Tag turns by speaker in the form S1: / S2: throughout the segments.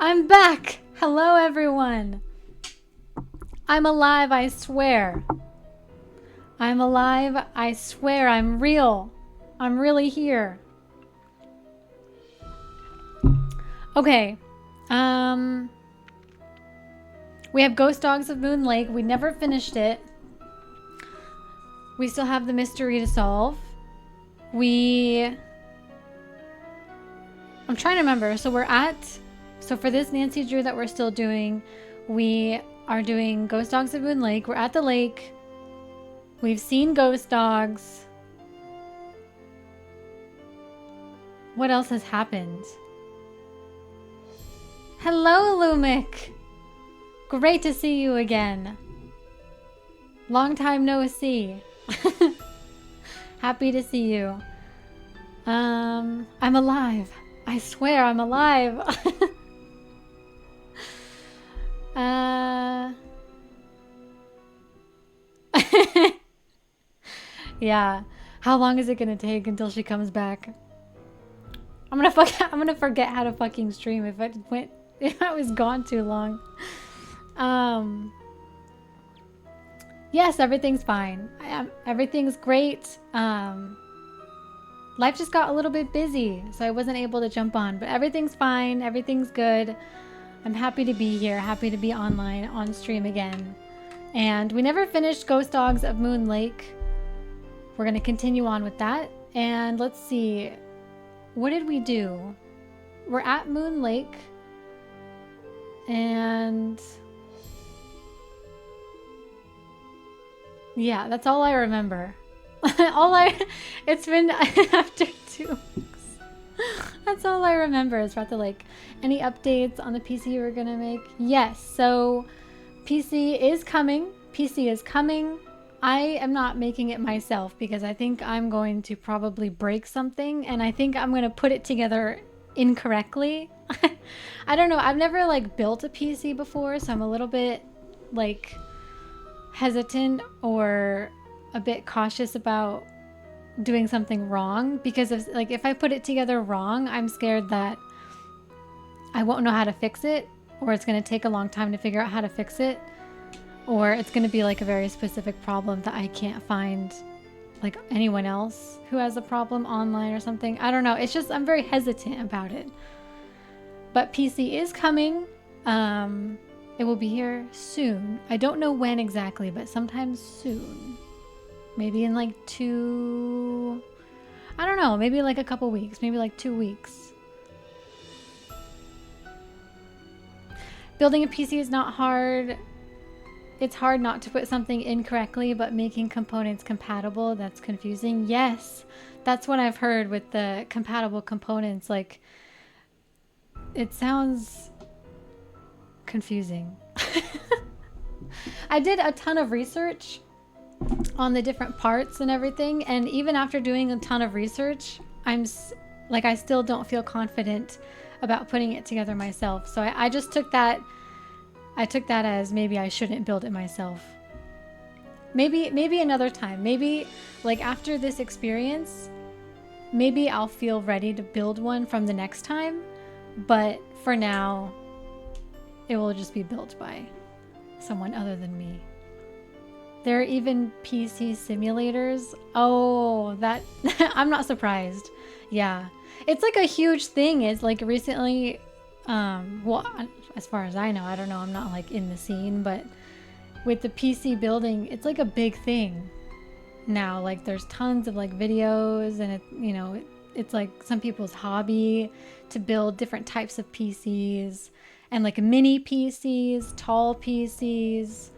S1: I'm back! Hello, everyone! I'm alive, I swear. I'm alive, I swear. I'm real. I'm really here. Okay. We have Ghost Dogs of Moon Lake. We never finished it. We still have the mystery to solve. I'm trying to remember. So for this Nancy Drew that we're still doing, we are doing Ghost Dogs of Moon Lake. We're at the lake. We've seen ghost dogs. What else has happened? Hello, Lumic. Great to see you again. Long time no see. Happy to see you. I'm alive. I swear I'm alive. Yeah. How long is it gonna take until she comes back? I'm gonna forget how to fucking stream if I was gone too long. Yes, everything's fine. Everything's great. Life just got a little bit busy, so I wasn't able to jump on, but everything's fine. Everything's good. I'm happy to be here, happy to be online on stream again. And we never finished Ghost Dogs of Moon Lake. We're going to continue on with that. And let's see. What did we do? We're at Moon Lake. And yeah, that's all I remember. It's been after 2 weeks. That's all I remember is we're at the lake. Any updates on the PC you were gonna make? Yes, so PC is coming. PC is coming. I am not making it myself because I think I'm going to probably break something and I think I'm gonna put it together incorrectly. I don't know. I've never like built a PC before, so I'm a little bit like hesitant or a bit cautious about doing something wrong because if I put it together wrong, I'm scared that I won't know how to fix it, or it's going to take a long time to figure out how to fix it, or it's going to be like a very specific problem that I can't find like anyone else who has a problem online or something. I don't know. It's just I'm very hesitant about it. But PC is coming. It will be here soon. I don't know when exactly, but sometime soon. Maybe in like I don't know, maybe like a couple weeks, maybe like 2 weeks. Building a PC is not hard. It's hard not to put something incorrectly, but making components compatible, that's confusing. Yes, that's what I've heard with the compatible components. Like, it sounds confusing. I did a ton of research on the different parts and everything, and even after doing a ton of research, I still don't feel confident about putting it together myself. So I just took that as maybe I shouldn't build it myself. Maybe another time. Maybe like after this experience, maybe I'll feel ready to build one from the next time, but for now it will just be built by someone other than me. There are even PC simulators. Oh, that I'm not surprised. Yeah, it's like a huge thing. It's like recently, well, as far as I know, I don't know, I'm not like in the scene, but with the PC building, it's like a big thing now. Like there's tons of like videos, and it's like some people's hobby to build different types of PCs, and like mini PCs, tall PCs.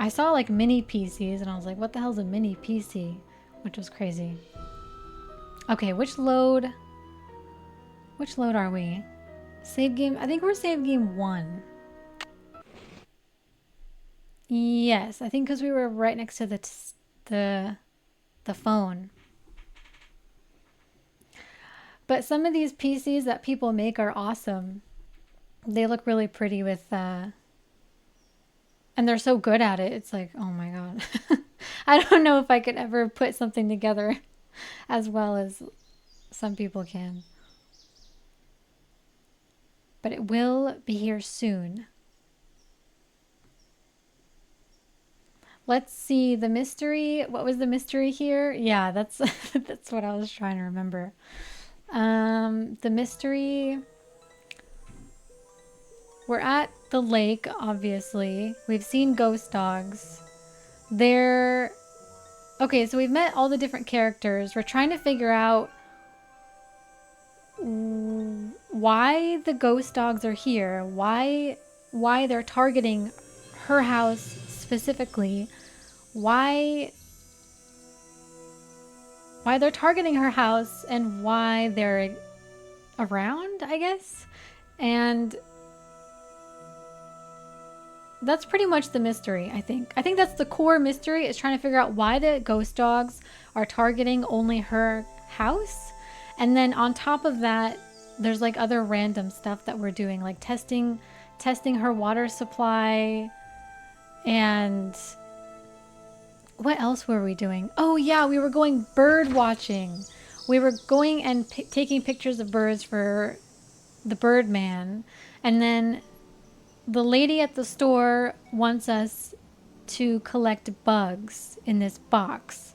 S1: I saw like mini PCs and I was like, what the hell's a mini PC? Which was crazy. Okay, which load are we? Save game. I think we're save game 1. Yes, I think because we were right next to the phone. But some of these PCs that people make are awesome. They look really pretty with and they're so good at it. It's like, oh my god. I don't know if I could ever put something together as well as some people can. but it will be here soon. Let's see the mystery. What was the mystery here? Yeah, that's that's what I was trying to remember. The mystery. We're at the lake, obviously. We've seen ghost dogs. They're okay, so we've met all the different characters. We're trying to figure out why the ghost dogs are here. Why they're targeting her house specifically. Why they're targeting her house and why they're around, I guess. And that's pretty much the mystery, I think. I think that's the core mystery, is trying to figure out why the ghost dogs are targeting only her house. And then on top of that, there's like other random stuff that we're doing, like testing her water supply. And what else were we doing? Oh yeah, we were going bird watching. We were going and taking pictures of birds for the Birdman. And then the lady at the store wants us to collect bugs in this box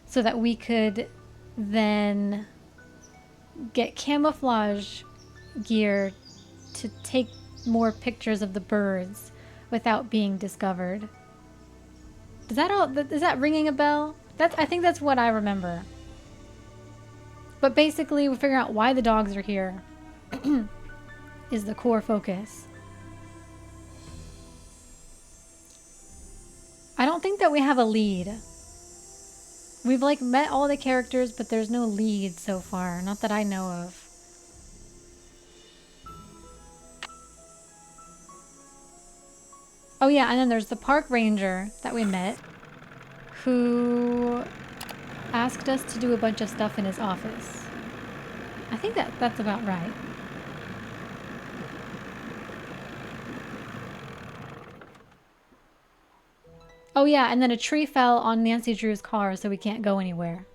S1: so that we could then get camouflage gear to take more pictures of the birds without being discovered. Is that ringing a bell? I think that's what I remember. But basically, we're figuring out why the dogs are here is the core focus. I don't think that we have a lead. We've like met all the characters, but there's no lead so far. Not that I know of. Oh yeah, and then there's the park ranger that we met, who asked us to do a bunch of stuff in his office. I think that's about right. Oh yeah, and then a tree fell on Nancy Drew's car, so we can't go anywhere.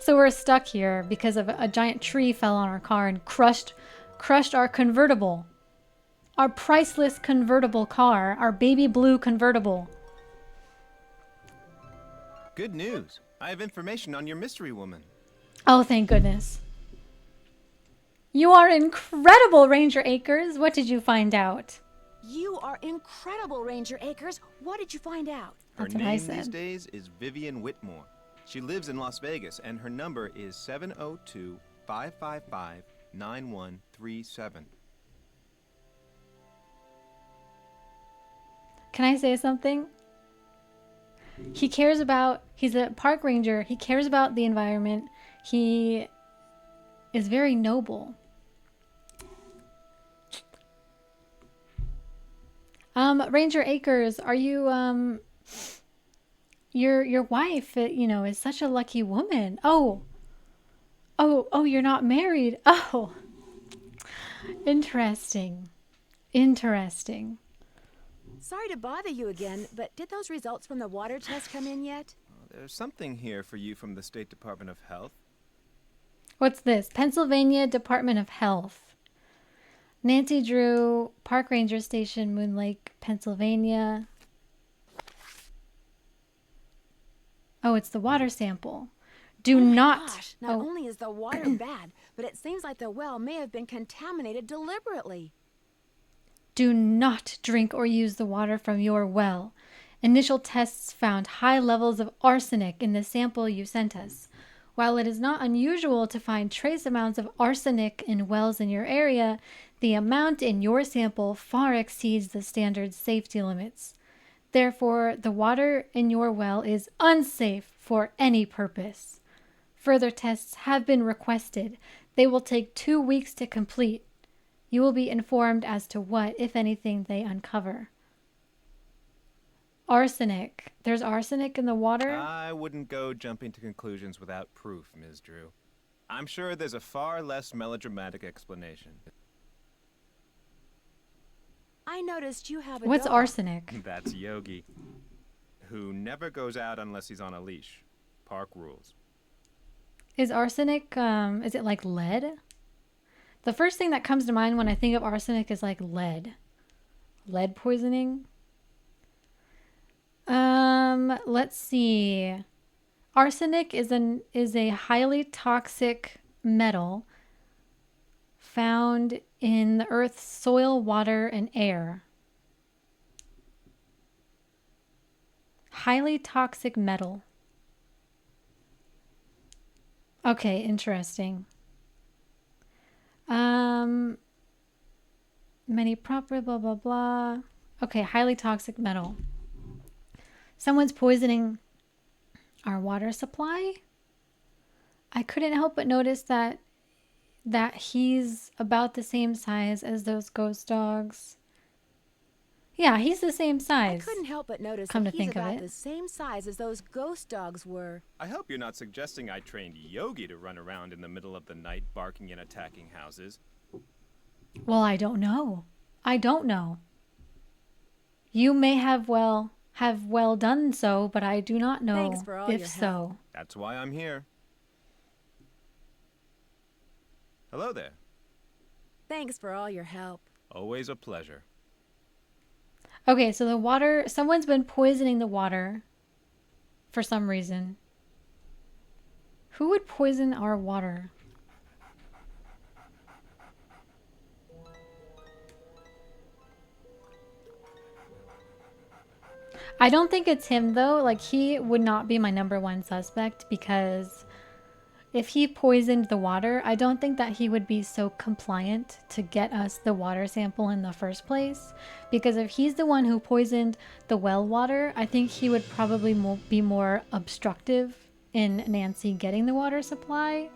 S1: So we're stuck here because of a giant tree fell on our car and crushed our convertible. Our priceless convertible car, our baby blue convertible.
S2: Good news. I have information on your mystery woman.
S1: Oh, thank goodness. You are incredible, Ranger Akers. What did you find out?
S3: You are incredible, Ranger Akers. What did you find out?
S2: Her
S1: That's what I
S2: name
S1: said.
S2: these days is Vivian Whitmore. She lives in Las Vegas, and her number is 702-555-9137.
S1: Can I say something? He's a park ranger. He cares about the environment. He is very noble. Ranger Akers, are you, your wife, is such a lucky woman. Oh, you're not married. Oh, interesting.
S3: Sorry to bother you again, but did those results from the water test come in yet?
S2: There's something here for you from the State Department of Health.
S1: What's this? Pennsylvania Department of Health. Nancy Drew, Park Ranger Station, Moon Lake, Pennsylvania. Oh, it's the water sample. Do not.
S3: Gosh, not only is the water bad, but it seems like the well may have been contaminated deliberately.
S1: Do not drink or use the water from your well. Initial tests found high levels of arsenic in the sample you sent us. While it is not unusual to find trace amounts of arsenic in wells in your area, the amount in your sample far exceeds the standard safety limits. Therefore, the water in your well is unsafe for any purpose. Further tests have been requested. They will take 2 weeks to complete. You will be informed as to what, if anything, they uncover. Arsenic. There's arsenic in the water?
S2: I wouldn't go jumping to conclusions without proof, Ms. Drew. I'm sure there's a far less melodramatic explanation.
S3: I noticed you have a
S1: What's
S3: dog.
S1: arsenic?
S2: That's Yogi, who never goes out unless he's on a leash. Park rules.
S1: Is arsenic, is it like lead? The first thing that comes to mind when I think of arsenic is like lead. Lead poisoning. Let's see. Arsenic is a highly toxic metal found in the earth's soil, water, and air. Highly toxic metal. Okay, interesting. Many proper blah blah blah. Okay, highly toxic metal. Someone's poisoning our water supply. I couldn't help but notice that he's about the same size as those ghost dogs. Yeah, he's the same size.
S3: I couldn't help but notice
S1: Come
S3: that
S1: to
S3: he's
S1: think of
S3: about
S1: it.
S3: the same size as those ghost dogs were.
S2: I hope you're not suggesting I trained Yogi to run around in the middle of the night barking and attacking houses.
S1: Well, I don't know. I don't know. You may have well done so, but I do not know
S3: Thanks for all
S1: if
S3: your
S1: so.
S3: help.
S2: That's why I'm here. Hello there.
S3: Thanks for all your help.
S2: Always a pleasure.
S1: Okay, so the water, someone's been poisoning the water for some reason. Who would poison our water? I don't think it's him though. Like, he would not be my number one suspect because if he poisoned the water, I don't think that he would be so compliant to get us the water sample in the first place. Because if he's the one who poisoned the well water, I think he would probably be more obstructive in Nancy getting the water supply.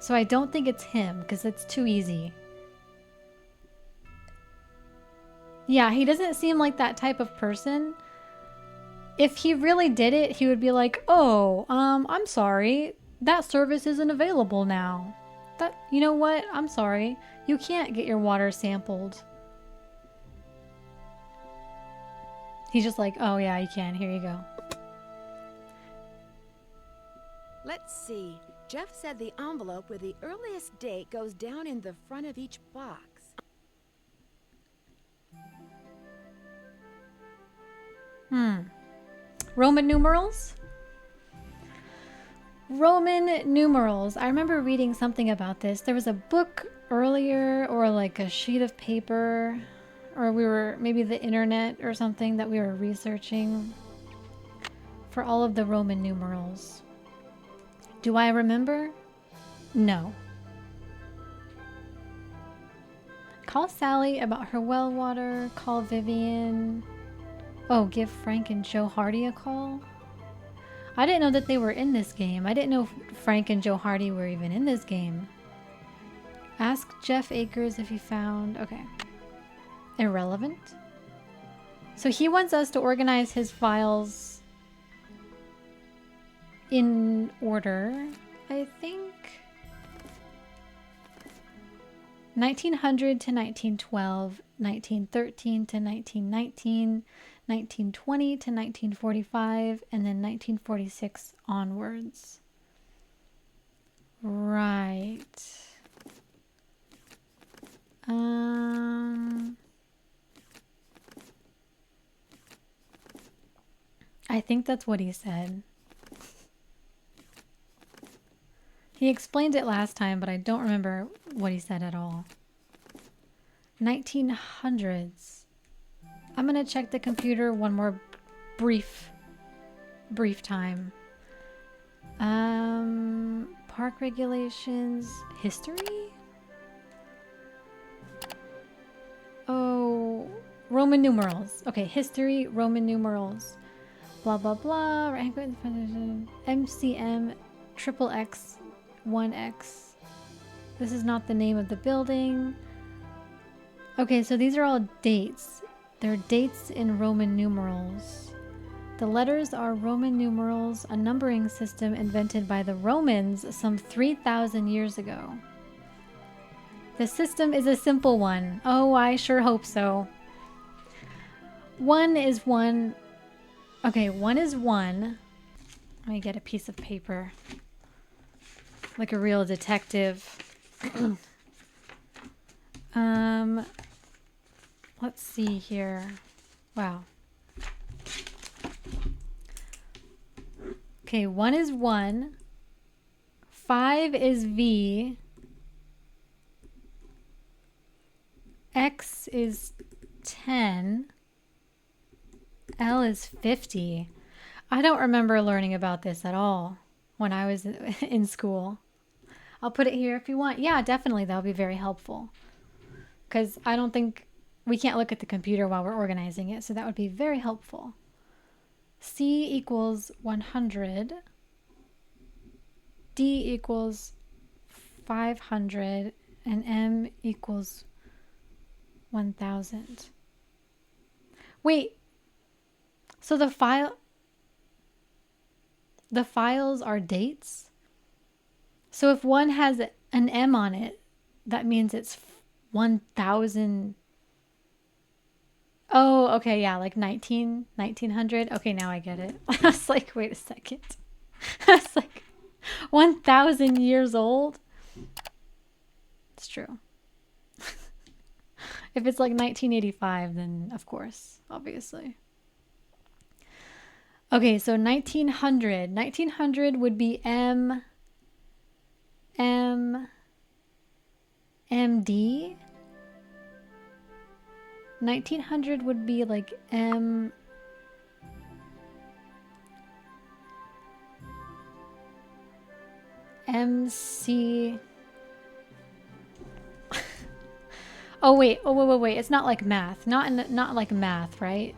S1: So I don't think it's him because it's too easy. Yeah, he doesn't seem like that type of person. If he really did it, he would be like, oh, I'm sorry. That service isn't available now. You know what? I'm sorry. You can't get your water sampled. He's just like, oh yeah, you can. Here you go.
S3: Let's see. Jeff said the envelope with the earliest date goes down in the front of each box.
S1: Roman numerals? Roman numerals. I remember reading something about this. There was a book earlier, or like a sheet of paper, or maybe the internet or something that we were researching for all of the Roman numerals. Do I remember? No. Call Sally about her well water. Call Vivian. Oh, give Frank and Joe Hardy a call. I didn't know that they were in this game. I didn't know Frank and Joe Hardy were even in this game. Ask Jeff Akers if he found... Okay. Irrelevant. So he wants us to organize his files in order, I think. 1900 to 1912, 1913 to 1919, 1920 to 1945, and then 1946 onwards. Right. I think that's what he said. He explained it last time, but I don't remember what he said at all. 1900s. I'm gonna check the computer one more brief time. Park regulations, history? Oh, Roman numerals. Okay, history, Roman numerals. Blah, blah, blah. MCM, triple X, 1X. This is not the name of the building. Okay, so these are all dates. They're dates in Roman numerals. The letters are Roman numerals, a numbering system invented by the Romans some 3,000 years ago. The system is a simple one. Oh, I sure hope so. 1 is 1. Okay, 1 is 1. Let me get a piece of paper. Like a real detective. Let's see here. Wow. Okay, 1 is 1. 5 is V. X is 10. L is 50. I don't remember learning about this at all when I was in school. I'll put it here if you want. Yeah, definitely. That'll be very helpful. Because I don't think we can't look at the computer while we're organizing it. So that would be very helpful. C equals 100. D equals 500. And M equals 1000. Wait. So the files are dates? So if one has an M on it, that means it's 1000. Oh, okay, yeah, like 1900. Okay, now I get it. I was like, wait a second. I was like, 1000 years old? It's true. If it's like 1985, then of course, obviously. Okay, so 1900. 1900 would be MD. 1900 would be like MC. Oh wait, it's not like math. Not like math, right?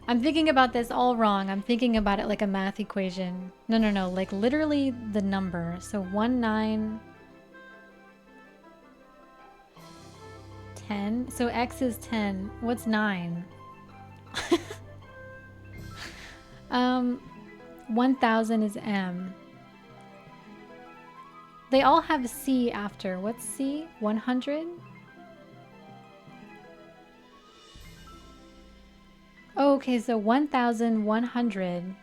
S1: I'm thinking about this all wrong. I'm thinking about it like a math equation. No, like literally the number. So 19 10. So X is 10. What's 9? 1000 is M. They all have C after. What's C? 100? Oh, okay, so 1100.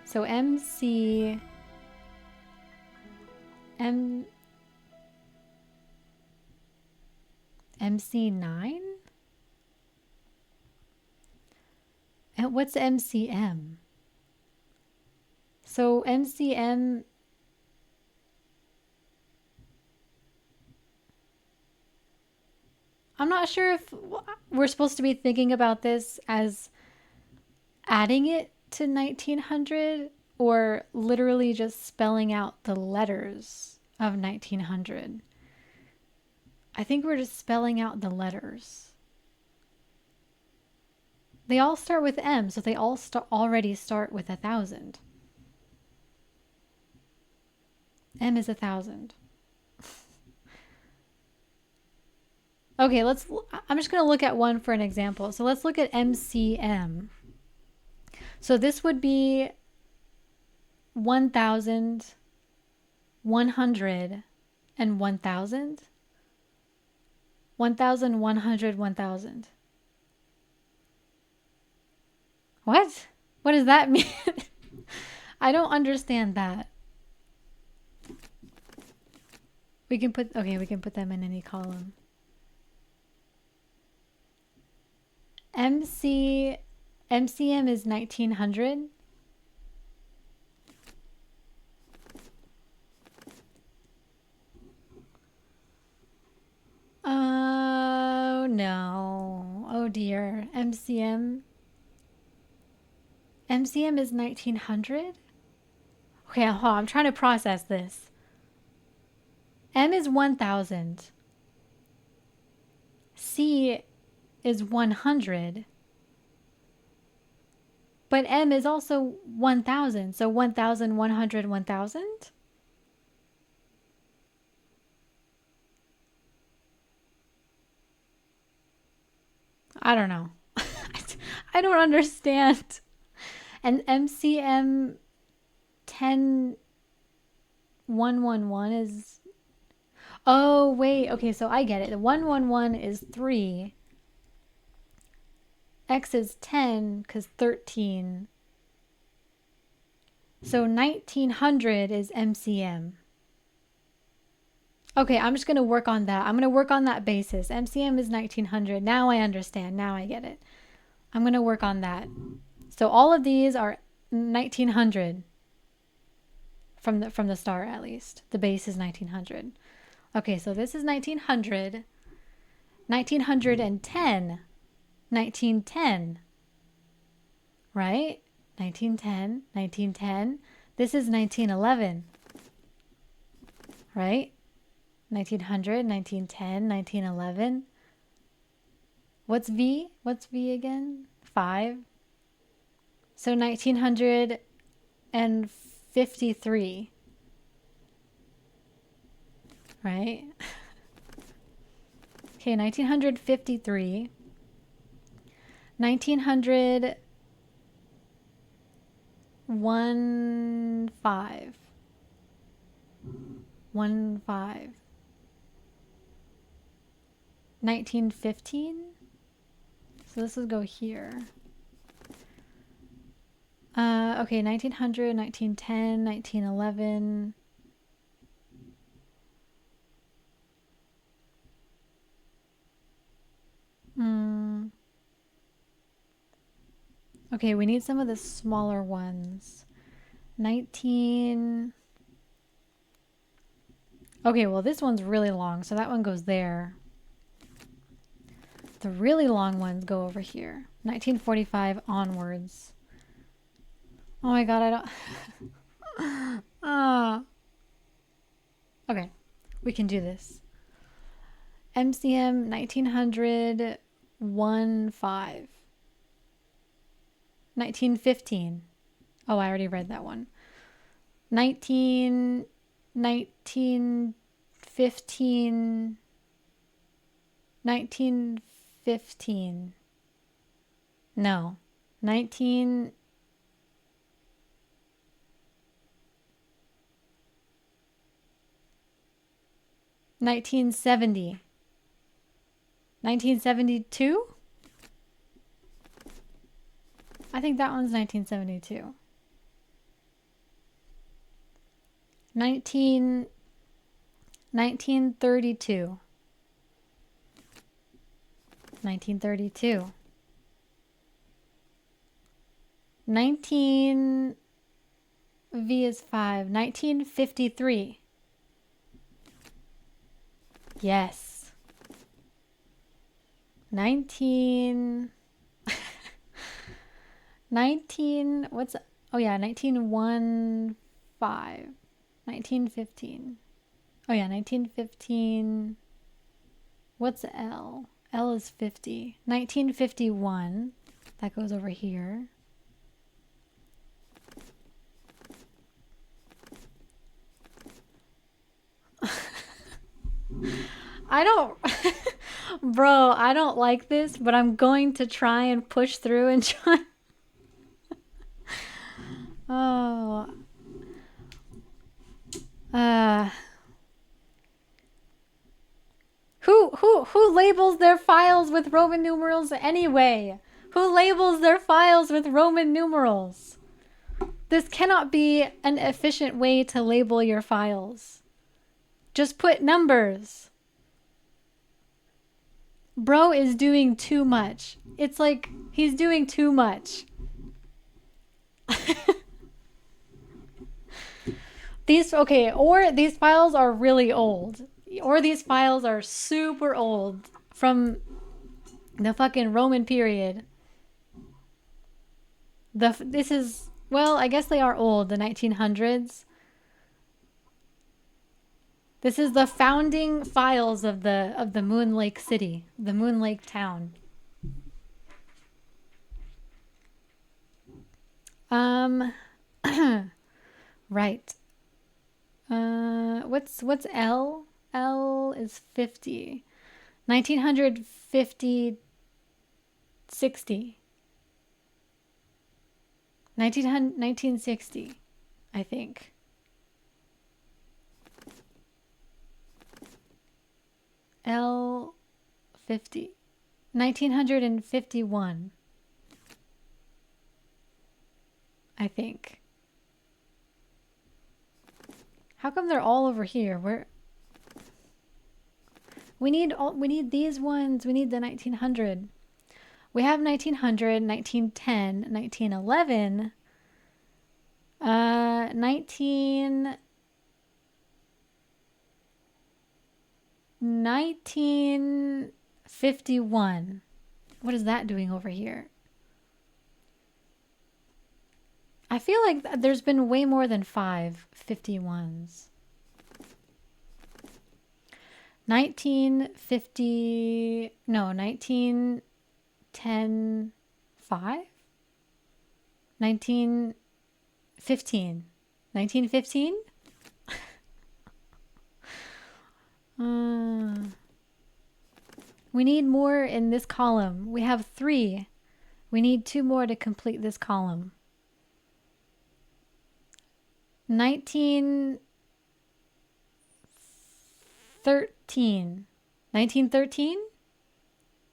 S1: So MC MC9? And what's MCM? So MCM. I'm not sure if we're supposed to be thinking about this as adding it to 1900 or literally just spelling out the letters of 1900. I think we're just spelling out the letters. They all start with M, so they all already start with 1000. M is 1000. Okay, I'm just going to look at one for an example. So let's look at MCM. So this would be 1000, 100, and 1000. 1100, 1000. What? What does that mean? I don't understand that. We can put them in any column. MCM is 1900. Oh no. Oh dear. MCM is 1900? Okay, hold on. I'm trying to process this. M is 1000. C is 100. But M is also 1000. So 1100, 1000? I don't know. I don't understand. And MCM 10111 is... Oh, wait. Okay, so I get it. The 111 is 3. X is 10 because 13. So 1900 is MCM. Okay, I'm just going to work on that. I'm going to work on that basis. MCM is 1900. Now I understand. Now I get it. I'm going to work on that. So all of these are 1900 from the start, at least. The base is 1900. Okay, so this is 1900. 1910. 1910. Right? 1910. 1910. This is 1911. Right? 1900, 1910, 1911. What's V? What's V again? 5. So 1953. Right? Okay, 1953. 1900 1 5. 1 5. 1915. So this will go here. Okay, 1900, 1910, 1911. Okay, we need some of the smaller ones. 19. Okay, well this one's really long, so that one goes there. The really long ones go over here. 1945 onwards. Oh my god, I don't... Okay, we can do this. MCM 1900 1 5. 1915. Oh, I already read that one. 1915. 1915. No. 1970. 1972? I think that one's 1972. 1932. 1932. 19 V is 5. 1953. Yes. 19 what's, oh yeah, 1915. 1915. Oh yeah, 1915. What's L? L is 50. 1951. That goes over here. I don't... Bro, I don't like this, but I'm going to try and push through and try... Oh. Who labels their files with Roman numerals anyway? Who labels their files with Roman numerals? This cannot be an efficient way to label your files. Just put numbers. Bro is doing too much. It's like he's doing too much. Or these files are really old. Or these files are super old from the fucking Roman period. This is, well, I guess they are old, the 1900s. This is the founding files of the Moon Lake City, the Moon Lake town. Right. What's L? L is 50. 1950 60. 1960, I think. L 50. 1951. I think. How come they're all over here? Where? We need these ones. We need the 1900. We have 1900, 1910, 1911, 1951. What is that doing over here? I feel like there's been way more than 5 51s. 1950, no, 1910, 5? 1915. 1915? We need more in this column. We have 3. We need 2 more to complete this column. 1913. 1913?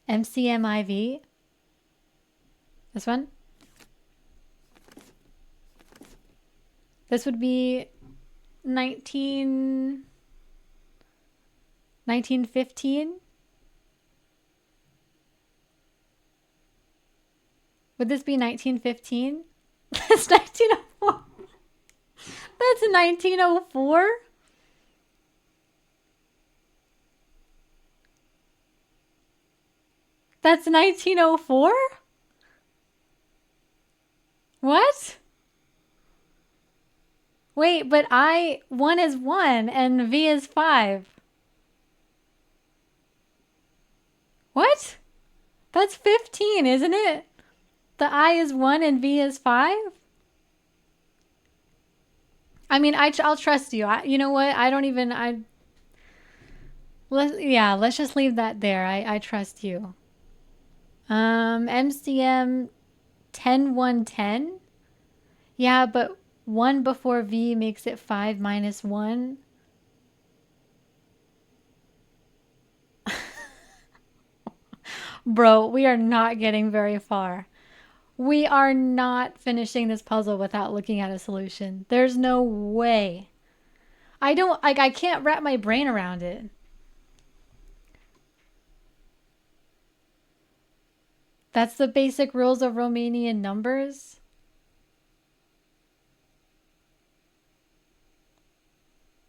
S1: MCMIV. This one? This would be 1915? Would this be 1915? That's 1904. That's 1904? That's 1904? What? Wait, but 1 is 1 and V is 5. What? That's 15, isn't it? The I is 1 and V is 5? I mean, I'll trust you. You know what? I don't even, let's just leave that there. I trust you. MCM 10110. Yeah, but 1 before V makes it 5 minus 1. Bro, we are not getting very far. We are not finishing this puzzle without looking at a solution. There's no way. I can't wrap my brain around it. That's the basic rules of Romanian numbers.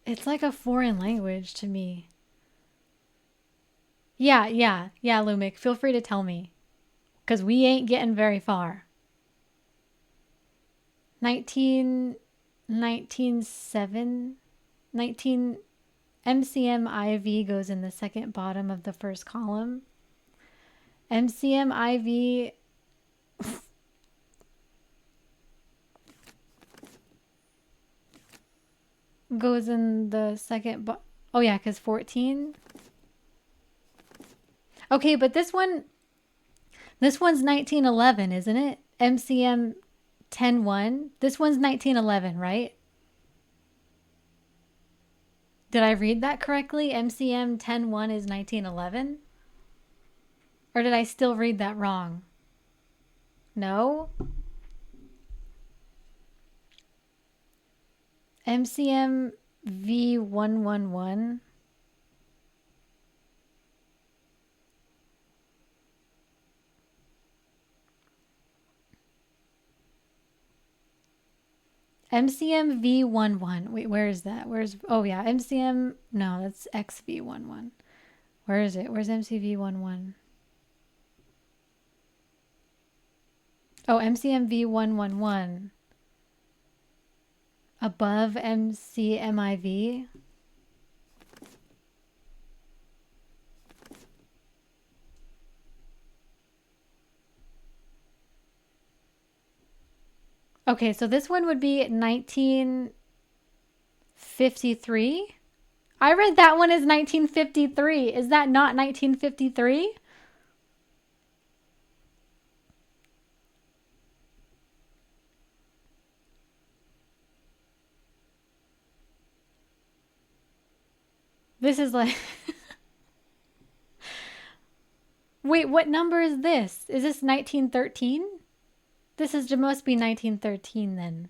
S1: It's like a foreign language to me. Yeah, Lumik, feel free to tell me. Because we ain't getting very far. 19, 19 MCM IV goes in the second bottom of the first column. MCM IV goes in the second oh yeah, because 14. Okay, but this one's 1911, isn't it? MCM 10-1. This one's 1911, right? Did I read that correctly? MCM 10-1 is 1911? Or did I still read that wrong? No? MCM V111. MCM V11. Wait, where is that? Oh yeah, MCM, no, that's XV11. Where is it? Where's MCV11? Oh, MCM V111. Above MCMIV. Okay, so this one would be 1953. I read that one as 1953. Is that not 1953? This is like... Wait, what number is this? Is this 1913? This must be 1913 then.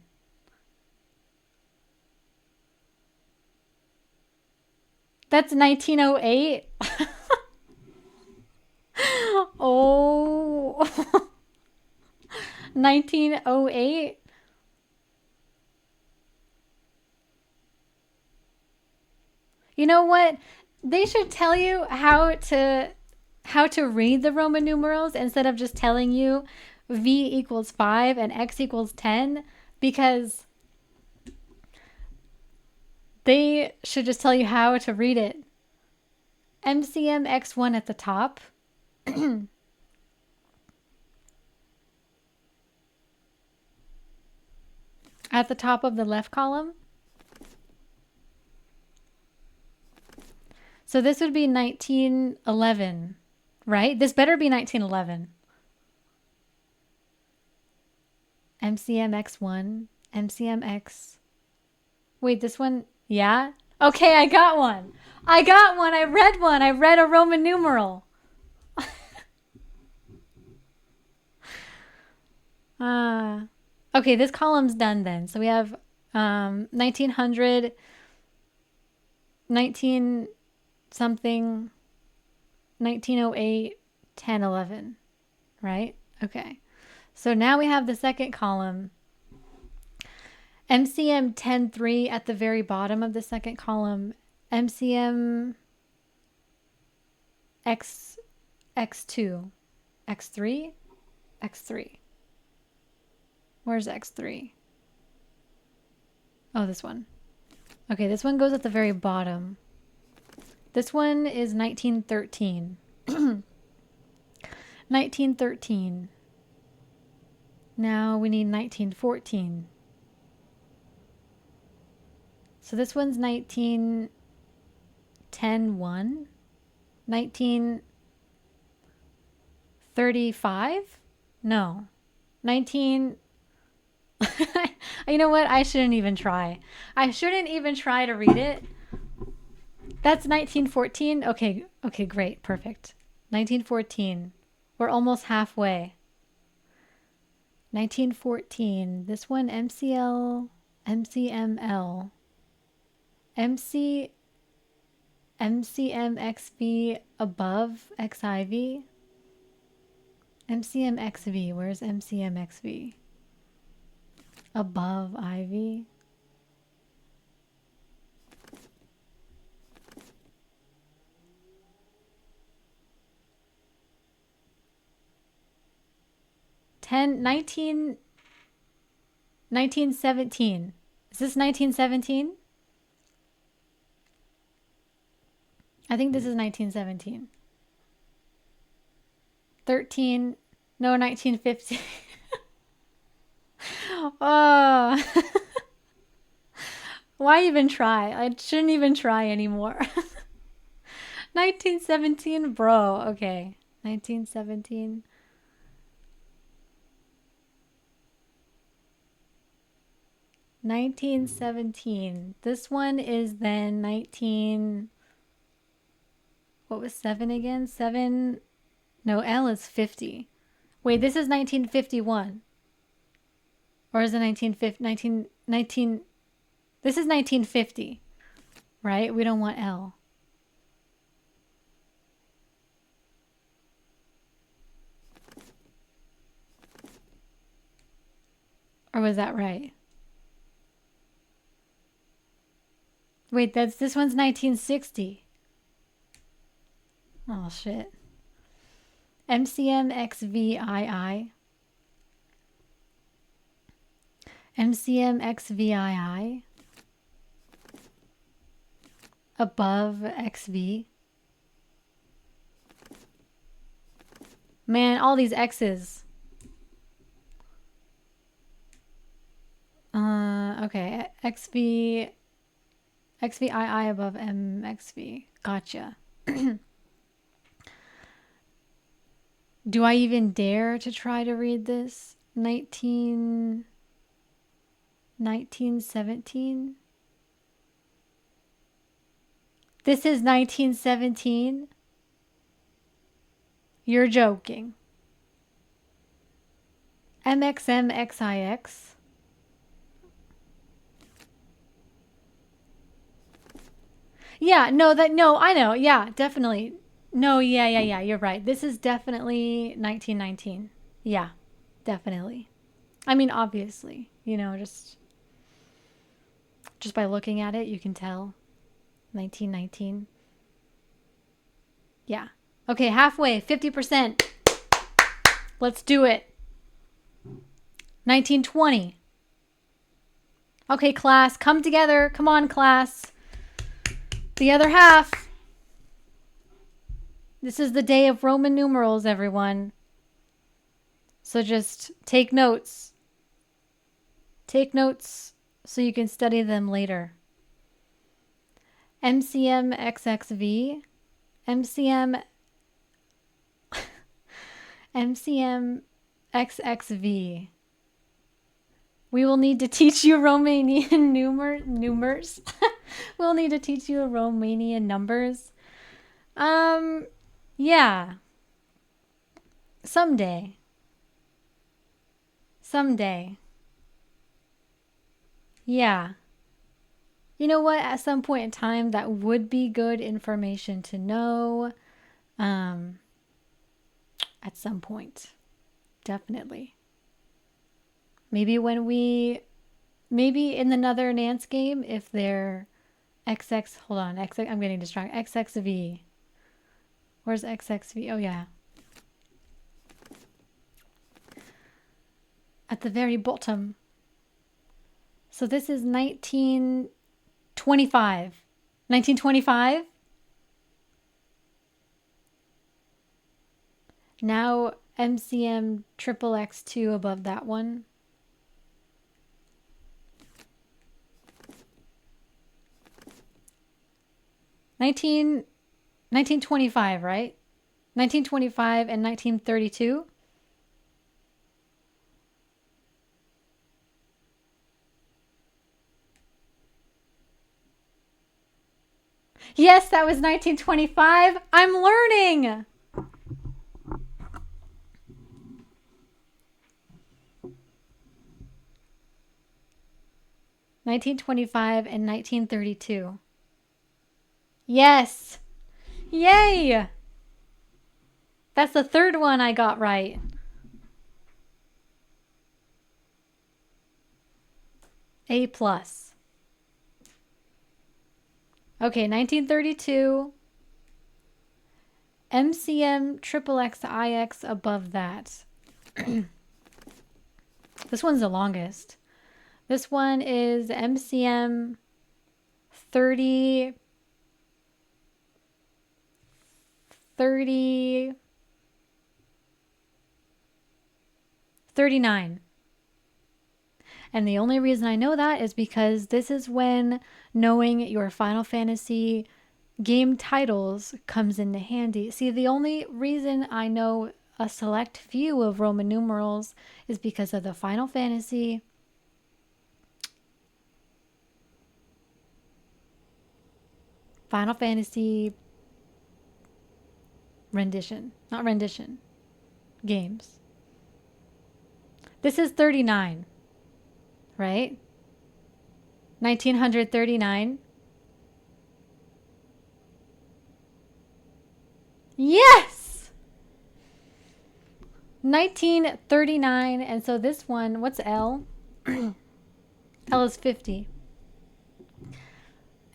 S1: That's 1908? Oh, 1908. You know what? They should tell you how to read the Roman numerals instead of just telling you V equals 5 and X equals 10, because they should just tell you how to read it. MCM X1 at the top. At the top of the left column. So this would be 1911, right? This better be 1911. MCM X1, MCM X. Wait, this one, yeah? Okay, I got one. I got one. I read one. I read a Roman numeral. Okay, this column's done then. So we have 1900, 19 something, 1908, 10, 11, right? Okay. So now we have the second column. MCM 10.3 at the very bottom of the second column. MCM X, X2, X3, X3. Where's X3? Oh, this one. Okay, this one goes at the very bottom. This one is 1913. 1913. Now we need 1914. So this one's 1910-1. 1935? No. 19... You know what? I shouldn't even try. I shouldn't even try to read it. That's 1914. Okay, great. Perfect. 1914. We're almost halfway. 1914. This one, MCL, MCML. MCMXV above XIV. MCMXV. Where's MCMXV? Above IV. Ten, 1917. Is this 1917? I think this is 1917. 13, no, 1915. Oh. Why even try? I shouldn't even try anymore. 1917, bro. Okay. 1917. This one is then 19... What was 7 again? 7... No, L is 50. Wait, this is 1951. Or is it 1950? This is 1950, right? We don't want L. Or was that right? Wait, this one's 1960. Oh, shit. MCMXVII. MCMXVII. Above XV. Man, all these X's. Okay. XVII above MXV. Gotcha. Do I even dare to try to read this? 1917? This is 1917? You're joking. MXMXIX? Yeah, no, I know. Yeah, definitely. No, yeah. You're right. This is definitely 1919. Yeah, definitely. I mean, obviously, you know, just by looking at it, you can tell 1919. Yeah. Okay, halfway, 50%. Let's do it. 1920. Okay, class, come together. Come on, class. The other half. This is the day of Roman numerals, everyone. So just take notes. Take notes so you can study them later. MCM XXV. MCM MCM XXV. We will need to teach you Romanian numers. We'll need to teach you Romanian numbers. Yeah. Someday. Yeah. You know what? At some point in time, that would be good information to know. At some point. Definitely. Maybe in another Nance game, if they're hold on, I'm getting distracted. XXV. Where's XXV? Oh, yeah. At the very bottom. So this is 1925. 1925? Now MCM triple X2 above that one. Nineteen 1925, right? 1925 and 1932. Yes, that was 1925. I'm learning. (1925 and 1932). Yes. Yay. That's the third one I got right. A plus. Okay, 1932. MCM triple XIX above that. This one's the longest. This one is MCM 30 39. And the only reason I know that is because this is when knowing your Final Fantasy game titles comes into handy. See, the only reason I know a select few of Roman numerals is because of the Final Fantasy games. This is 39, right? 1939. Yes! 1939. And so this one, what's L? L is 50.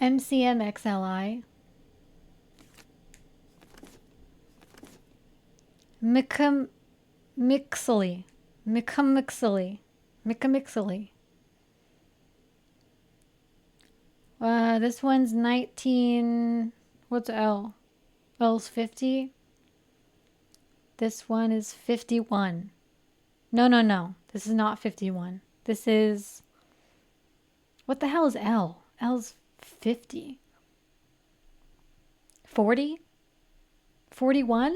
S1: MCMXLI. Micamixily. This one's 19. What's L? L's 50. This one is 51. No. This is not 51. This is. What the hell is L? L's 50. 40? 41?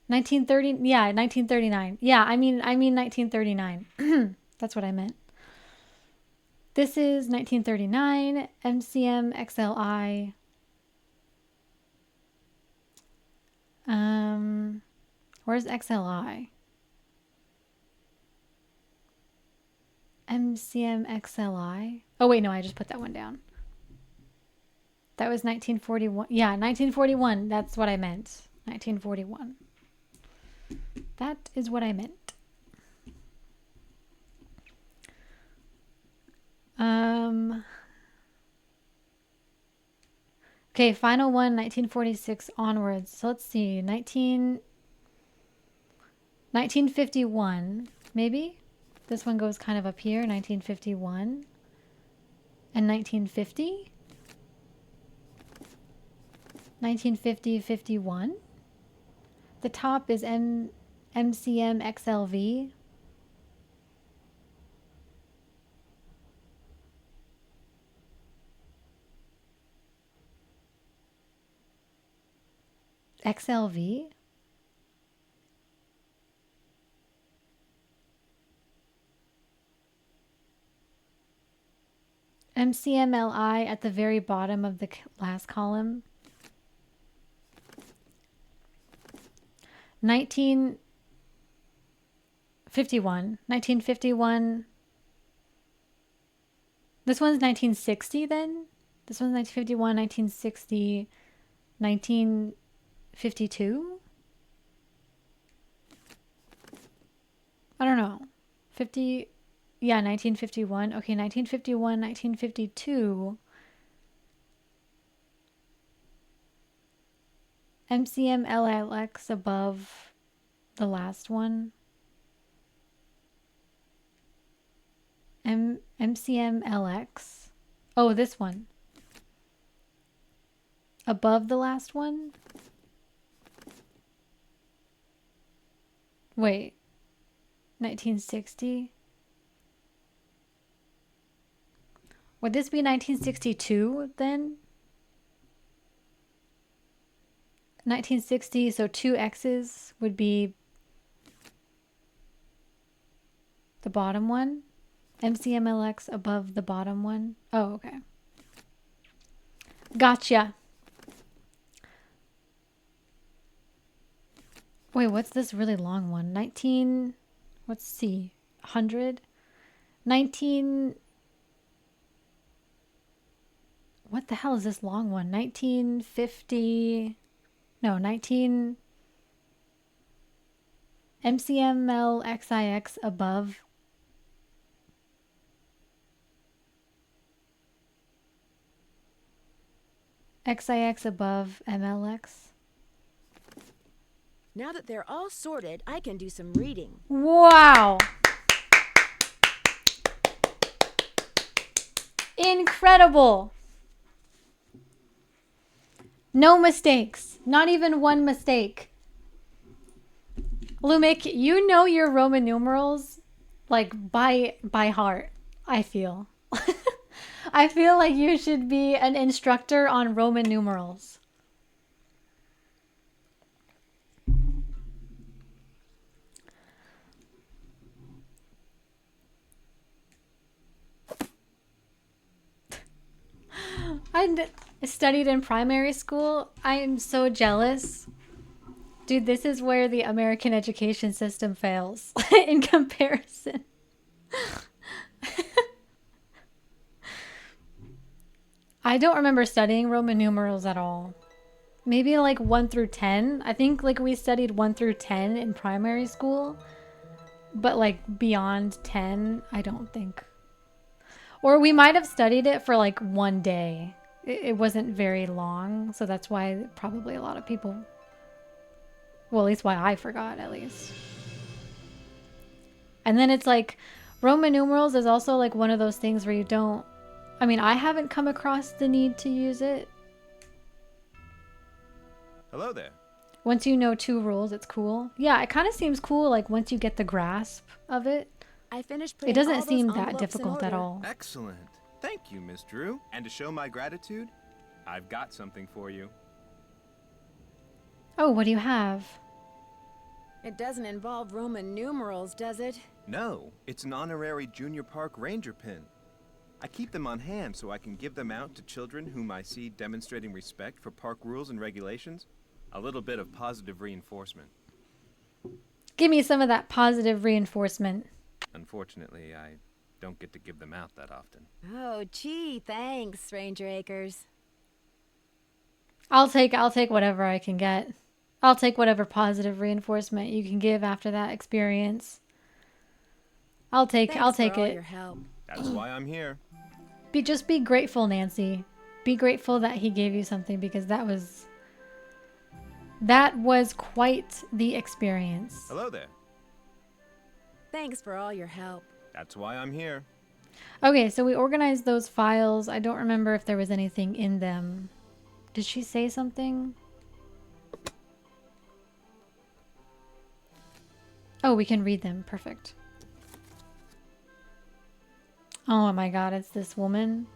S1: 1930? Yeah, 1939. Yeah, I mean 1939. That's what I meant. This is 1939, MCM XLI. Where's XLI? MCM XLI. Oh wait, no, I just put that one down. That was 1941. Yeah, 1941. That's what I meant. 1941. That is what I meant. Okay, final one, 1946 onwards. So let's see, 1951, maybe? This one goes kind of up here, 1951. And 1950? 1950, 51. The top is MCM XLV. XLV? MCMLI at the very bottom of the last column. 1951. 1951. This one's 1960 then? This one's 1951, 1960, 1952? I don't know. 50, yeah, 1951. Okay, 1951, 1952. MCM LLX above the last one. MCM LX. Oh, this one. Above the last one? Wait. 1960? Would this be 1962 then? 1960, so two X's would be the bottom one. MCMLX above the bottom one. Oh, okay. Gotcha. Wait, what's this really long one? 19, let's see, 100? 19, what the hell is this long one? 1950, no, 19, MCMLXIX above. XIX above MLX.
S3: Now that they're all sorted, I can do some reading.
S1: Wow. Incredible. No mistakes. Not even one mistake. Lumik, you know your Roman numerals like by heart, I feel. I feel like you should be an instructor on Roman numerals. I studied in primary school. I am so jealous. Dude, this is where the American education system fails in comparison. I don't remember studying Roman numerals at all. Maybe like 1 through 10. I think like we studied 1 through 10 in primary school. But like beyond 10, I don't think. Or we might have studied it for like one day. It wasn't very long, so that's why probably a lot of people, well, at least why I forgot, at least. And then it's like, Roman numerals is also like one of those things where you don't, I mean, I haven't come across the need to use it.
S2: Hello there.
S1: Once you know 2 rules, it's cool. Yeah, it kind of seems cool, like once you get the grasp of it.
S3: I finished
S1: It
S3: putting all
S1: doesn't
S3: those
S1: seem that
S3: envelopes in
S1: difficult at
S3: order.
S1: all.
S2: Excellent. Thank you, Miss Drew. And to show my gratitude, I've got something for you.
S1: Oh, what do you have?
S3: It doesn't involve Roman numerals, does it?
S2: No, it's an honorary Junior Park Ranger pin. I keep them on hand so I can give them out to children whom I see demonstrating respect for park rules and regulations. A little bit of positive reinforcement.
S1: Give me some of that positive reinforcement.
S2: Unfortunately, I don't get to give them out that often.
S3: Oh, gee, thanks, Ranger Acres.
S1: I'll take whatever I can get. I'll take whatever positive reinforcement you can give after that experience. I'll take
S3: Thanks for
S1: it.
S3: all your help.
S2: That's why I'm here.
S1: Just be grateful, Nancy. Be grateful that he gave you something, because that was quite the experience.
S2: Hello there.
S3: Thanks for all your help.
S2: That's why I'm here.
S1: Okay, so we organized those files. I don't remember if there was anything in them. Did she say something? Oh, we can read them. Perfect. Oh my god, it's this woman.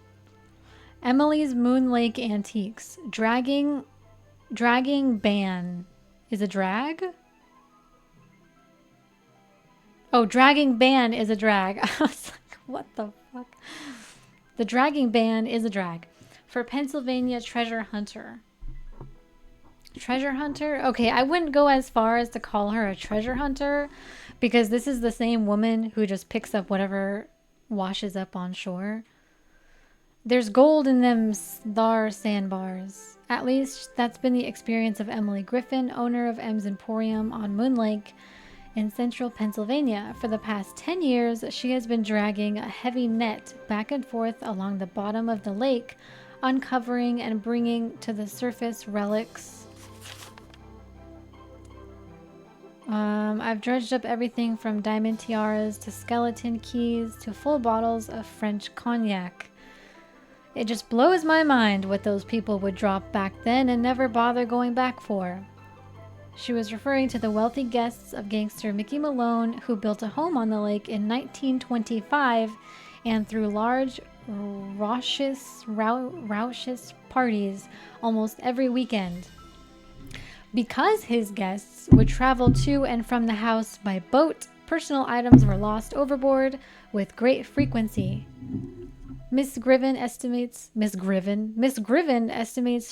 S1: Emily's Moon Lake Antiques. Dragging ban is a drag? Oh, dragging ban is a drag. I was like, what the fuck? The dragging ban is a drag. For Pennsylvania treasure hunter. Treasure hunter? Okay, I wouldn't go as far as to call her a treasure hunter, because this is the same woman who just picks up whatever washes up on shore. There's gold in them sandbars. At least that's been the experience of Emily Griffin, owner of M's Emporium on Moon Lake in central Pennsylvania. For the past 10 years, she has been dragging a heavy net back and forth along the bottom of the lake, uncovering and bringing to the surface relics. I've dredged up everything from diamond tiaras to skeleton keys to full bottles of French cognac. It just blows my mind what those people would drop back then and never bother going back for. She was referring to the wealthy guests of gangster Mickey Malone, who built a home on the lake in 1925 and threw large, raucous parties almost every weekend. Because his guests would travel to and from the house by boat, personal items were lost overboard with great frequency. Miss Griffin estimates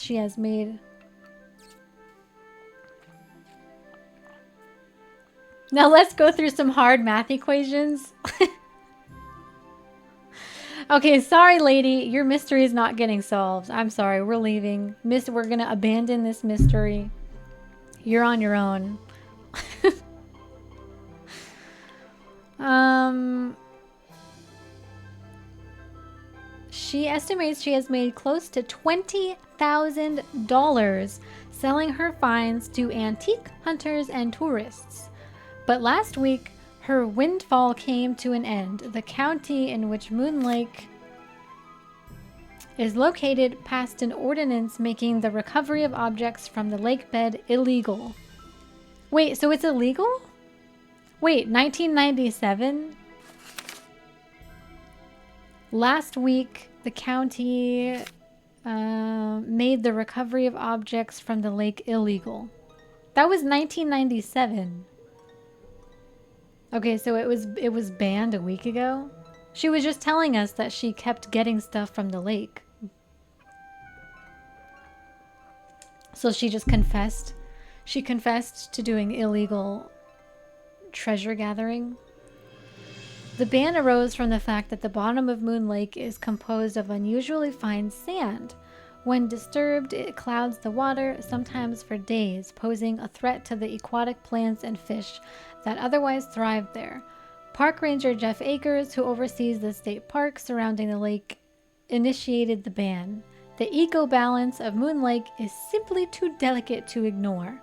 S1: she has made... Now let's go through some hard math equations. Okay, sorry lady, your mystery is not getting solved. I'm sorry, we're leaving. We're gonna abandon this mystery. You're on your own. She estimates she has made close to $20,000 selling her finds to antique hunters and tourists. But last week, her windfall came to an end. The county in which Moon Lake is located passed an ordinance making the recovery of objects from the lake bed illegal. Wait, so it's illegal? Wait, 1997? Last week, the county made the recovery of objects from the lake illegal. That was 1997. Okay, so it was banned a week ago? She was just telling us that she kept getting stuff from the lake. So she just confessed. She confessed to doing illegal treasure gathering. The ban arose from the fact that the bottom of Moon Lake is composed of unusually fine sand. When disturbed, it clouds the water, sometimes for days, posing a threat to the aquatic plants and fish that otherwise thrive there. Park Ranger Jeff Akers, who oversees the state park surrounding the lake, initiated the ban. The eco-balance of Moon Lake is simply too delicate to ignore.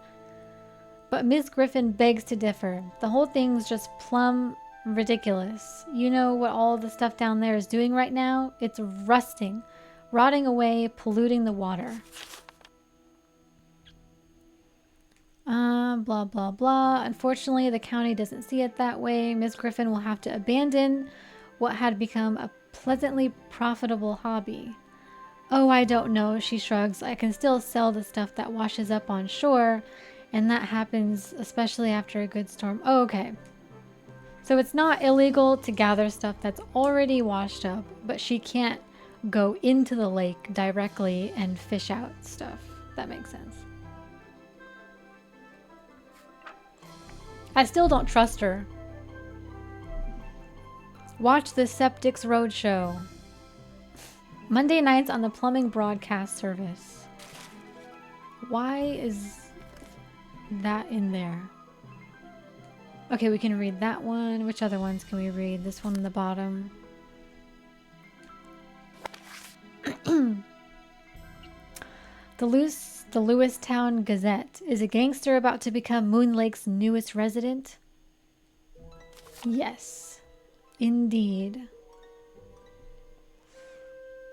S1: But Ms. Griffin begs to differ. The whole thing's just plumb ridiculous. You know what all the stuff down there is doing right now? It's rusting, rotting away, polluting the water. Blah, blah, blah. Unfortunately, the county doesn't see it that way. Ms. Griffin will have to abandon what had become a pleasantly profitable hobby. Oh, I don't know, she shrugs. I can still sell the stuff that washes up on shore, and that happens especially after a good storm. Oh, okay. So it's not illegal to gather stuff that's already washed up, but she can't go into the lake directly and fish out stuff. That makes sense. I still don't trust her. Watch the Septics Roadshow. Monday nights on the Plumbing Broadcast Service. Why is that in there? Okay, we can read that one. Which other ones can we read? This one on the bottom. The Lewistown Gazette. Is a gangster about to become Moon Lake's newest resident? Yes, indeed.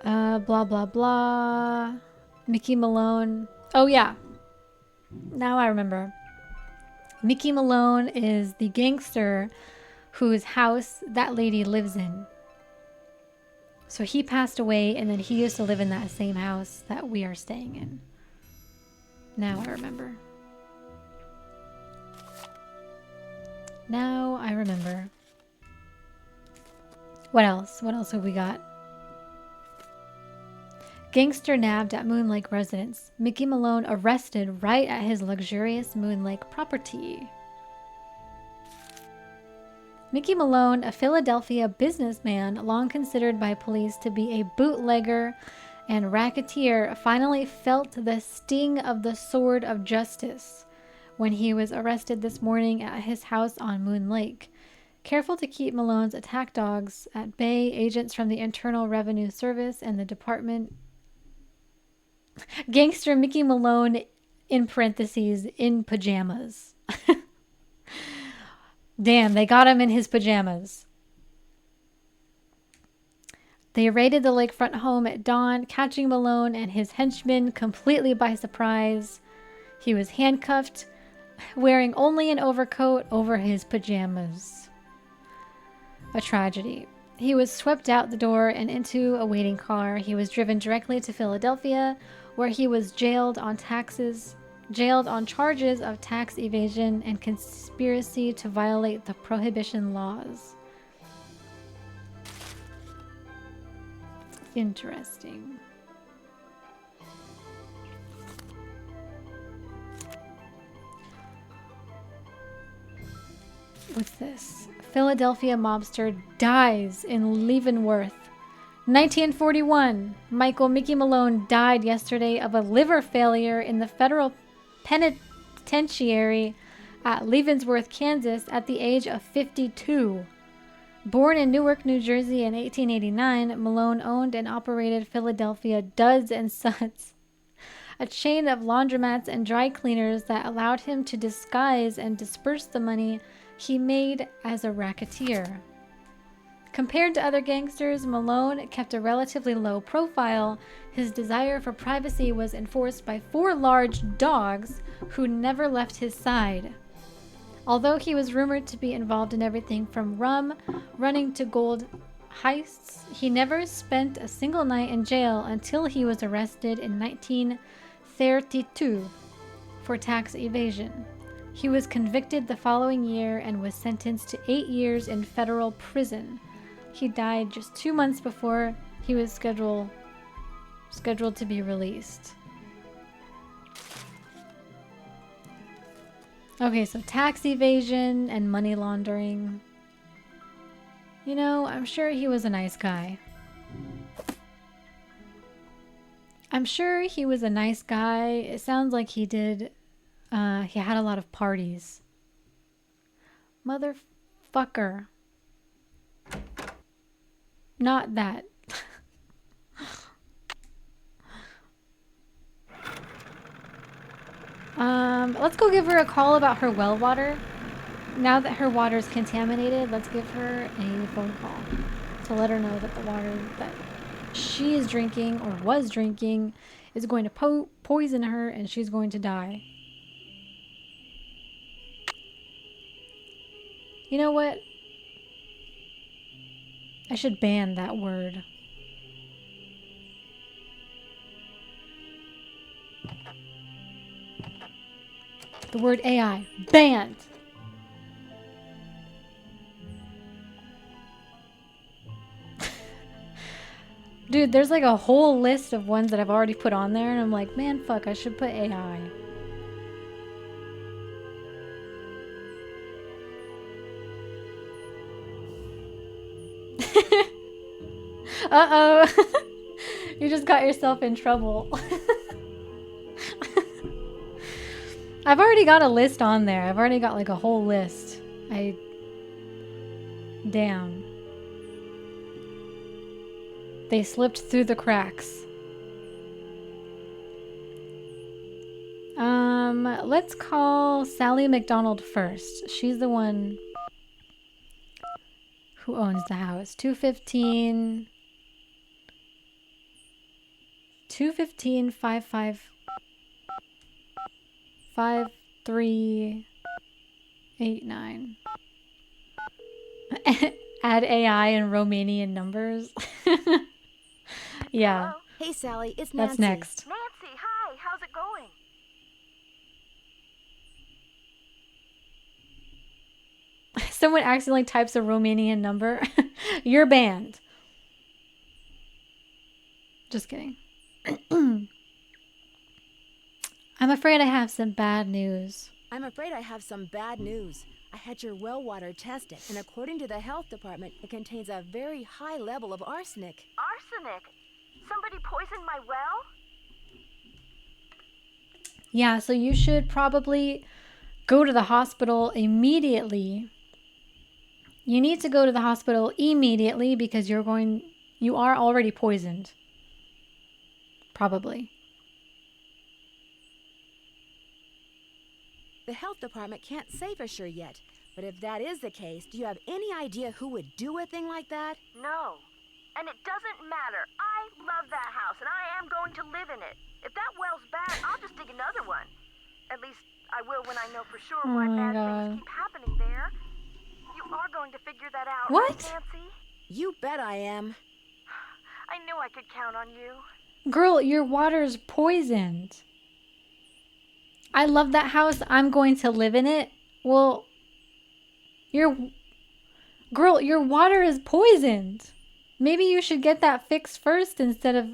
S1: Blah, blah, blah. Mickey Malone. Oh, yeah. Now I remember. Mickey Malone is the gangster whose house that lady lives in. So he passed away, and then he used to live in that same house that we are staying in. Now I remember. Now I remember. What else? What else have we got? Gangster nabbed at Moon Lake residence. Mickey Malone arrested right at his luxurious Moon Lake property. Mickey Malone, a Philadelphia businessman long considered by police to be a bootlegger and racketeer, finally felt the sting of the sword of justice when he was arrested this morning at his house on Moon Lake. Careful to keep Malone's attack dogs at bay, agents from the Internal Revenue Service and the department. Gangster Mickey Malone, in parentheses, in pajamas. Damn, they got him in his pajamas. They raided the lakefront home at dawn, catching Malone and his henchmen completely by surprise. He was handcuffed, wearing only an overcoat over his pajamas. A tragedy. He was swept out the door and into a waiting car. He was driven directly to Philadelphia, where he was jailed on charges of tax evasion and conspiracy to violate the prohibition laws. Interesting. What's this? Philadelphia mobster dies in Leavenworth. 1941. Michael Mickey Malone died yesterday of a liver failure in the federal penitentiary at Leavenworth, Kansas at the age of 52. Born in Newark, New Jersey in 1889, Malone owned and operated Philadelphia Duds and Sons, a chain of laundromats and dry cleaners that allowed him to disguise and disperse the money he made as a racketeer. Compared to other gangsters, Malone kept a relatively low profile. His desire for privacy was enforced by 4 large dogs who never left his side. Although he was rumored to be involved in everything from rum running to gold heists, he never spent a single night in jail until he was arrested in 1932 for tax evasion. He was convicted the following year and was sentenced to 8 years in federal prison. He died just 2 months before he was scheduled to be released. Okay, so tax evasion and money laundering. You know, I'm sure he was a nice guy. I'm sure he was a nice guy. It sounds like he did. He had a lot of parties. Motherfucker. Not that. Let's go give her a call about her well water. Now that her water is contaminated, let's give her a phone call to let her know that the water that she is drinking or was drinking is going to poison her and she's going to die. You know what? I should ban that word. The word AI. Banned! Dude, there's like a whole list of ones that I've already put on there, and I'm like, man, fuck, I should put AI. Uh-oh. You just got yourself in trouble. I've already got a list on there. I've already got like a whole list. Damn. They slipped through the cracks. Let's call Sally McDonald first. She's the one who owns the house. 215 5389. Add AI and Romanian numbers. Yeah.
S3: Hello? Hey, Sally, it's Nancy.
S1: That's next.
S4: Nancy, hi. How's it going?
S1: Someone accidentally types a Romanian number. You're banned. Just kidding. I'm afraid I have some bad news.
S3: I'm afraid I have some bad news. I had your well water tested, and according to the health department, it contains a very high level of arsenic.
S4: Arsenic? Somebody poisoned my well?
S1: Yeah, so you should probably go to the hospital immediately. You need to go to the hospital immediately because you are already poisoned. Probably.
S3: The health department can't say for sure yet, but if that is the case, do you have any idea who would do a thing like that?
S4: No. And it doesn't matter. I love that house, and I am going to live in it. If that well's bad, I'll just dig another one. At least I will when I know for sure why bad things keep happening there. You are going to figure that out,
S1: What?
S4: right, Nancy?
S3: You bet I am.
S4: I knew I could count on you.
S1: Girl, your water's poisoned. I love that house. I'm going to live in it. Well, your water is poisoned. Maybe you should get that fixed first instead of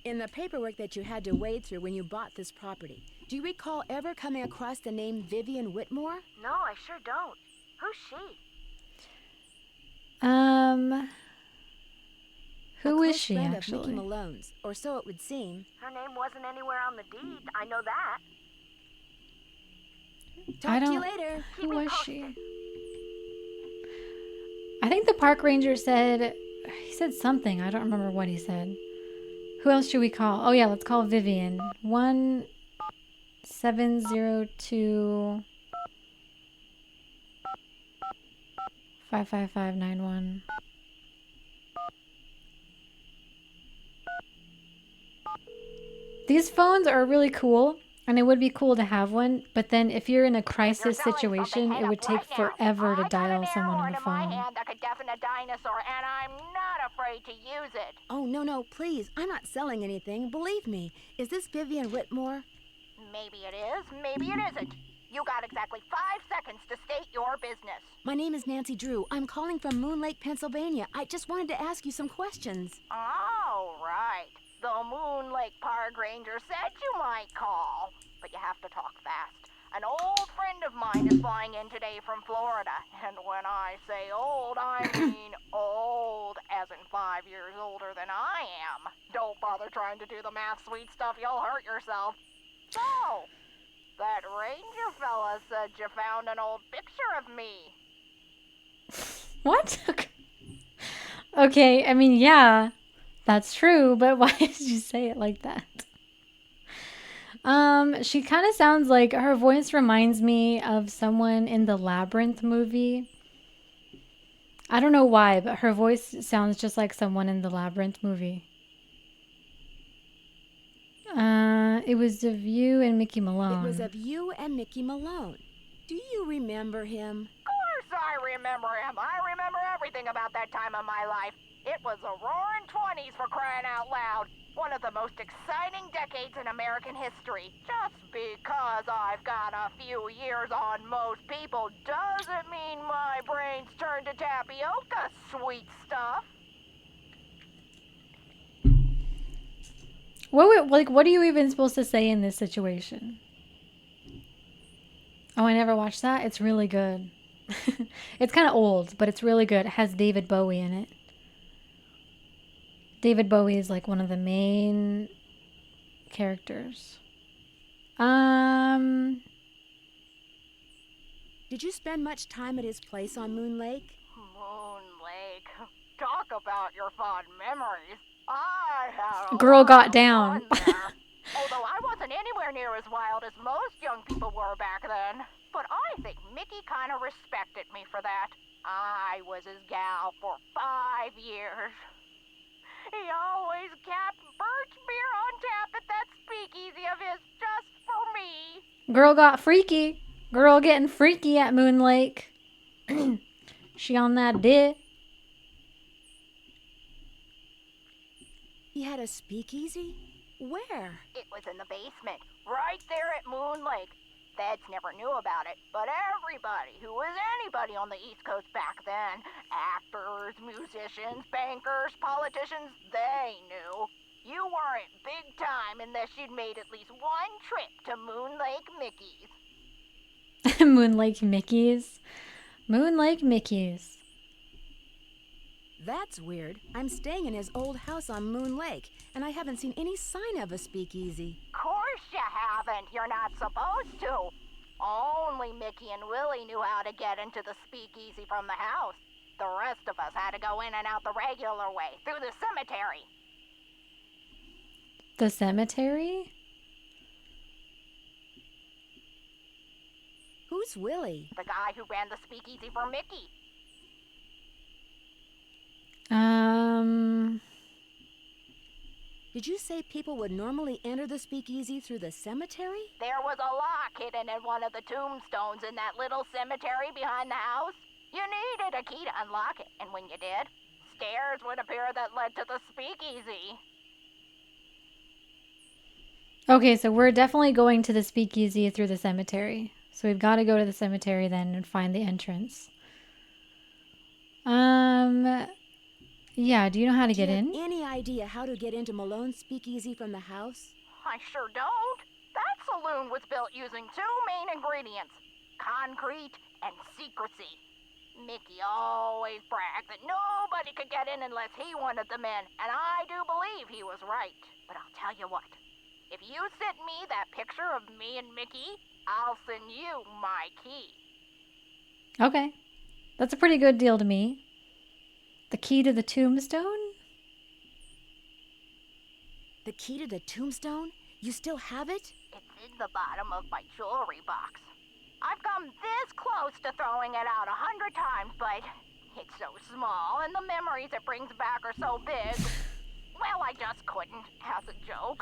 S3: In the paperwork that you had to wade through when you bought this property, do you recall ever coming across the name Vivian Whitmore?
S4: No, I sure don't. Who's she?
S1: Who
S3: A
S1: is
S3: close
S1: she
S3: friend
S1: actually?
S3: Of Mickey Malone's, or so it would seem.
S4: Her name wasn't anywhere on the deed. I know that.
S3: Talk to you later.
S1: Who was she? I think the park ranger said, he said something. I don't remember what he said. Who else should we call? Oh yeah, let's call Vivian. 1702 55591. These phones are really cool, and it would be cool to have one, but then if you're in a crisis situation, it would take forever to dial someone on the phone.
S4: That could deafen a dinosaur, and I'm not afraid to use it.
S3: Oh, no, please. I'm not selling anything. Believe me. Is this Vivian Whitmore?
S4: Maybe it is, maybe it isn't. You got exactly 5 seconds to state your business.
S3: My name is Nancy Drew. I'm calling from Moon Lake, Pennsylvania. I just wanted to ask you some questions.
S4: Oh, right. The Moon Lake Park Ranger said you might call, but you have to talk fast. An old friend of mine is flying in today from Florida, and when I say old, I mean old, as in 5 years older than I am. Don't bother trying to do the math, sweet stuff, you'll hurt yourself. So, that ranger fella said you found an old picture of me.
S1: What? Okay, I mean, yeah, that's true, but why did you say it like that? She kind of sounds like, her voice reminds me of someone in the Labyrinth movie. I don't know why, but her voice sounds just like someone in the Labyrinth movie. It was of you and Mickey Malone.
S3: It was of you and Mickey Malone. Do you remember him?
S4: Of course I remember him. I remember everything about that time of my life. It was the roaring 20s, for crying out loud. One of the most exciting decades in American history. Just because I've got a few years on most people doesn't mean my brain's turned to tapioca, sweet stuff.
S1: What are you even supposed to say in this situation? Oh, I never watched that. It's really good. It's kind of old, but it's really good. It has David Bowie in it. David Bowie is like one of the main characters.
S3: Did you spend much time at his place on Moon Lake?
S4: Moon Lake. Talk about your fond memories. I had a
S1: Girl
S4: lot
S1: got
S4: of
S1: down.
S4: fun there. Although I wasn't anywhere near as wild as most young people were back then. But I think Mickey kind of respected me for that. I was his gal for 5 years. He always kept birch beer on tap at that speakeasy of his just for me.
S1: Girl got freaky. Girl getting freaky at Moon Lake. She on that dick.
S3: He had a speakeasy? Where?
S4: It was in the basement, right there at Moon Lake. Feds never knew about it, but everybody who was anybody on the East Coast back then, actors, musicians, bankers, politicians, they knew. You weren't big time unless you'd made at least one trip to Moon Lake Mickey's.
S1: Moon Lake Mickey's. Moon Lake Mickey's.
S3: That's weird. I'm staying in his old house on Moon Lake, and I haven't seen any sign of a speakeasy.
S4: Course you haven't. You're not supposed to. Only Mickey and Willie knew how to get into the speakeasy from the house. The rest of us had to go in and out the regular way, through the cemetery.
S1: The cemetery?
S3: Who's Willie?
S4: The guy who ran the speakeasy for Mickey.
S3: Did you say people would normally enter the speakeasy through the cemetery?
S4: There was a lock hidden in one of the tombstones in that little cemetery behind the house. You needed a key to unlock it, and when you did, stairs would appear that led to the speakeasy.
S1: Okay, so we're definitely going to the speakeasy through the cemetery. So we've got to go to the cemetery then and find the entrance. Yeah, do you know how to get
S3: Do you
S1: in?
S3: have any idea how to get into Malone's speakeasy from the house?
S4: I sure don't. That saloon was built using 2 main ingredients, concrete and secrecy. Mickey always bragged that nobody could get in unless he wanted them in, and I do believe he was right. But I'll tell you what, if you send me that picture of me and Mickey, I'll send you my key.
S1: Okay. That's a pretty good deal to me. The key to the tombstone?
S3: The key to the tombstone? You still have it?
S4: It's in the bottom of my jewelry box. I've come this close to throwing it out 100 times, but it's so small and the memories it brings back are so big. Well, I just couldn't, as a joke.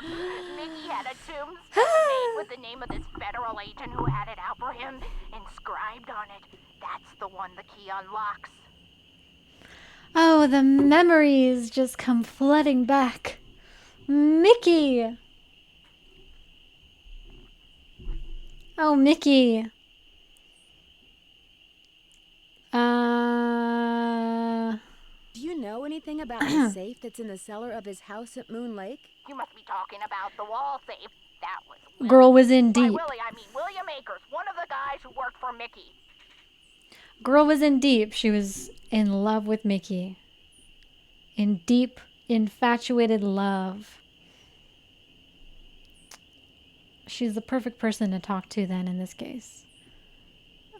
S4: Mickey had a tombstone made with the name of this federal agent who had it out for him, inscribed on it. That's the one the key unlocks.
S1: Oh, the memories just come flooding back. Mickey! Oh, Mickey.
S3: Do you know anything about the safe that's in the cellar of his house at Moon Lake?
S4: You must be talking about the wall safe. That was Willie.
S1: Girl was in
S4: By
S1: deep.
S4: Willie, I mean William Akers, one of the guys who worked for Mickey.
S1: Girl was in deep. She was in love with Mickey. In deep, infatuated love. She's the perfect person to talk to then in this case.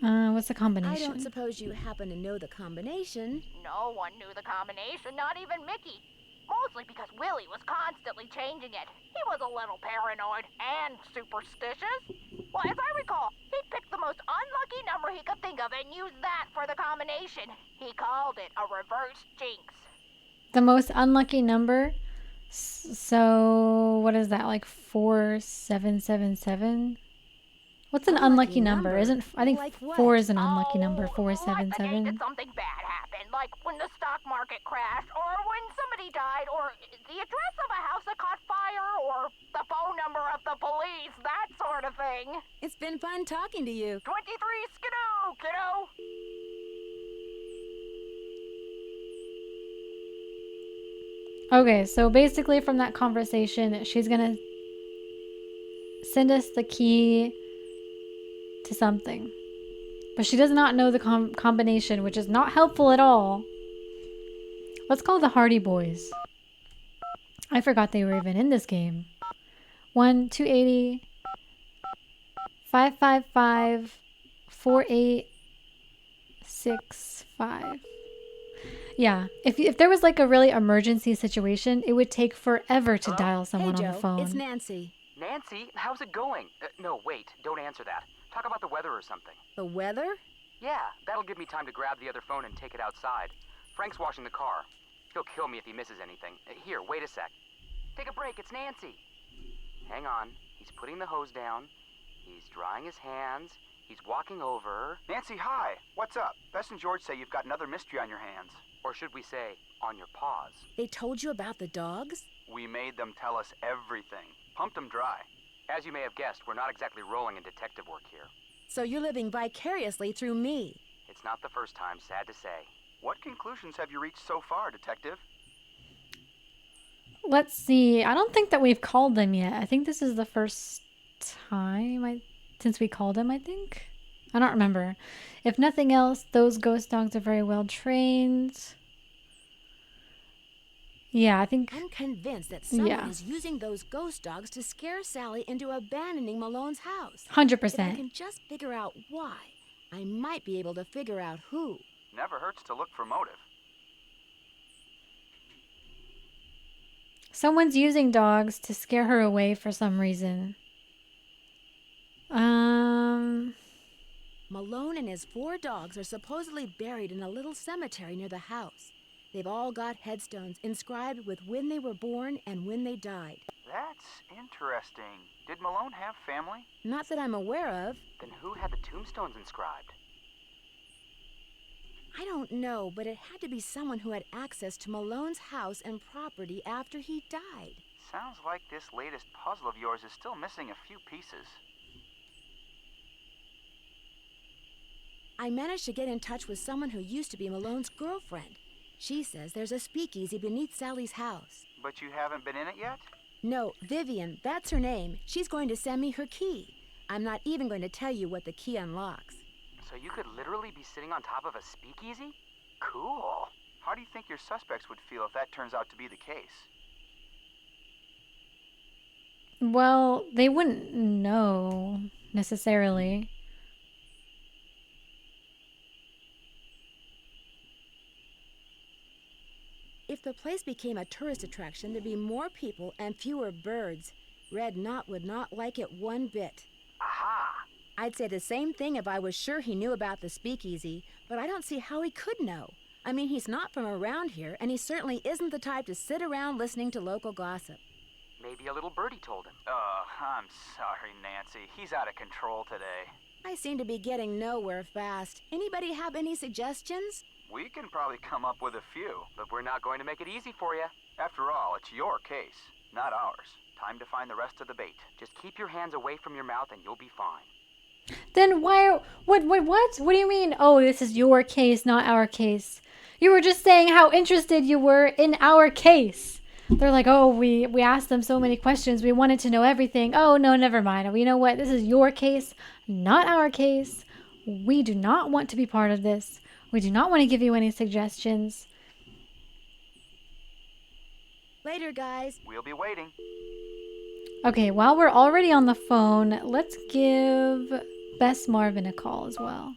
S1: What's the
S3: I
S1: combination?
S3: don't suppose you happen to know the combination.
S4: No one knew the combination, not even Mickey. Mostly because Willie was constantly changing it. He was a little paranoid and superstitious. Well, as I recall, he picked the most unlucky number he could think of and used that for the combination. He called it a reverse jinx.
S1: The most unlucky number? So, what is that? Like 4777? What's an unlucky number? Isn't I think
S3: Like what?
S1: 4 is an unlucky number.
S4: Like the day
S1: 477.
S4: that something bad happened, like when the stock market crashed, or when somebody died, or the address of a house that caught fire, or the phone number of the police, that sort of thing.
S3: It's been fun talking to you.
S4: 23 skidoo, kiddo.
S1: Okay, so basically from that conversation, she's gonna send us the key to something. But she does not know the combination, which is not helpful at all. Let's call the Hardy Boys. I forgot they were even in this game. 280 555 4865. Yeah, if there was like a really emergency situation, it would take forever to
S5: Hello?
S1: dial someone
S3: Hey,
S1: on the
S3: Joe.
S1: phone.
S3: It's Nancy.
S5: Nancy, how's it going? No, wait, don't answer that. Talk about the weather or something.
S3: The weather?
S5: Yeah, that'll give me time to grab the other phone and take it outside. Frank's washing the car. He'll kill me if he misses anything. Here, wait a sec. Take a break, it's Nancy. Hang on, he's putting the hose down. He's drying his hands. He's walking over.
S6: Nancy, hi. What's up? Bess and George say you've got another mystery on your hands.
S5: Or should we say, on your paws.
S3: They told you about the dogs?
S6: We made them tell us everything. Pumped them dry.
S5: As you may have guessed, we're not exactly rolling in detective work here.
S3: So you're living vicariously through me.
S5: It's not the first time, sad to say.
S6: What conclusions have you reached so far, Detective?
S1: Let's see. I don't think that we've called them yet. I think this is the first time since we called him, I think. I don't remember. If nothing else, those ghost dogs are very well trained. Yeah, I think...
S3: I'm convinced that someone is using those ghost dogs to scare Sally into abandoning Malone's house.
S1: 100%.
S3: If I can just figure out why, I might be able to figure out who.
S6: Never hurts to look for motive.
S1: Someone's using dogs to scare her away for some reason.
S3: Malone and his 4 dogs are supposedly buried in a little cemetery near the house. They've all got headstones inscribed with when they were born and when they died.
S6: That's interesting. Did Malone have family?
S3: Not that I'm aware of.
S5: Then who had the tombstones inscribed?
S3: I don't know, but it had to be someone who had access to Malone's house and property after he died.
S6: Sounds like this latest puzzle of yours is still missing a few pieces.
S3: I managed to get in touch with someone who used to be Malone's girlfriend. She says there's a speakeasy beneath Sally's house.
S6: But you haven't been in it yet?
S3: No, Vivian, that's her name. She's going to send me her key. I'm not even going to tell you what the key unlocks.
S5: So you could literally be sitting on top of a speakeasy? Cool.
S6: How do you think your suspects would feel if that turns out to be the case?
S1: Well, they wouldn't know necessarily.
S3: If the place became a tourist attraction, there'd be more people and fewer birds. Red Knot would not like it one bit.
S5: Aha!
S3: I'd say the same thing if I was sure he knew about the speakeasy, but I don't see how he could know. I mean, he's not from around here, and he certainly isn't the type to sit around listening to local gossip.
S5: Maybe a little birdie told him.
S6: I'm sorry, Nancy. He's out of control today.
S3: I seem to be getting nowhere fast. Anybody have any suggestions?
S6: We can probably come up with a few.
S5: But we're not going to make it easy for you.
S6: After all, it's your case, not ours. Time to find the rest of the bait.
S5: Just keep your hands away from your mouth and you'll be fine.
S1: Then why... What? What do you mean, oh, this is your case, not our case? You were just saying how interested you were in our case. They're like, oh, we asked them so many questions. We wanted to know everything. Oh, no, never mind. You know what? This is your case, not our case. We do not want to be part of this. We do not want to give you any suggestions.
S3: Later, guys.
S6: We'll be waiting.
S1: Okay, while we're already on the phone, let's give Bess Marvin a call as well.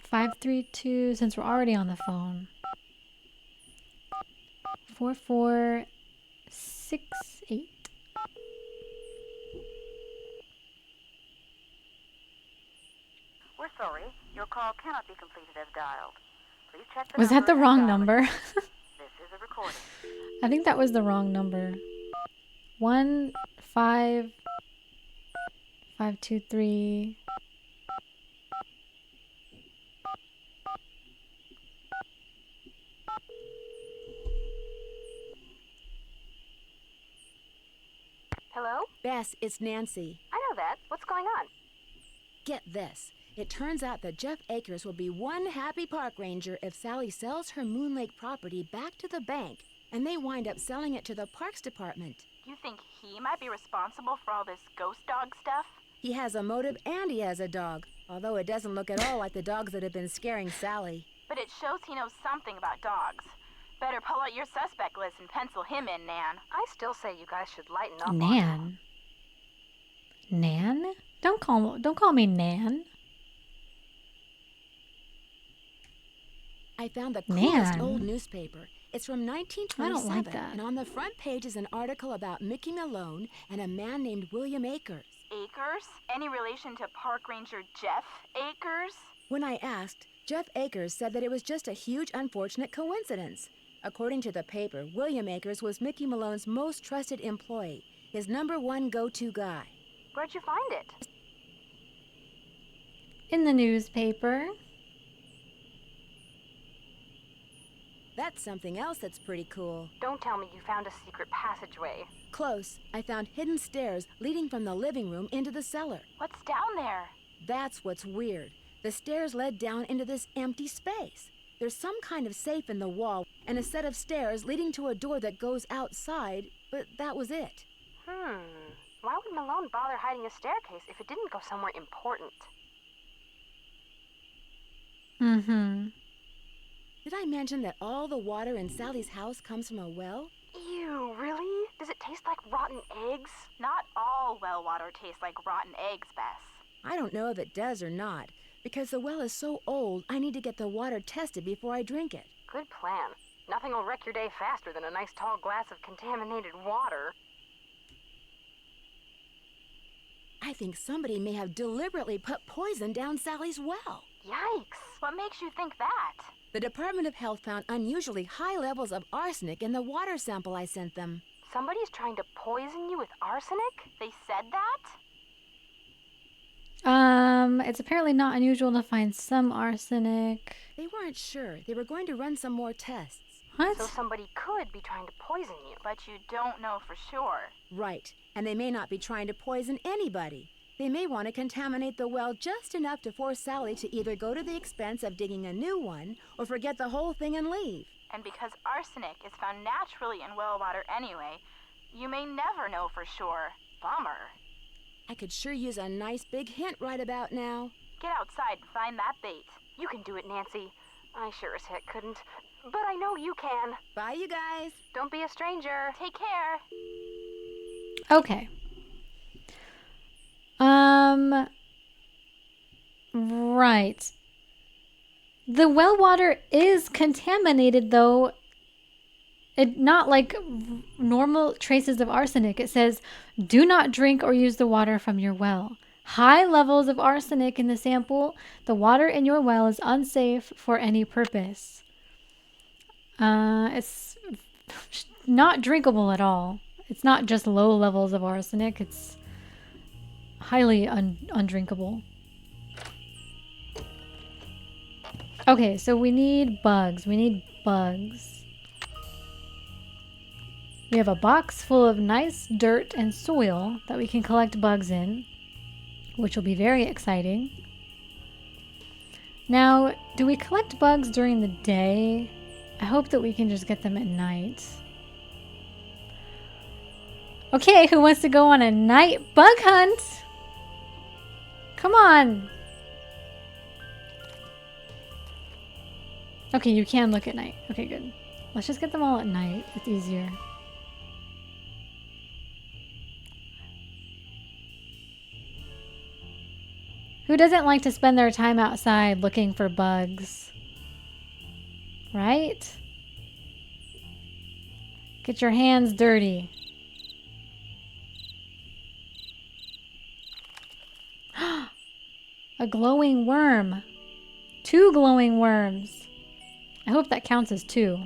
S1: 532, since we're already on the phone. 4468.
S4: We're sorry. Your call cannot be completed as dialed. Please check the
S1: Was that the
S4: number
S1: wrong
S4: and dial
S1: number?
S4: again. This is a recording.
S1: I think that was the wrong number. 15523.
S4: Hello?
S3: Bess, it's Nancy.
S4: I know that. What's going on?
S3: Get this. It turns out that Jeff Akers will be one happy park ranger if Sally sells her Moon Lake property back to the bank and they wind up selling it to the Parks Department.
S4: You think he might be responsible for all this ghost dog stuff?
S3: He has a motive and he has a dog, although it doesn't look at all like the dogs that have been scaring Sally.
S4: But it shows he knows something about dogs. Better pull out your suspect list and pencil him in, Nan.
S3: I still say you guys should lighten up on him.
S1: Nan. Nan? Don't call me Nan.
S3: I found the coolest
S1: Nan.
S3: old newspaper. It's from 1927,
S1: I don't like that.
S3: and on the front page is an article about Mickey Malone and a man named William Akers.
S4: Akers? Any relation to Park Ranger Jeff Akers?
S3: When I asked, Jeff Akers said that it was just a huge unfortunate coincidence. According to the paper, William Akers was Mickey Malone's most trusted employee, his #1 go-to guy.
S4: Where'd you find it?
S1: In the newspaper.
S3: That's something else that's pretty cool.
S7: Don't tell me you found a secret passageway.
S3: Close, I found hidden stairs leading from the living room into the cellar.
S4: What's down there?
S3: That's what's weird. The stairs led down into this empty space. There's some kind of safe in the wall and a set of stairs leading to a door that goes outside, but that was it.
S7: Why would Malone bother hiding a staircase if it didn't go somewhere important?
S1: Mm-hmm.
S3: Did I mention that all the water in Sally's house comes from a well?
S7: Ew, really? Does it taste like rotten eggs?
S4: Not all well water tastes like rotten eggs, Bess.
S3: I don't know if it does or not, because the well is so old, I need to get the water tested before I drink it.
S7: Good plan. Nothing will wreck your day faster than a nice tall glass of contaminated water.
S3: I think somebody may have deliberately put poison down Sally's well.
S7: Yikes.
S4: What makes you think that?
S3: The Department of Health found unusually high levels of arsenic in the water sample I sent them.
S7: Somebody's trying to poison you with arsenic?
S4: They said that?
S1: It's apparently not unusual to find some arsenic.
S3: They weren't sure. They were going to run some more tests.
S1: What?
S7: So somebody could be trying to poison you.
S4: But you don't know for sure.
S3: Right. And they may not be trying to poison anybody. They may want to contaminate the well just enough to force Sally to either go to the expense of digging a new one or forget the whole thing and leave.
S4: And because arsenic is found naturally in well water anyway, you may never know for sure. Bummer.
S3: I could sure use a nice big hint right about now.
S4: Get outside and find that bait.
S7: You can do it, Nancy. I sure as heck couldn't. But I know you can.
S3: Bye, you guys.
S7: Don't be a stranger.
S4: Take care.
S1: Okay. Right. The well water is contaminated, though. It not like normal traces of arsenic. It says, do not drink or use the water from your well. High levels of arsenic in the sample. The water in your well is unsafe for any purpose. It's not drinkable at all. It's not just low levels of arsenic. It's highly undrinkable. Okay, so we need bugs. We need bugs. We have a box full of nice dirt and soil that we can collect bugs in, which will be very exciting. Now, do we collect bugs during the day? I hope that we can just get them at night. Okay, who wants to go on a night bug hunt? Come on. Okay, you can look at night. Okay, good. Let's just get them all at night. It's easier. Who doesn't like to spend their time outside looking for bugs? Right? Get your hands dirty. A glowing worm. 2 glowing worms. I hope that counts as 2.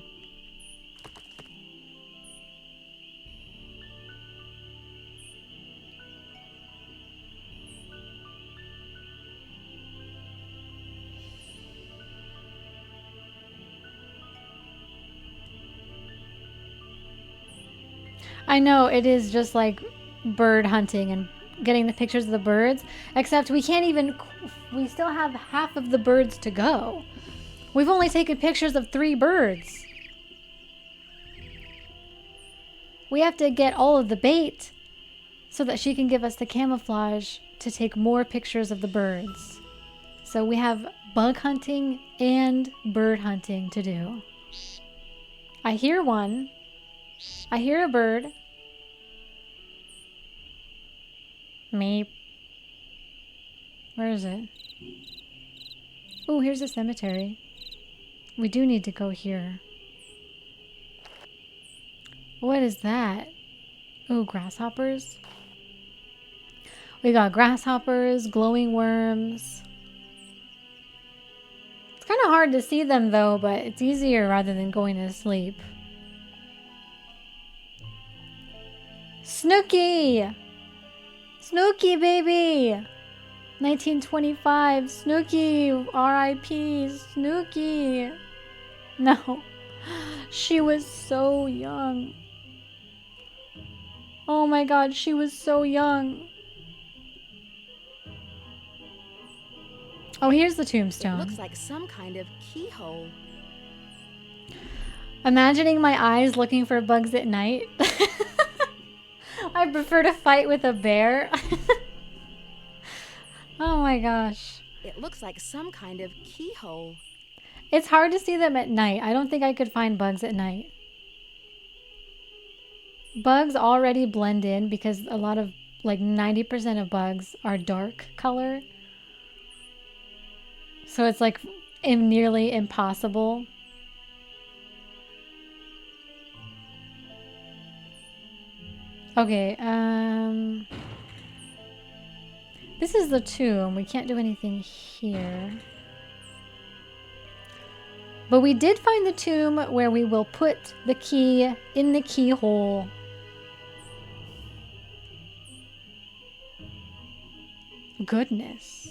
S1: I know, it is just like bird hunting and getting the pictures of the birds, except we can't even, we still have half of the birds to go. We've only taken pictures of 3 birds. We have to get all of the bait so that she can give us the camouflage to take more pictures of the birds. So we have bug hunting and bird hunting to do. I hear one. I hear a bird. Meep. Where is it? Oh, here's a cemetery. We do need to go here. What is that? Oh, grasshoppers. We got grasshoppers, glowing worms. It's kind of hard to see them though, but it's easier rather than going to sleep. Snooky! Snooky, baby! 1925, Snooky, R.I.P. Snooky. No, she was so young. Oh my god, she was so young. Oh, here's the tombstone.
S3: It looks like some kind of keyhole.
S1: Imagining my eyes looking for bugs at night. I prefer to fight with a bear. Oh my gosh.
S3: It looks like some kind of keyhole.
S1: It's hard to see them at night. I don't think I could find bugs at night. Bugs already blend in because a lot of, like 90% of bugs are dark color. So it's like nearly impossible. Okay, this is the tomb. We can't do anything here. But we did find the tomb where we will put the key in the keyhole. Goodness.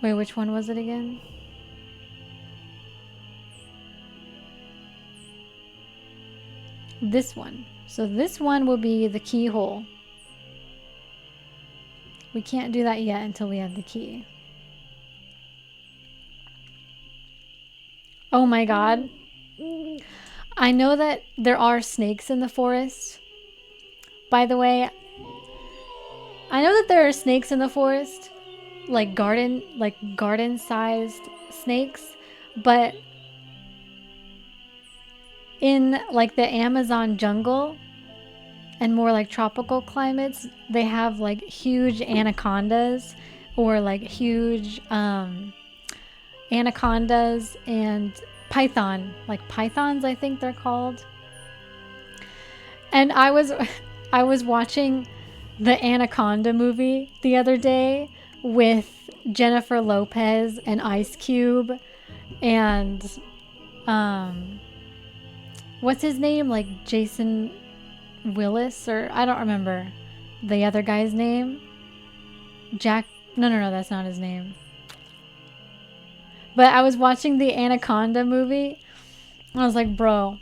S1: Wait, which one was it again? This one. So this one will be the keyhole. We can't do that yet until we have the key. Oh my god. I know that there are snakes in the forest. By the way, I know that there are snakes in the forest. Like garden-sized snakes. But in like the Amazon jungle and more like tropical climates, they have like huge anacondas or like huge anacondas and pythons, I think they're called. And I was watching the Anaconda movie the other day with Jennifer Lopez and Ice Cube and what's his name? Like Jason Willis, or I don't remember the other guy's name. Jack. No, that's not his name. But I was watching the Anaconda movie. And I was like, bro,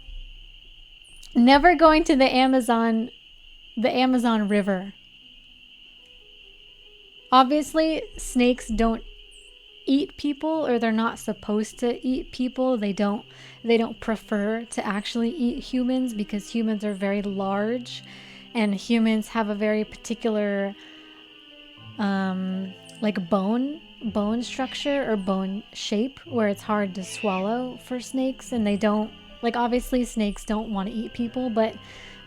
S1: never going to the Amazon River. Obviously, snakes don't eat people, or they're not supposed to eat people. They don't prefer to actually eat humans because humans are very large and humans have a very particular like bone structure or bone shape where it's hard to swallow for snakes, and they don't, like, obviously snakes don't want to eat people, but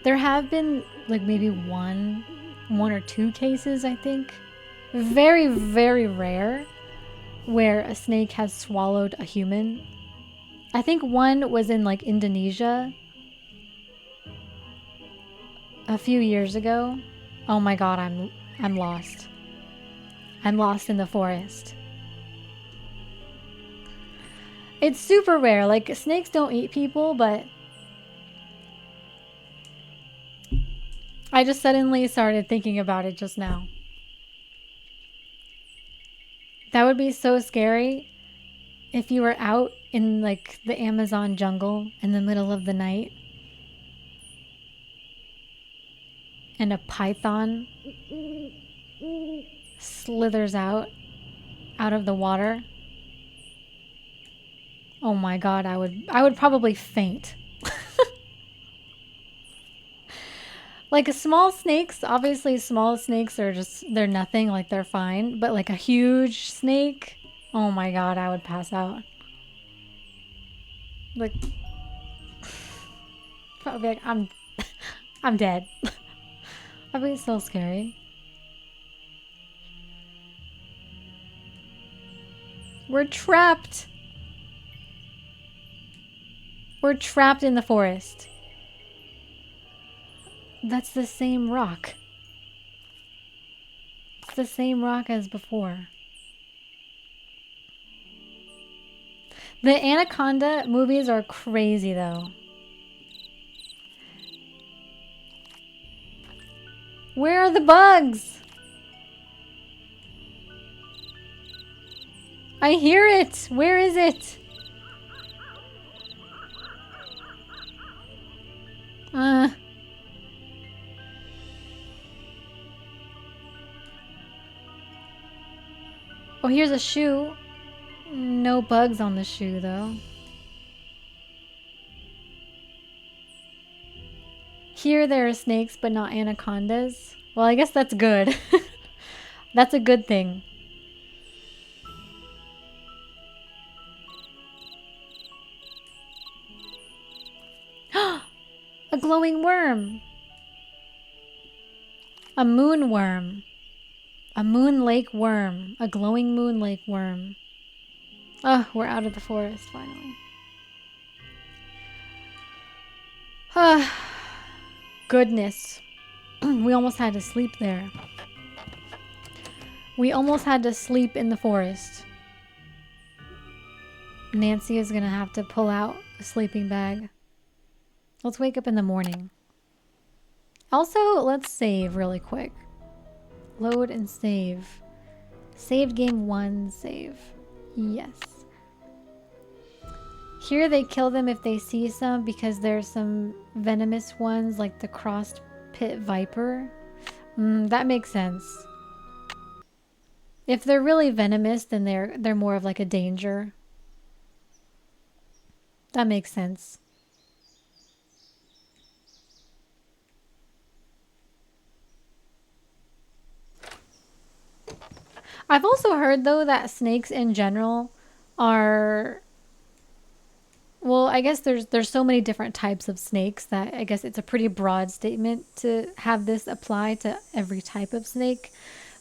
S1: there have been like maybe one or two cases, I think, very, very rare, where a snake has swallowed a human. I think one was in like Indonesia a few years ago. Oh my god, I'm lost. I'm lost in the forest. It's super rare. Like, snakes don't eat people, but I just suddenly started thinking about it just now. That would be so scary if you were out in like the Amazon jungle in the middle of the night and a python slithers out of the water. Oh my god, I would probably faint. Like small snakes, obviously small snakes are just, they're nothing, like they're fine. But like a huge snake, oh my god, I would pass out. Like, I'll be like, I'm dead. That'd be so scary. We're trapped. We're trapped in the forest. That's the same rock. It's the same rock as before. The Anaconda movies are crazy though. Where are the bugs? I hear it. Where is it? Oh, here's a shoe. No bugs on the shoe though. Here there are snakes, but not anacondas. Well, I guess that's good. That's a good thing. A glowing worm. A moon worm. A moon lake worm. A glowing moon lake worm. Oh, we're out of the forest finally. Goodness. We almost had to sleep there. We almost had to sleep in the forest. Nancy is gonna have to pull out a sleeping bag. Let's wake up in the morning. Also, let's save really quick. Load and save. Saved game 1, save. Yes. Here they kill them if they see some because there's some venomous ones like the crossed pit viper. That makes sense. If they're really venomous, then they're more of like a danger. That makes sense. I've also heard though that snakes in general are, well, I guess there's so many different types of snakes that I guess it's a pretty broad statement to have this apply to every type of snake.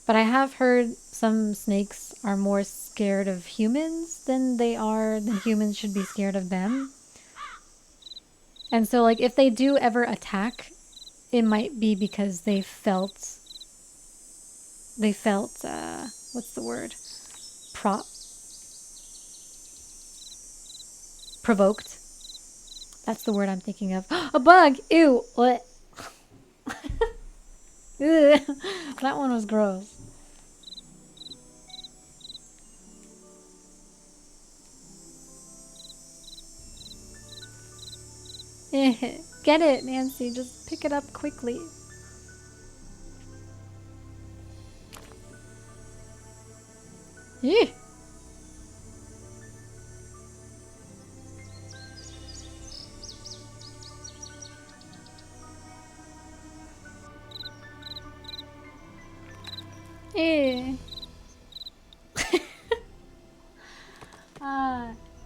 S1: But I have heard some snakes are more scared of humans than humans should be scared of them. And so like if they do ever attack, it might be because they felt what's the word? Provoked. That's the word I'm thinking of. A bug! Ew! What? Ugh. That one was gross. Get it, Nancy. Just pick it up quickly. Yeah.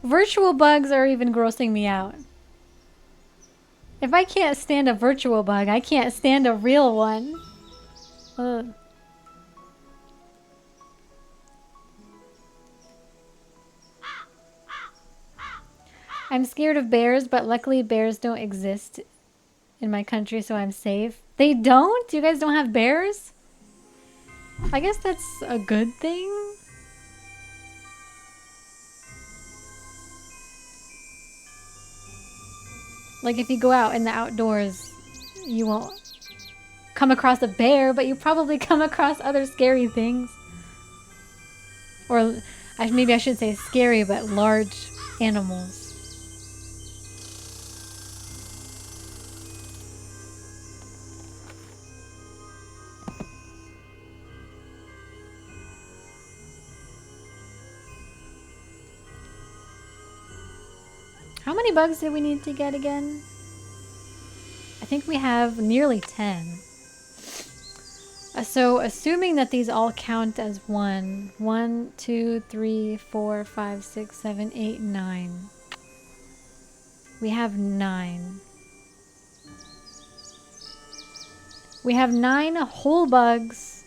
S1: Virtual bugs are even grossing me out. If I can't stand a virtual bug, I can't stand a real one. Ugh. I'm scared of bears, but luckily bears don't exist in my country, so I'm safe. They don't? You guys don't have bears? I guess that's a good thing. Like if you go out in the outdoors, you won't come across a bear, but you probably come across other scary things. Or maybe I shouldn't say scary, but large animals. How many bugs did we need to get again? I think we have nearly 10. So assuming that these all count as 1, 1, 2, 3, 4, 5, 6, 7, 8, 9. We have 9. We have 9 whole bugs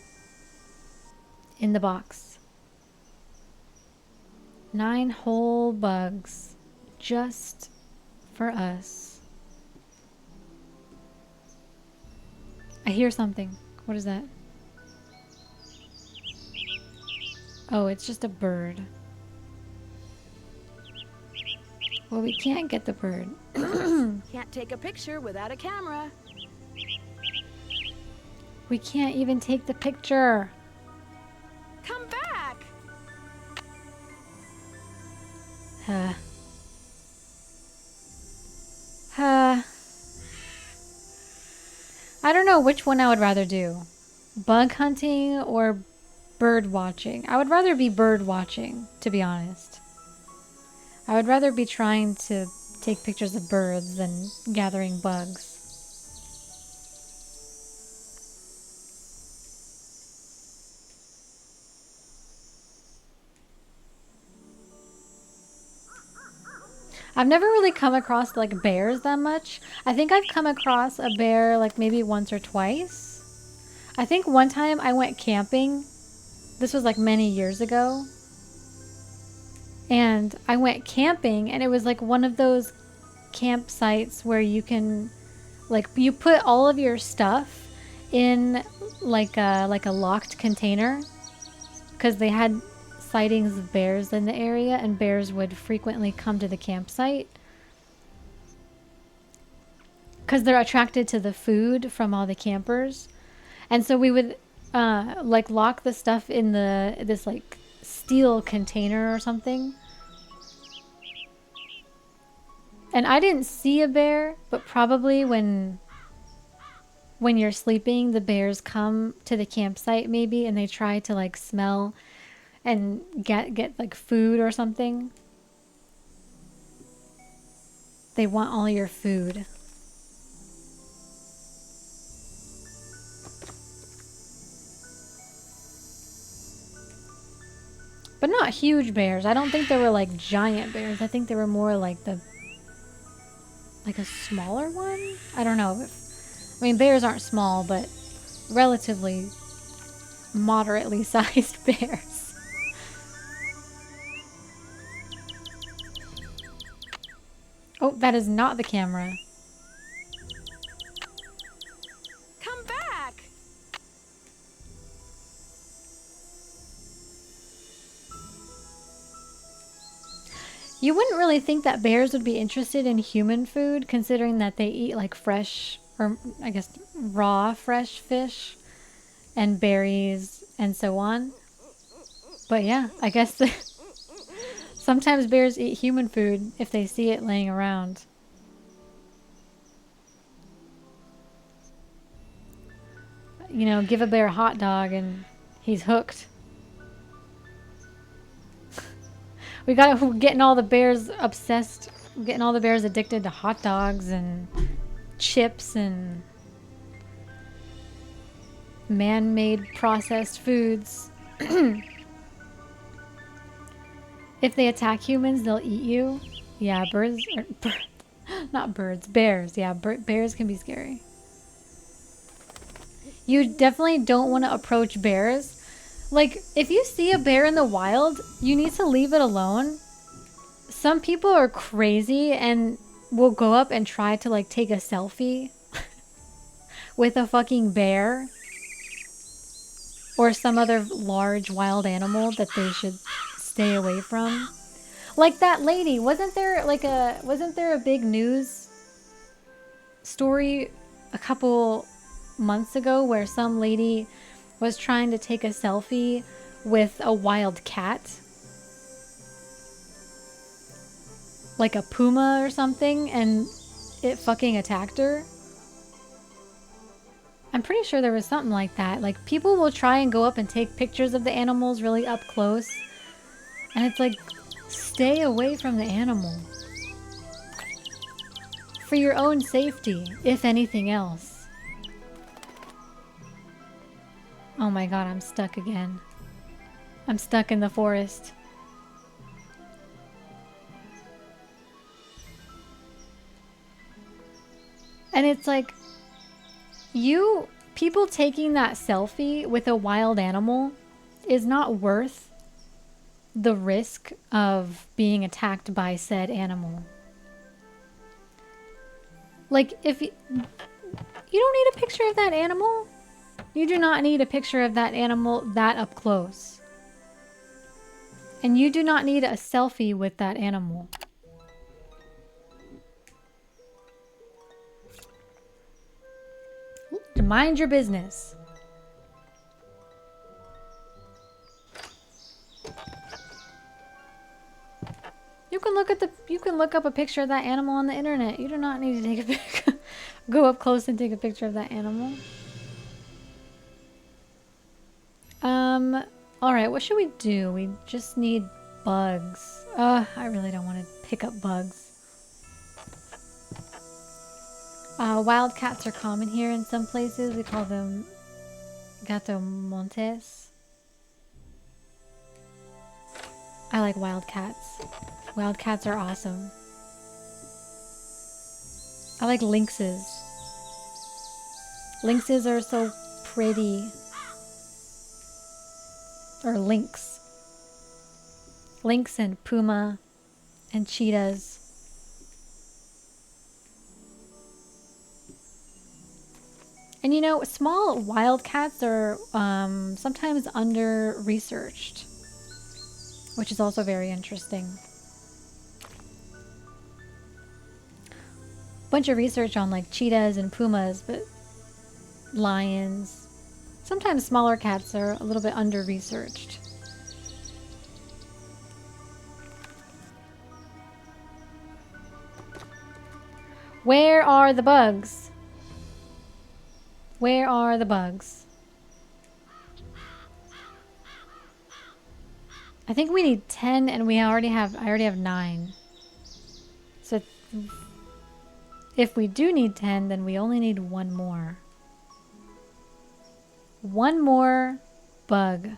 S1: in the box. 9 whole bugs just for us. I hear something. What is that? Oh, it's just a bird. Well, we can't get the bird.
S3: Can't take a picture without a camera.
S1: We can't even take the picture.
S3: Come back!
S1: I don't know which one I would rather do. Bug hunting or bird watching. I would rather be bird watching, to be honest. I would rather be trying to take pictures of birds than gathering bugs. I've never really come across like bears that much. I think I've come across a bear like maybe once or twice. I think one time I went camping. This was like many years ago. And I went camping and it was like one of those campsites where you can like you put all of your stuff in like a locked container because they had sightings of bears in the area and bears would frequently come to the campsite because they're attracted to the food from all the campers. And so we would like lock the stuff in this like steel container or something. And I didn't see a bear, but probably when you're sleeping, the bears come to the campsite maybe and they try to like smell and get like food or something. They want all your food. But not huge bears. I don't think they were like giant bears. I think they were more like like a smaller one? I don't know. I mean, bears aren't small, but relatively moderately sized bears. Oh, that is not the camera.
S3: Come back!
S1: You wouldn't really think that bears would be interested in human food, considering that they eat like fresh, or I guess raw fresh fish and berries and so on. But yeah, I guess sometimes bears eat human food if they see it laying around. You know, give a bear a hot dog and he's hooked. We're getting all the bears obsessed, getting all the bears addicted to hot dogs and chips and man-made processed foods. If they attack humans, they'll eat you. Yeah, not birds, bears. Yeah, bears can be scary. You definitely don't want to approach bears. Like, if you see a bear in the wild, you need to leave it alone. Some people are crazy and will go up and try to, like, take a selfie with a fucking bear or some other large wild animal that they should stay away from. Like that lady, wasn't there a big news story a couple months ago where some lady was trying to take a selfie with a wild cat? Like a puma or something, and it fucking attacked her? I'm pretty sure there was something like that. Like, people will try and go up and take pictures of the animals really up close. And it's like, stay away from the animal. For your own safety, if anything else. Oh my god, I'm stuck again. I'm stuck in the forest. And it's like, people taking that selfie with a wild animal is not worth the risk of being attacked by said animal. Like, if you don't need a picture of that animal. You do not need a picture of that animal that up close. And you do not need a selfie with that animal. Mind your business. You can look up a picture of that animal on the internet. You do not need to take a picture. Go up close and take a picture of that animal. Alright, what should we do? We just need bugs. I really don't want to pick up bugs. Wildcats are common here in some places. We call them gato montes. I like wildcats. Wildcats are awesome. I like lynxes. Lynxes are so pretty. Or lynx. Lynx and puma and cheetahs. And you know, small wildcats are sometimes under-researched, which is also very interesting. Bunch of research on like cheetahs and pumas, but lions. Sometimes smaller cats are a little bit under-researched. Where are the bugs? Where are the bugs? I think we need 10 and I already have 9. So if we do need 10, then we only need one more. One more bug.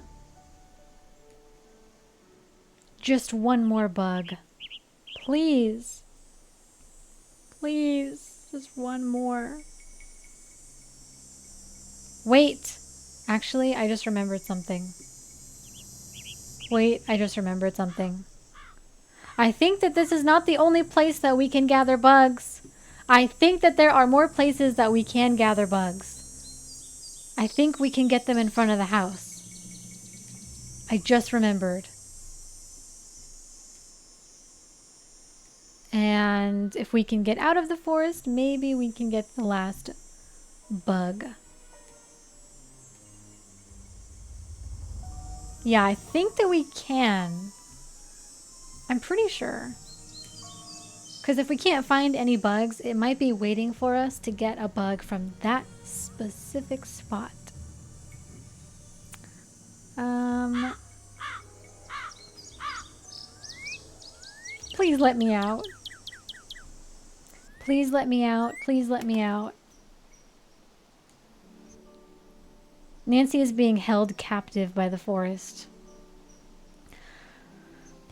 S1: Just one more bug. Please. Please. Just one more. Wait. Actually, I just remembered something. Wait, I just remembered something. I think that this is not the only place that we can gather bugs. I think that there are more places that we can gather bugs. I think we can get them in front of the house. I just remembered. And if we can get out of the forest, maybe we can get the last bug. Yeah, I think that we can. I'm pretty sure. Because if we can't find any bugs, it might be waiting for us to get a bug from that specific spot. Please let me out. Please let me out. Please let me out. Nancy is being held captive by the forest.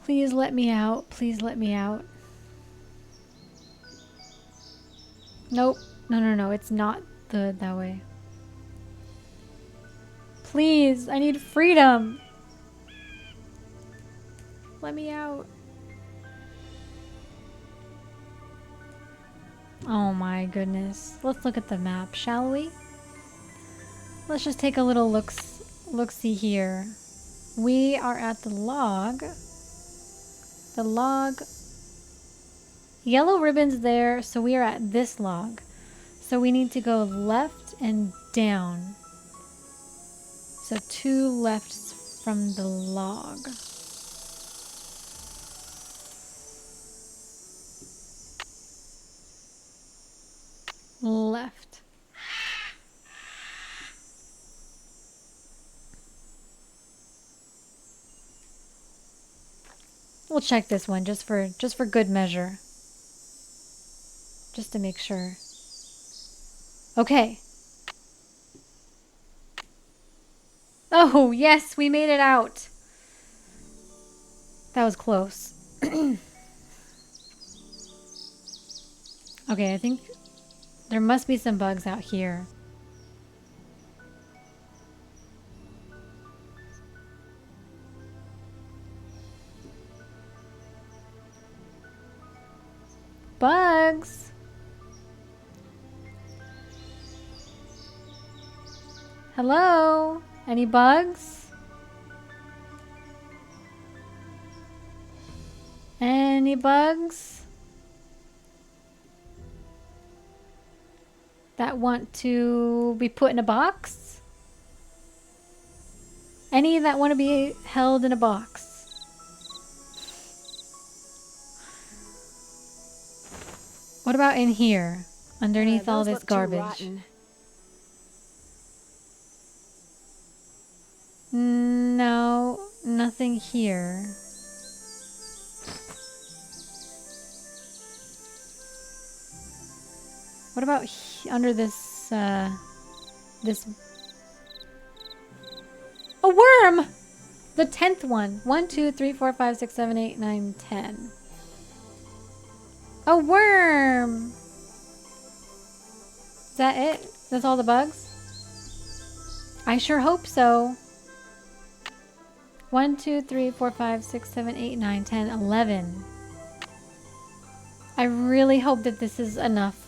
S1: Please let me out. Please let me out. Nope. No. It's not that way. Please. I need freedom. Let me out. Oh my goodness. Let's look at the map, shall we? Let's just take a little look-see here. We are at the log. The log. Yellow ribbon's there, so we are at this log. So we need to go left and down. So 2 lefts from the log. Left. We'll check this one just for good measure. Just to make sure. Okay. Oh, yes, we made it out. That was close. Okay, I think There must be some bugs out here. Bugs! Hello? Any bugs? Any bugs that want to be put in a box? Any that want to be held in a box? What about in here, underneath all
S3: Those
S1: this
S3: look too
S1: garbage?
S3: rotten.
S1: No, nothing here. What about under this, this... A worm! The 10th one. 1, 2, 3, 4, 5, 6, 7, 8, 9, 10. A worm! Is that it? That's all the bugs? I sure hope so. 1, 2, 3, 4, 5, 6, 7, 8, 9, 10, 11. I really hope that this is enough.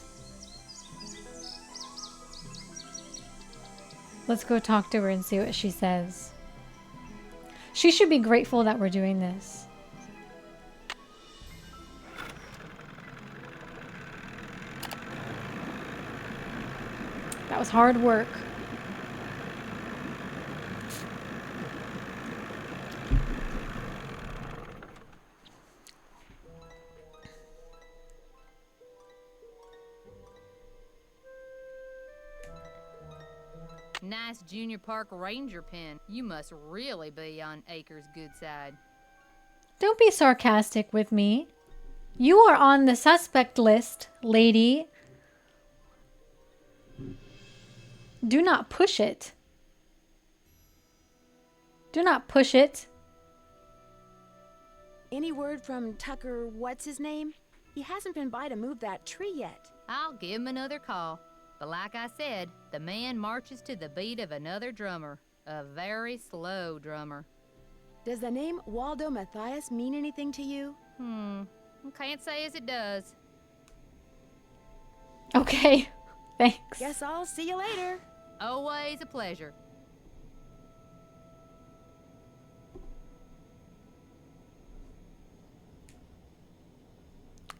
S1: Let's go talk to her and see what she says. She should be grateful that we're doing this. That was hard work.
S8: Nice Junior Park Ranger pin. You must really be on Acre's good side.
S1: Don't be sarcastic with me. You are on the suspect list, lady. Do not push it. Do not push it.
S3: Any word from Tucker, what's his name? He hasn't been by to move that tree yet.
S8: I'll give him another call. But like I said, the man marches to the beat of another drummer. A very slow drummer.
S3: Does the name Waldo Matthias mean anything to you?
S8: Can't say as it does.
S1: Okay, thanks.
S3: Guess I'll see you later.
S8: Always a pleasure.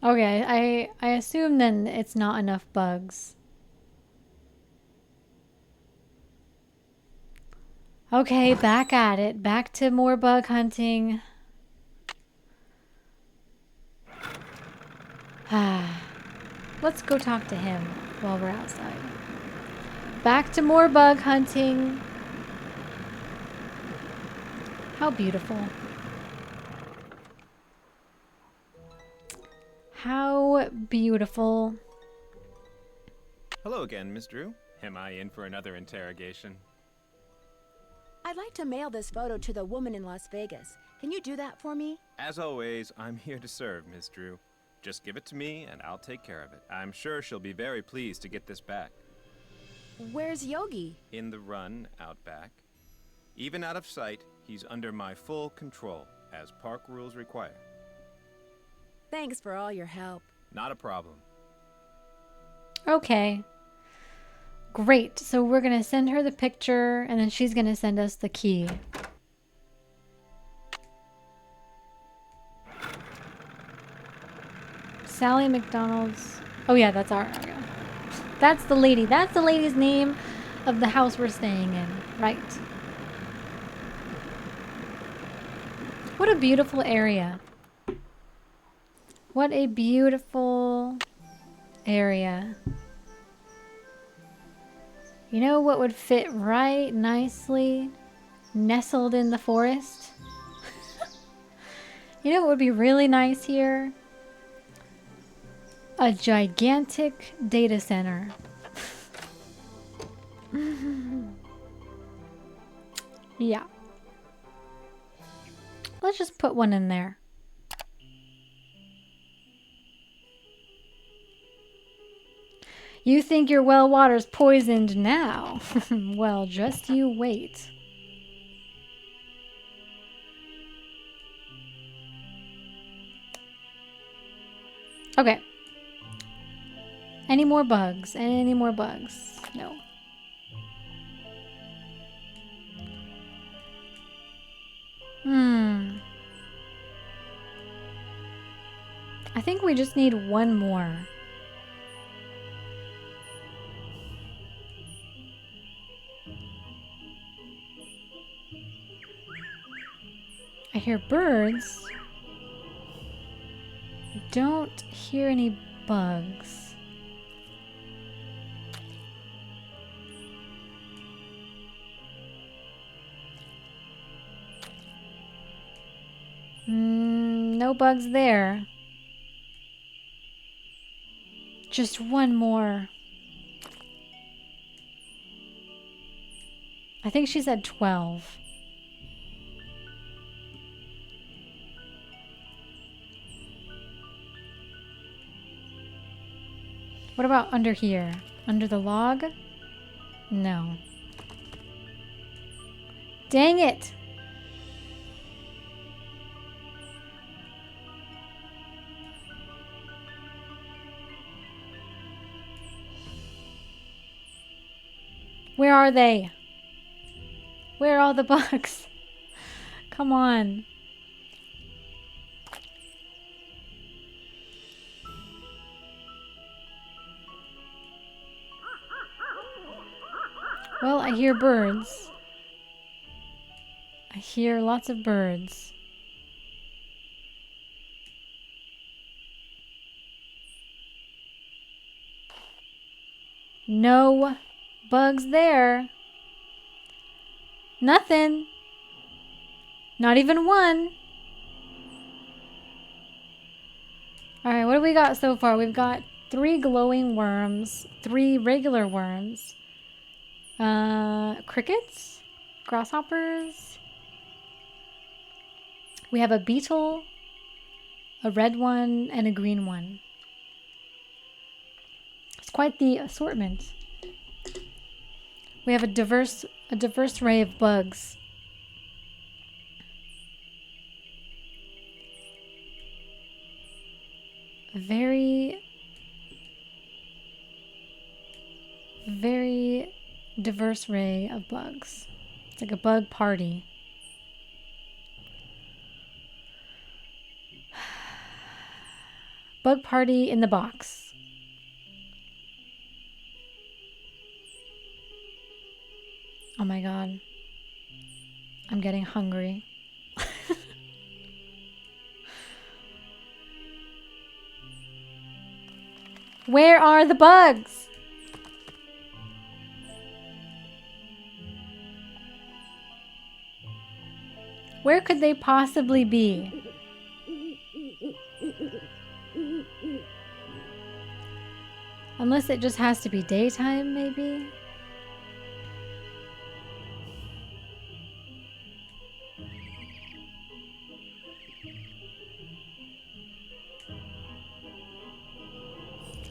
S1: Okay, I assume then it's not enough bugs. Okay, back at it. Back to more bug hunting. Let's go talk to him while we're outside. Back to more bug hunting. How beautiful. How beautiful.
S2: Hello again, Miss Drew. Am I in for another interrogation?
S3: I'd like to mail this photo to the woman in Las Vegas. Can you do that for me?
S2: As always, I'm here to serve, Miss Drew. Just give it to me and I'll take care of it. I'm sure she'll be very pleased to get this back.
S3: Where's Yogi?
S2: In the run out back. Even out of sight, he's under my full control, as park rules require.
S3: Thanks for all your help.
S2: Not a problem.
S1: Okay. Great. So we're going to send her the picture and then she's going to send us the key. Sally McDonald's. Oh yeah, that's our area. That's the lady. That's the lady's name of the house we're staying in. Right. What a beautiful area. What a beautiful area. You know what would fit right nicely nestled in the forest? You know what would be really nice here? A gigantic data center. Yeah. Let's just put one in there. You think your well water's poisoned now? Well, just you wait. Okay. Any more bugs? Any more bugs? No. I think we just need one more. I hear birds. I don't hear any bugs. No bugs there. Just one more. I think she said 12. What about under here? Under the log? No. Dang it! Where are they? Where are all the bugs? Come on. Well, I hear birds. I hear lots of birds. No bugs there. Nothing. Not even one. Alright, what do we got so far? We've got 3 glowing worms, 3 regular worms, crickets, grasshoppers. We have a beetle, a red one, and a green one. It's quite the assortment. We have a diverse array of bugs. A very diverse array of bugs. It's like a bug party. Bug party in the box. Oh my god. I'm getting hungry. Where are the bugs? Where could they possibly be? Unless it just has to be daytime, maybe?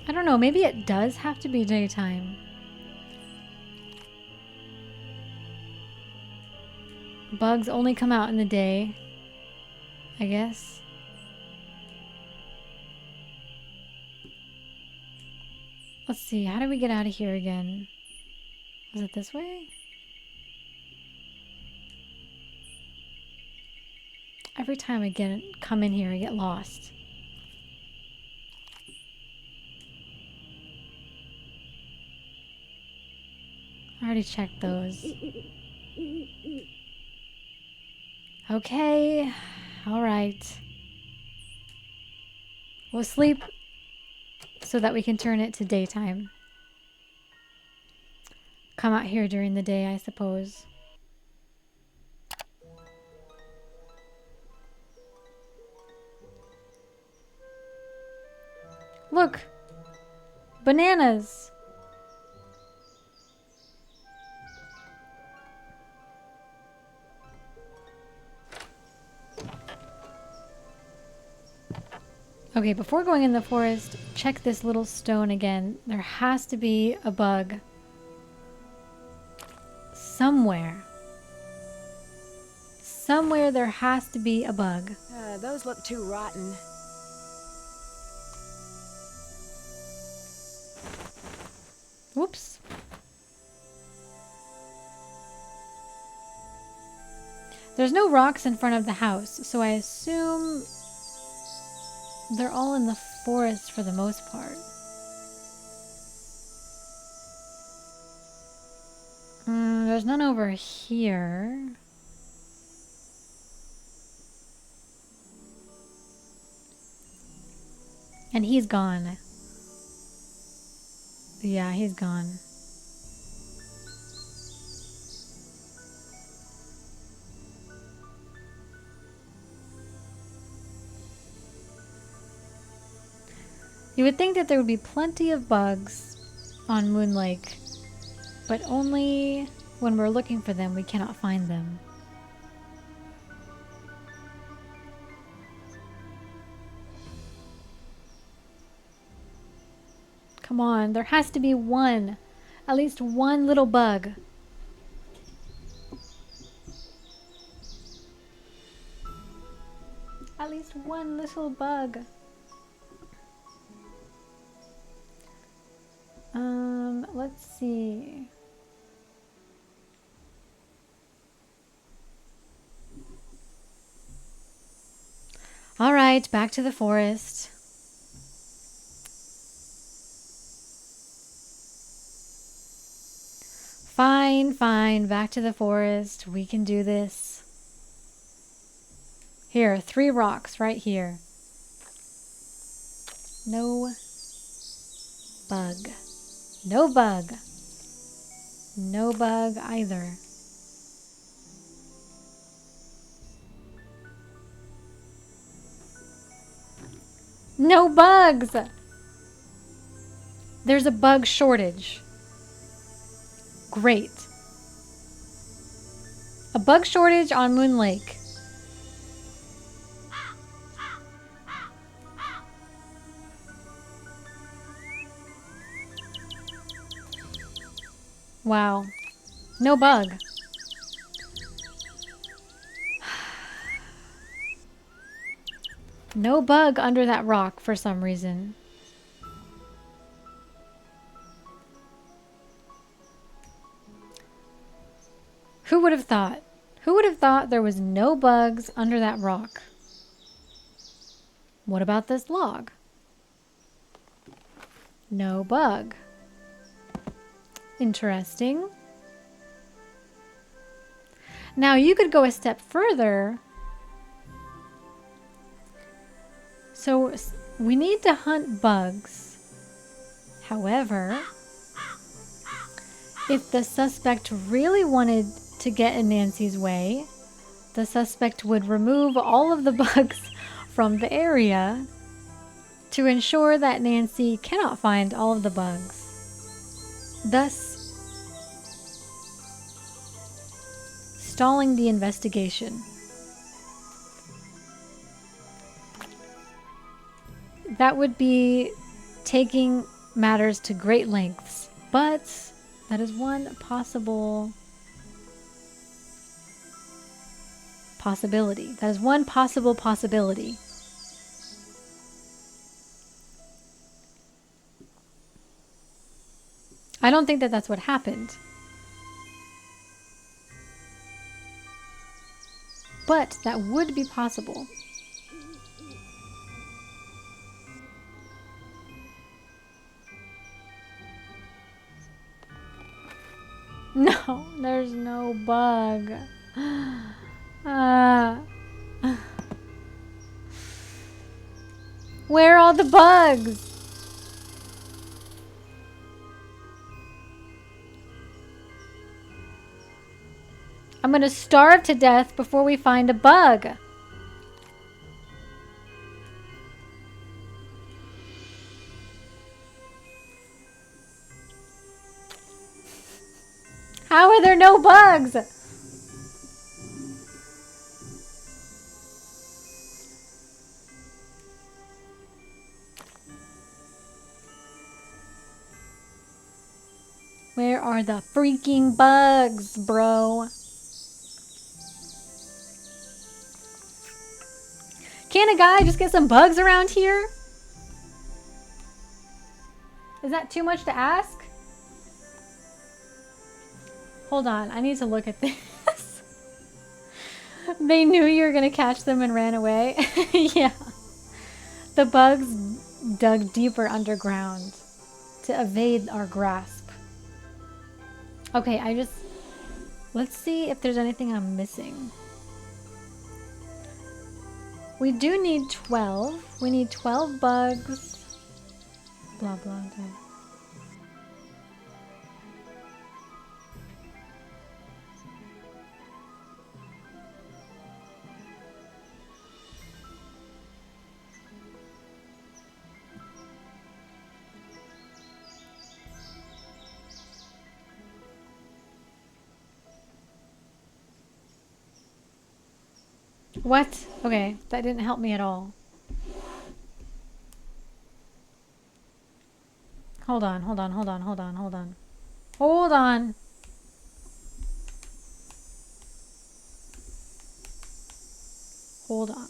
S1: I don't know, maybe it does have to be daytime. Bugs only come out in the day, I guess. Let's see, how do we get out of here again? Was it this way? Every time I come in here, I get lost. I already checked those. Okay, all right. We'll sleep so that we can turn it to daytime. Come out here during the day, I suppose. Look! Bananas! Okay, before going in the forest, check this little stone again. There has to be a bug. Somewhere. Somewhere there has to be a bug.
S3: Those look too rotten.
S1: Whoops. There's no rocks in front of the house, so I assume they're all in the forest for the most part. There's none over here. And he's gone. Yeah, he's gone. You would think that there would be plenty of bugs on Moon Lake, but only when we're looking for them we cannot find them. Come on, there has to be one. At least one little bug. At least one little bug. Let's see. All right, back to the forest. Fine, fine, back to the forest. We can do this. Here, 3 rocks right here. No bug. No bug. No bug either. No bugs! There's a bug shortage. Great. A bug shortage on Moon Lake. Wow. No bug. No bug under that rock for some reason. Who would have thought? Who would have thought there was no bugs under that rock? What about this log? No bug. Interesting. Now you could go a step further. So we need to hunt bugs. However, if the suspect really wanted to get in Nancy's way, the suspect would remove all of the bugs from the area to ensure that Nancy cannot find all of the bugs, thus stalling the investigation. That would be taking matters to great lengths, but that is one possibility. That is one possible possibility. I don't think that that's what happened. But that would be possible. No, there's no bug. Where are all the bugs? I'm gonna starve to death before we find a bug. How are there no bugs? are the freaking bugs, bro. Can a guy just get some bugs around here? Is that too much to ask? Hold on, I need to look at this. They knew you were gonna catch them and ran away. Yeah. The bugs dug deeper underground to evade our grasp. Okay, let's see if there's anything I'm missing. We do need 12. We need 12 bugs. Blah, blah, blah. What? Okay, that didn't help me at all. Hold on, hold on, hold on, hold on, hold on. Hold on. Hold on.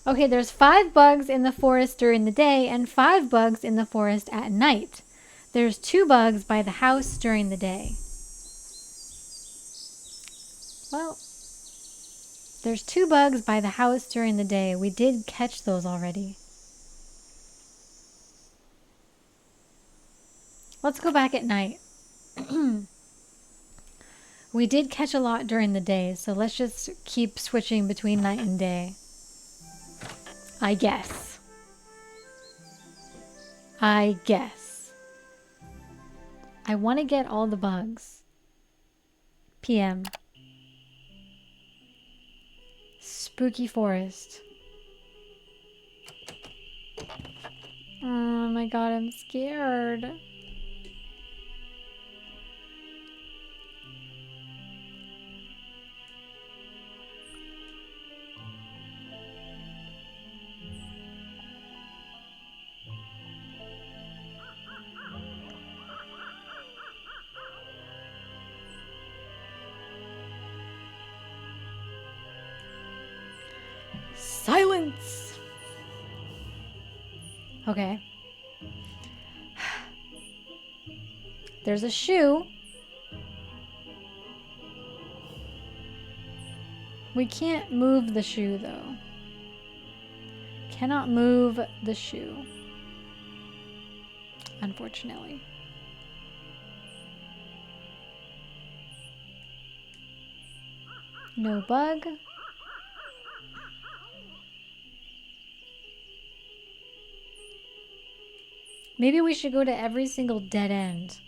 S1: Okay, there's 5 bugs in the forest during the day and 5 bugs in the forest at night. There's 2 bugs by the house during the day. Well, there's 2 bugs by the house during the day. We did catch those already. Let's go back at night. We did catch a lot during the day, so let's just keep switching between night and day. I guess. I want to get all the bugs. PM. Spooky forest. Oh my god, I'm scared. Silence! Okay. There's a shoe. We can't move the shoe though. Cannot move the shoe. Unfortunately. No bug. Maybe we should go to every single dead end.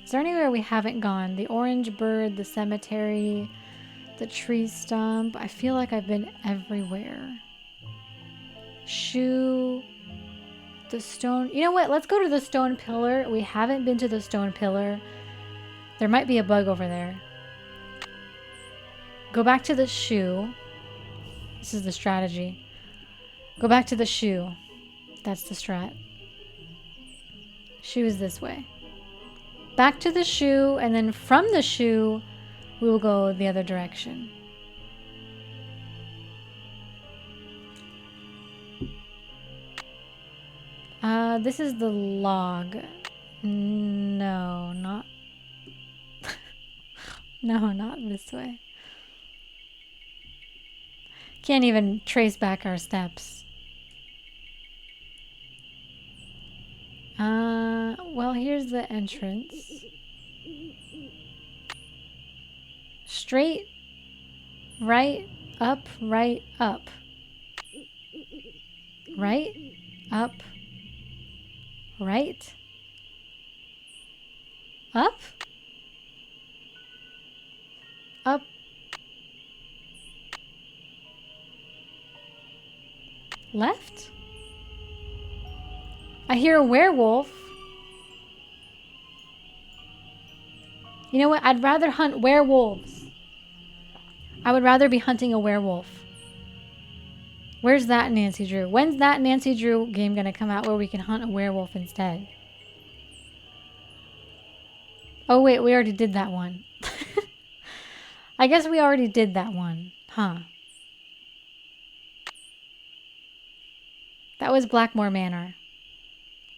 S1: Is there anywhere we haven't gone? The orange bird, the cemetery, the tree stump. I feel like I've been everywhere. Shoe, the stone. You know what? Let's go to the stone pillar. We haven't been to the stone pillar. There might be a bug over there. Go back to the shoe. This is the strategy. Go back to the shoe. That's the strat. Shoe is this way. Back to the shoe, and then from the shoe, we will go the other direction. This is the log. No, not... No, not this way. Can't even trace back our steps. Well, here's the entrance. Straight, right, up, right, up. Right, up, right, up, up. Left? I hear a werewolf. You know what? I'd rather hunt werewolves. I would rather be hunting a werewolf. Where's that Nancy Drew? When's that Nancy Drew game gonna come out where we can hunt a werewolf instead? Oh wait, we already did that one. I guess we already did that one. Huh. That was Blackmore Manor.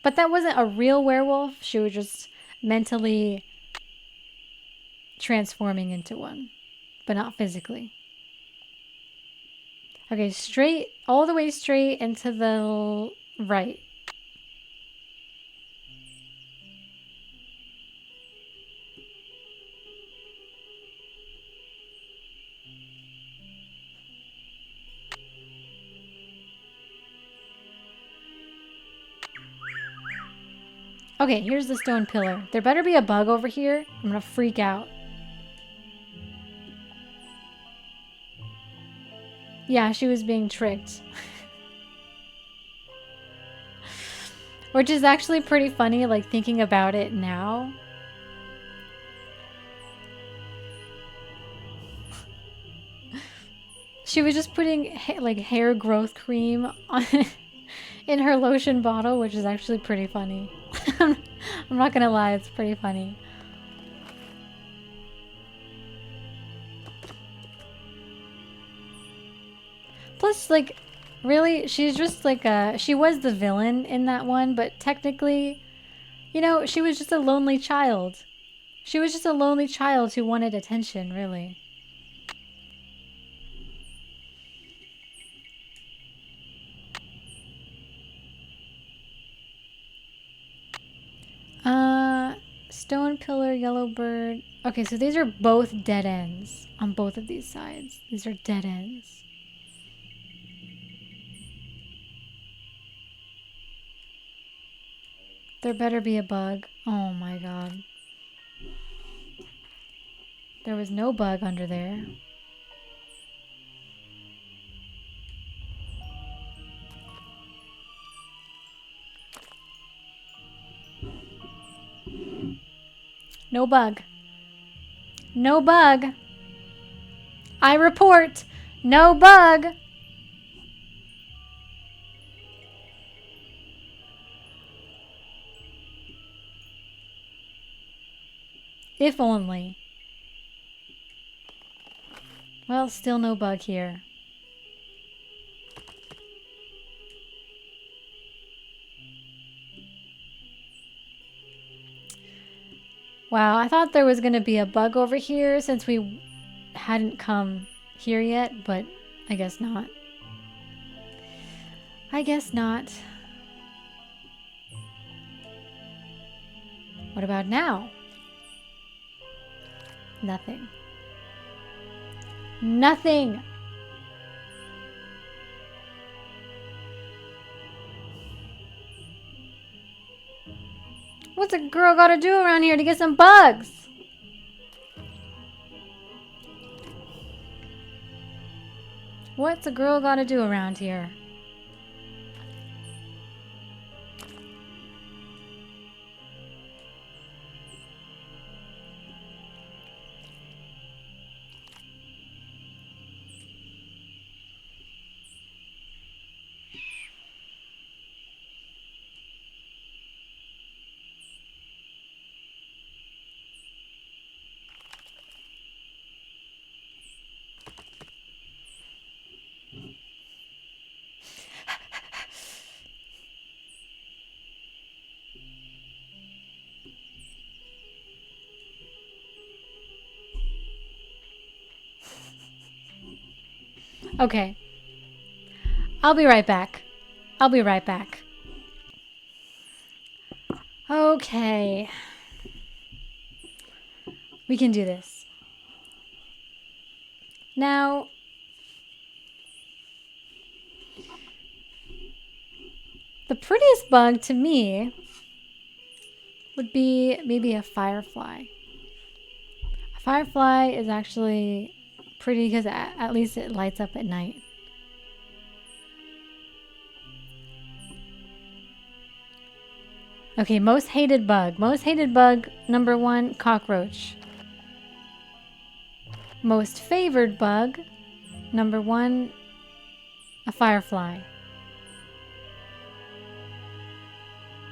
S1: But that wasn't a real werewolf. She was just mentally transforming into one. But not physically. Okay, straight, all the way straight and to the right. Okay, here's the stone pillar. There better be a bug over here. I'm gonna freak out. Yeah, she was being tricked. Which is actually pretty funny, like thinking about it now. She was just putting like hair growth cream on in her lotion bottle, which is actually pretty funny. I'm not gonna lie, it's pretty funny. Plus, like, really, she's just like she was the villain in that one, but technically, you know, she was just a lonely child. She was just a lonely child who wanted attention, really. Stone pillar, yellow bird. Okay, so these are both dead ends on both of these sides. These are dead ends. There better be a bug. Oh my god. There was no bug under there. No bug. No bug. I report. No bug. If only. Well, still no bug here. Wow, I thought there was going to be a bug over here since we hadn't come here yet, but I guess not. I guess not. What about now? Nothing. Nothing! What's a girl gotta do around here to get some bugs? What's a girl gotta do around here? Okay. I'll be right back. I'll be right back. Okay. We can do this. Now, the prettiest bug to me would be maybe a firefly. A firefly is actually pretty because at least it lights up at night. Okay, most hated bug. Most hated bug, number 1, cockroach. Most favored bug. Number 1, a firefly.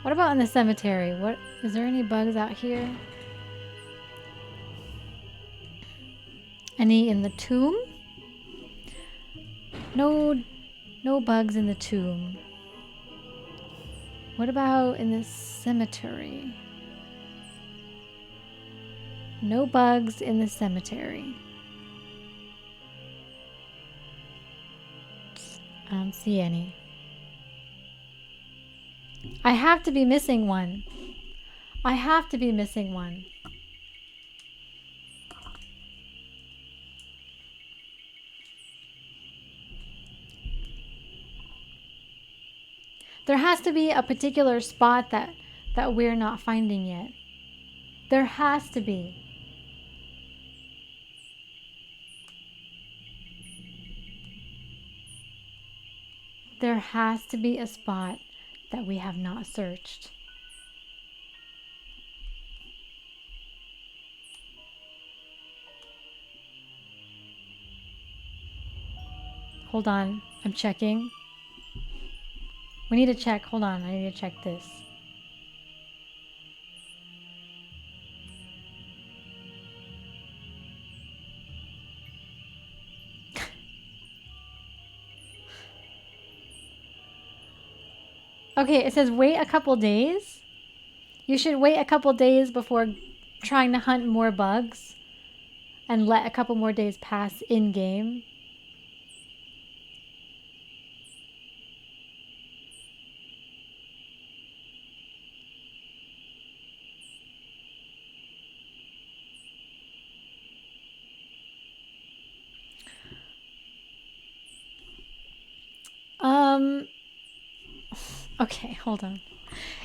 S1: What about in the cemetery? What is there any bugs out here? Any in the tomb? No bugs in the tomb. What about in the cemetery? No bugs in the cemetery. I don't see any. I have to be missing one. I have to be missing one. There has to be a particular spot that we're not finding yet. There has to be. There has to be a spot that we have not searched. Hold on, I'm checking. We need to check. Hold on, I need to check this. Okay, it says wait a couple days. You should wait a couple days before trying to hunt more bugs and let a couple more days pass in game. Okay, hold on.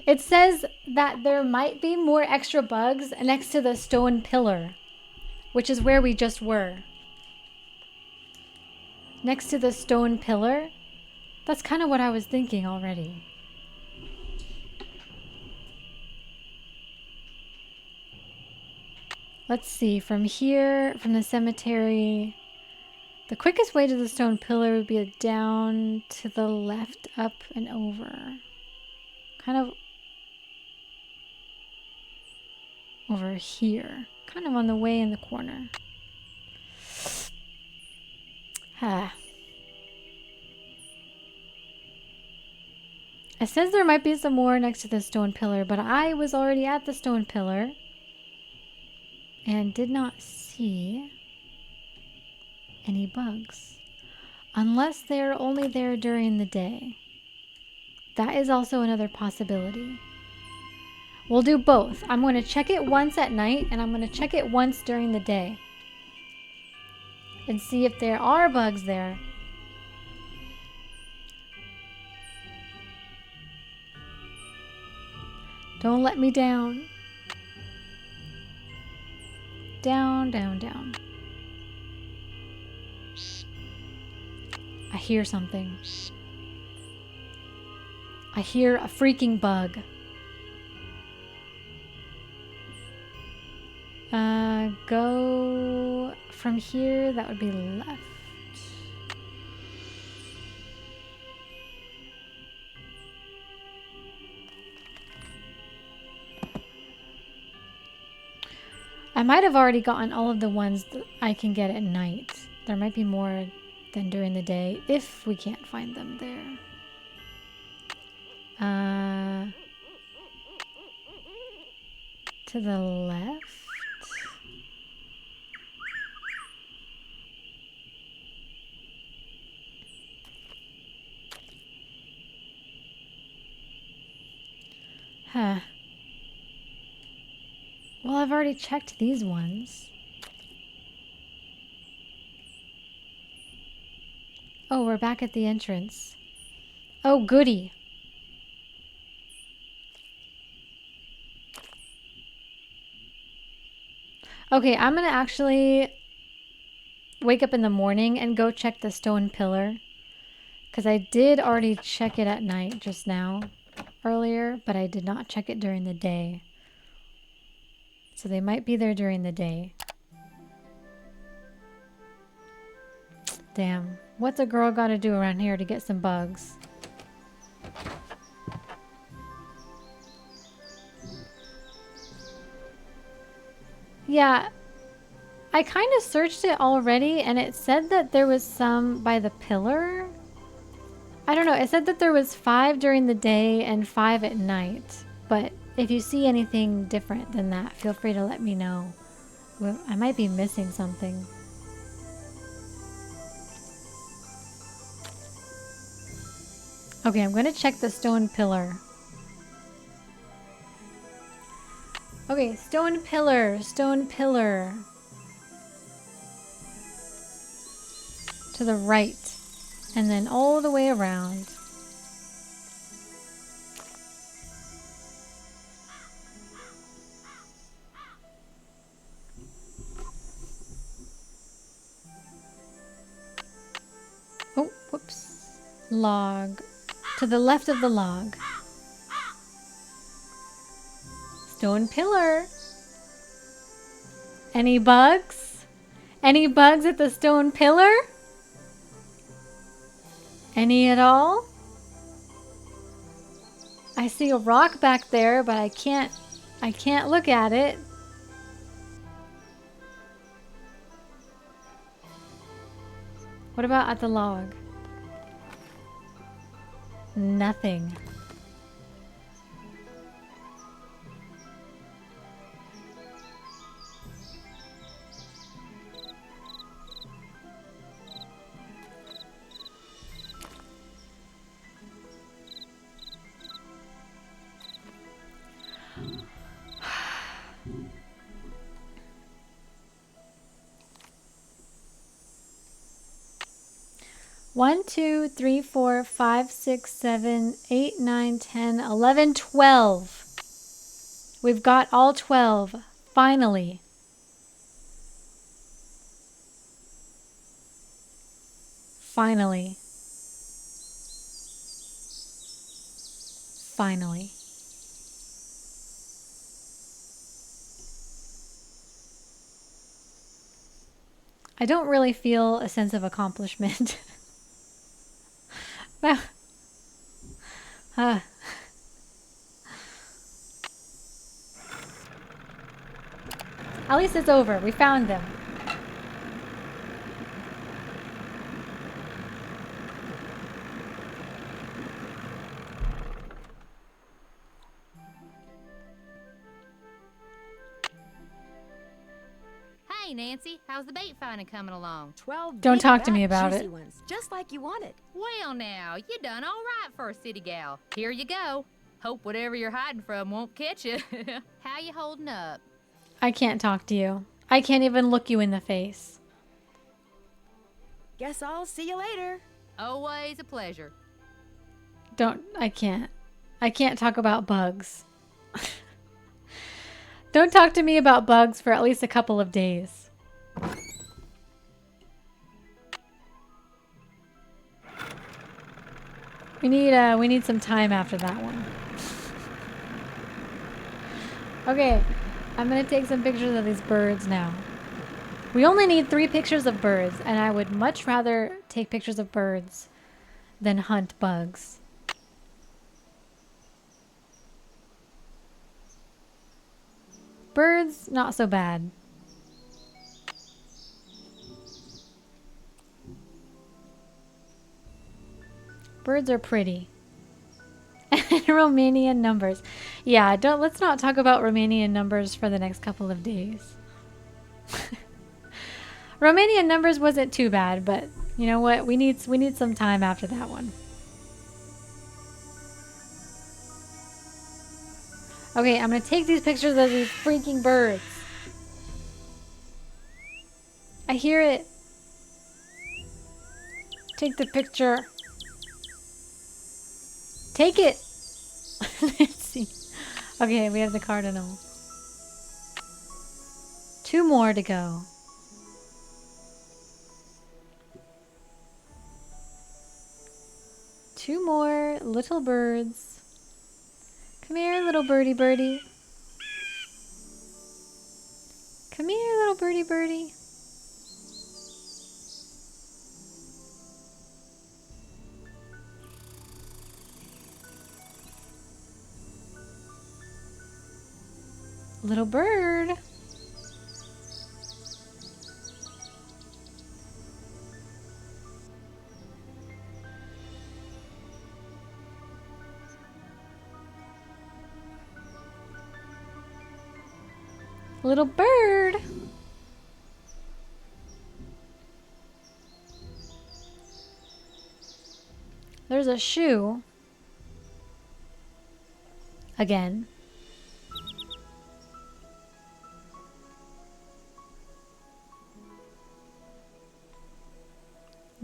S1: It says that there might be more extra bugs next to the stone pillar, which is where we just were. Next to the stone pillar? That's kind of what I was thinking already. Let's see, from here, from the cemetery, the quickest way to the stone pillar would be down to the left, up and over. Kind of over here. Kind of on the way in the corner. It says there might be some more next to the stone pillar, but I was already at the stone pillar and did not see any bugs. Unless they're only there during the day. That is also another possibility. We'll do both. I'm going to check it once at night and I'm going to check it once during the day. And see if there are bugs there. Don't let me down. Down, down, down. I hear something. I hear a freaking bug. Go from here, that would be left. I might have already gotten all of the ones that I can get at night. There might be more than during the day if we can't find them there. To the left. Huh. Well, I've already checked these ones. Oh, we're back at the entrance. Oh, goody. Okay, I'm gonna actually wake up in the morning and go check the stone pillar. Because I did already check it at night just now, earlier, but I did not check it during the day. So they might be there during the day. Damn. What's a girl gotta do around here to get some bugs? Yeah, I kind of searched it already and it said that there was some by the pillar. I don't know, it said that there was 5 during the day and 5 at night. But if you see anything different than that, feel free to let me know. Well, I might be missing something. Okay, I'm gonna check the stone pillar. Okay, stone pillar, stone pillar. To the right. And then all the way around. Oh, whoops. Log. To the left of the log. Stone pillar. Any bugs? Any bugs at the stone pillar? Any at all? I see a rock back there, but I can't look at it. What about at the log? Nothing. One, 2, 3, 4, 5, 6, 7, 8, 9, 10, 11, 12. We've got all 12. Finally. Finally. Finally. I don't really feel a sense of accomplishment. At least it's over. We found them.
S8: Hey, Nancy, how's the bait finding coming along?
S3: 12
S1: Don't
S3: big,
S1: talk to
S3: fat,
S1: me about
S3: juicy
S1: it.
S3: ones, just like you wanted.
S8: Well, now, you done all right for a city gal. Here you go. Hope whatever you're hiding from won't catch you. How you holding up?
S1: I can't talk to you. I can't even look you in the face.
S3: Guess I'll see you later.
S8: Always a pleasure.
S1: I can't talk about bugs. Don't talk to me about bugs for at least a couple of days. We need some time after that one. Okay, I'm gonna take some pictures of these birds now. We only need 3 pictures of birds, and I would much rather take pictures of birds than hunt bugs. Birds, not so bad. Birds are pretty. Romanian numbers. Yeah, let's not talk about Romanian numbers for the next couple of days. Romanian numbers wasn't too bad, but you know what? We need some time after that one. Okay, I'm gonna take these pictures of these freaking birds. I hear it. Take the picture. Take it. Let's see. Okay, we have the cardinal. 2 more to go. Two more little birds. Come here, little birdie birdie. Come here, little birdie birdie. Little bird. Little bird. There's a shoe. Again.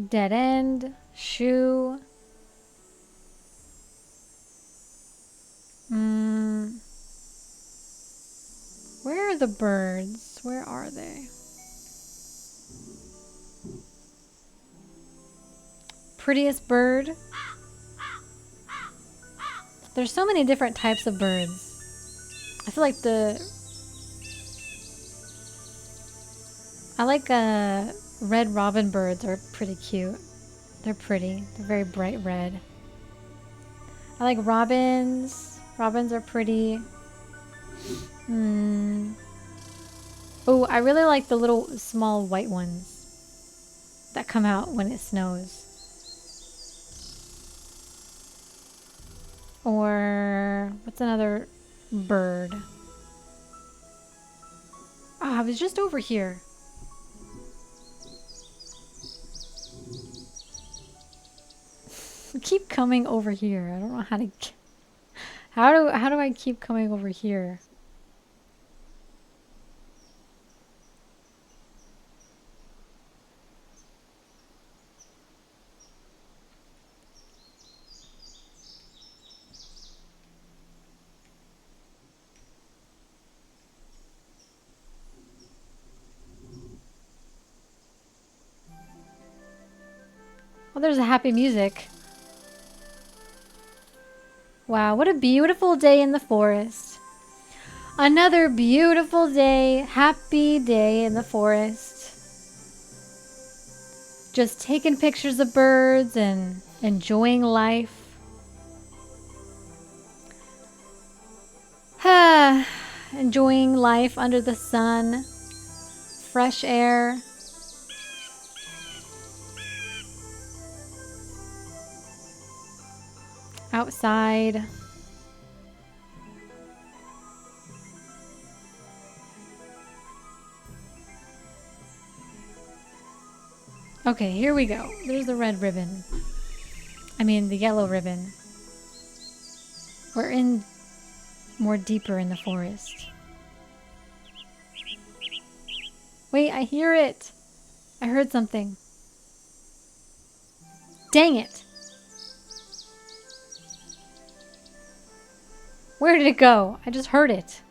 S1: Dead end. Shoe. Where are the birds? Where are they? Prettiest bird. There's so many different types of birds. I feel like I like red robin birds are pretty cute. They're pretty. They're very bright red. I like robins. Robins are pretty. Oh, I really like the little small white ones that come out when it snows. Or what's another bird? Oh, I was just over here. I keep coming over here. I don't know how to. How do I keep coming over here? Oh, there's a happy music. Wow, what a beautiful day in the forest. Another beautiful day, happy day in the forest. Just taking pictures of birds and enjoying life. Enjoying life under the sun. Fresh air. Outside. Okay, here we go. There's the red ribbon. I mean, the yellow ribbon. We're in more deeper in the forest. Wait, I hear it. I heard something. Dang it. Where did it go? I just heard it.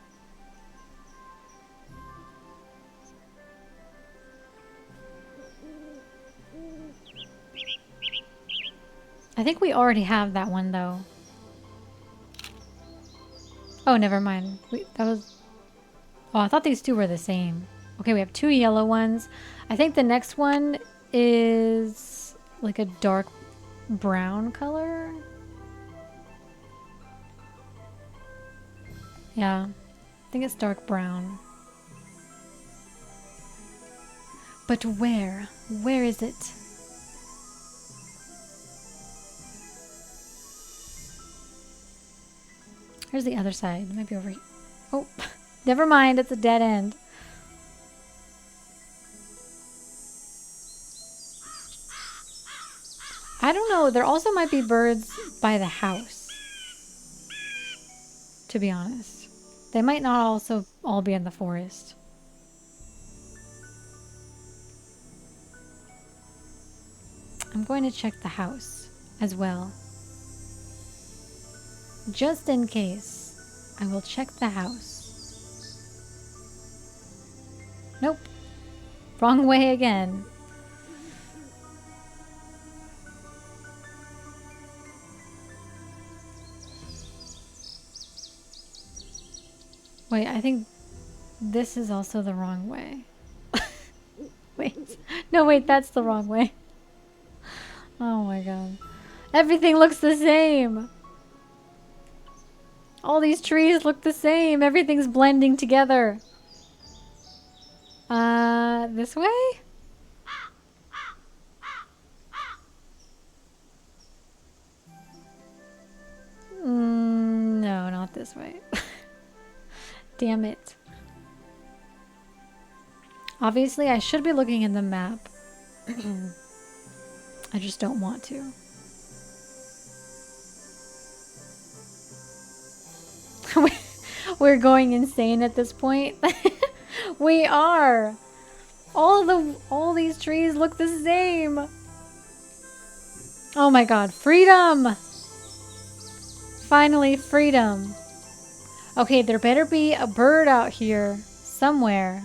S1: I think we already have that one though. Oh, never mind. That was... Oh, I thought these two were the same. Okay, we have two yellow ones. I think the next one is like a dark brown color. Yeah, I think it's dark brown. But where? Where is it? Here's the other side. It might be over here. Oh, never mind. It's a dead end. I don't know. There also might be birds by the house. To be honest. They might not also all be in the forest. I'm going to check the house as well. Just in case, I will check the house. Nope. Wrong way again. Wait, I think this is also the wrong way. Wait. No, wait, that's the wrong way. Oh my god. Everything looks the same. All these trees look the same. Everything's blending together. This way? No, not this way. Damn it. Obviously, I should be looking in the map. I just don't want to. We're going insane at this point. We are. All these trees look the same. Oh my god, freedom! Finally, freedom. Okay, there better be a bird out here somewhere.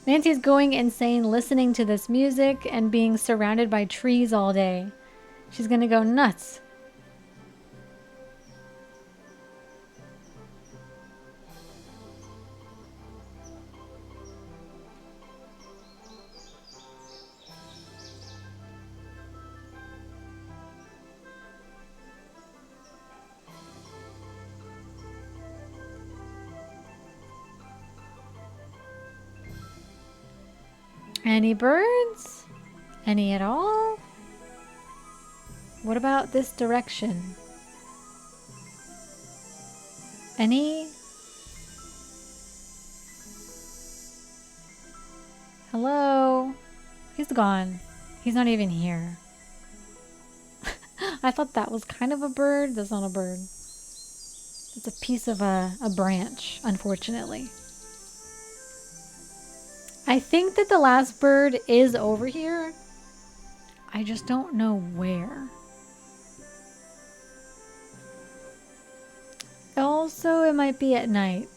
S1: Nancy's going insane listening to this music and being surrounded by trees all day. She's gonna go nuts. Any birds? Any at all? What about this direction? Any? Hello? He's gone. He's not even here. I thought that was kind of a bird. That's not a bird. It's a piece of a branch, unfortunately. I think that the last bird is over here. I just don't know where. Also, it might be at night.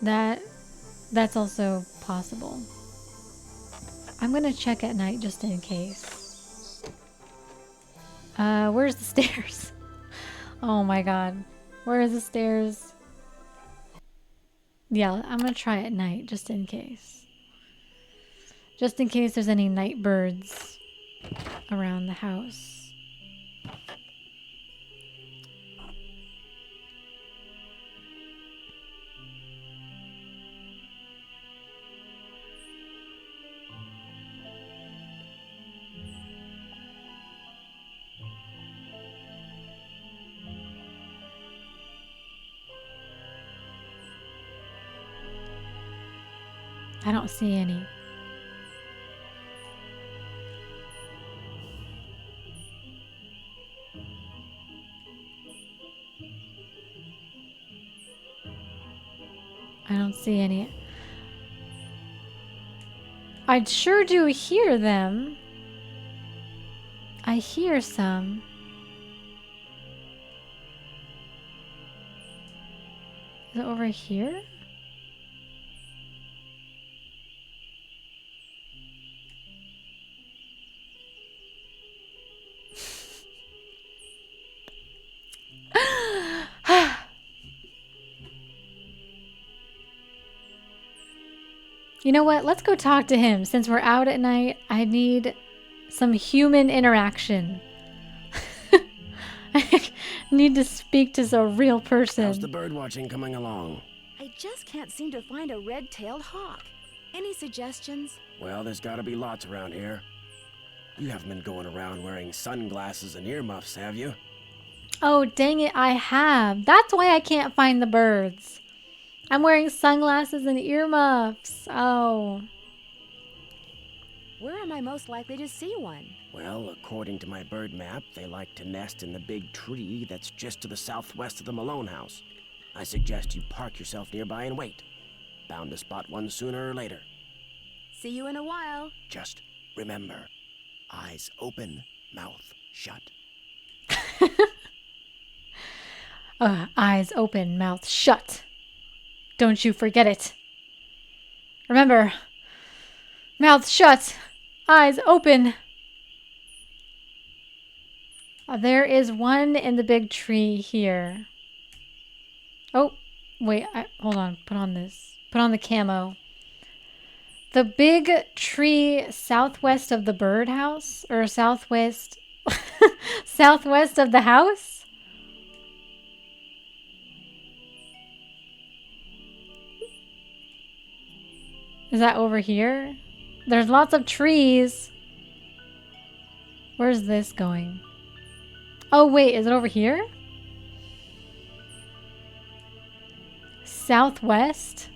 S1: That's also possible. I'm gonna check at night just in case. Where's the stairs? Oh my god. Where are the stairs? Yeah, I'm gonna try at night just in case. Just in case there's any night birds around the house. I don't see any. I don't see any. I sure do hear them. I hear some. Is it over here? You know what? Let's go talk to him. Since we're out at night, I need some human interaction. I need to speak to a real person.
S9: How's the bird watching coming along?
S3: I just can't seem to find a red-tailed hawk. Any suggestions?
S9: Well, there's gotta be lots around here. You haven't been going around wearing sunglasses and earmuffs, have you?
S1: Oh, dang it, I have. That's why I can't find the birds. I'm wearing sunglasses and earmuffs. Oh.
S3: Where am I most likely to see one?
S9: Well, according to my bird map, they like to nest in the big tree that's just to the southwest of the Malone house. I suggest you park yourself nearby and wait. Bound to spot one sooner or later.
S3: See you in a while.
S9: Just remember, eyes open, mouth shut.
S1: Eyes open, mouth shut. Don't you forget it. Remember, mouth shut, eyes open. There is one in the big tree here. Oh, wait, hold on. Put on this. Put on the camo. The big tree southwest of the birdhouse, or southwest, southwest of the house. Is that over here? There's lots of trees. Where's this going? Oh, wait, is it over here? Southwest?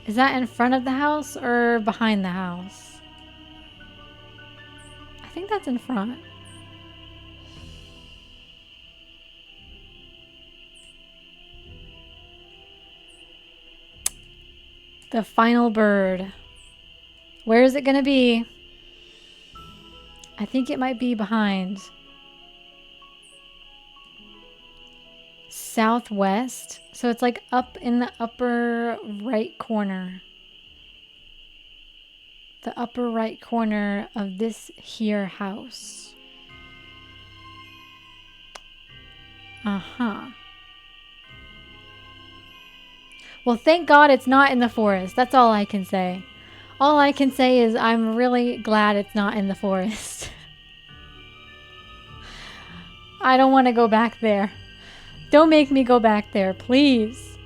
S1: Is that in front of the house or behind the house? I think that's in front. The final bird. Where is it gonna be? I think it might be behind. Southwest. So it's like up in the upper right corner. The upper right corner of this here house. Uh-huh. Well, thank God it's not in the forest. That's all I can say. All I can say is I'm really glad it's not in the forest. I don't want to go back there. Don't make me go back there, please.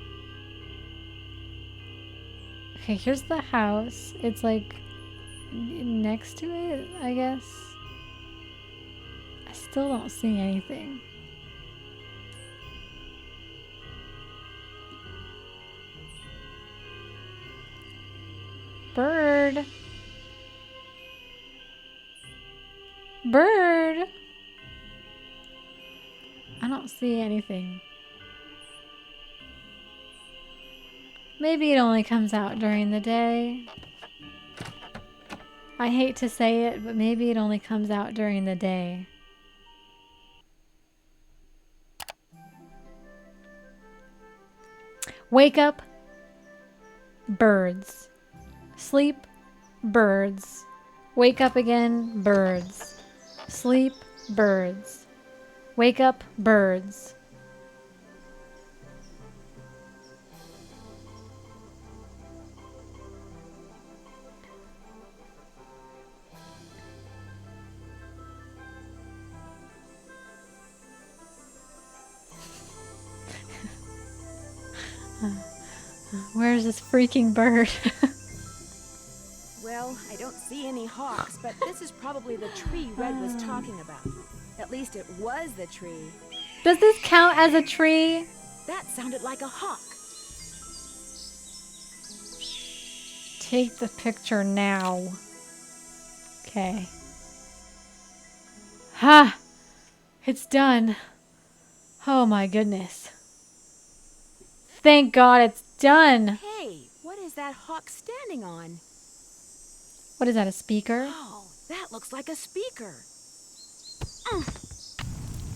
S1: Okay, here's the house. It's like next to it, I guess. I still don't see anything. Bird. Bird. I don't see anything. Maybe it only comes out during the day. I hate to say it, but maybe it only comes out during the day. Wake up, birds. Sleep, birds. Wake up again, birds. Sleep, birds. Wake up, birds. Where's this freaking bird?
S3: Well, I don't see any hawks, but this is probably the tree Red was talking about. At least it was the tree.
S1: Does this count as a tree?
S3: That sounded like a hawk.
S1: Take the picture now. Okay. Ha! It's done. Oh my goodness. Thank God it's done.
S3: Hey, what is that hawk standing on?
S1: What is that, a speaker?
S3: Oh, that looks like a speaker.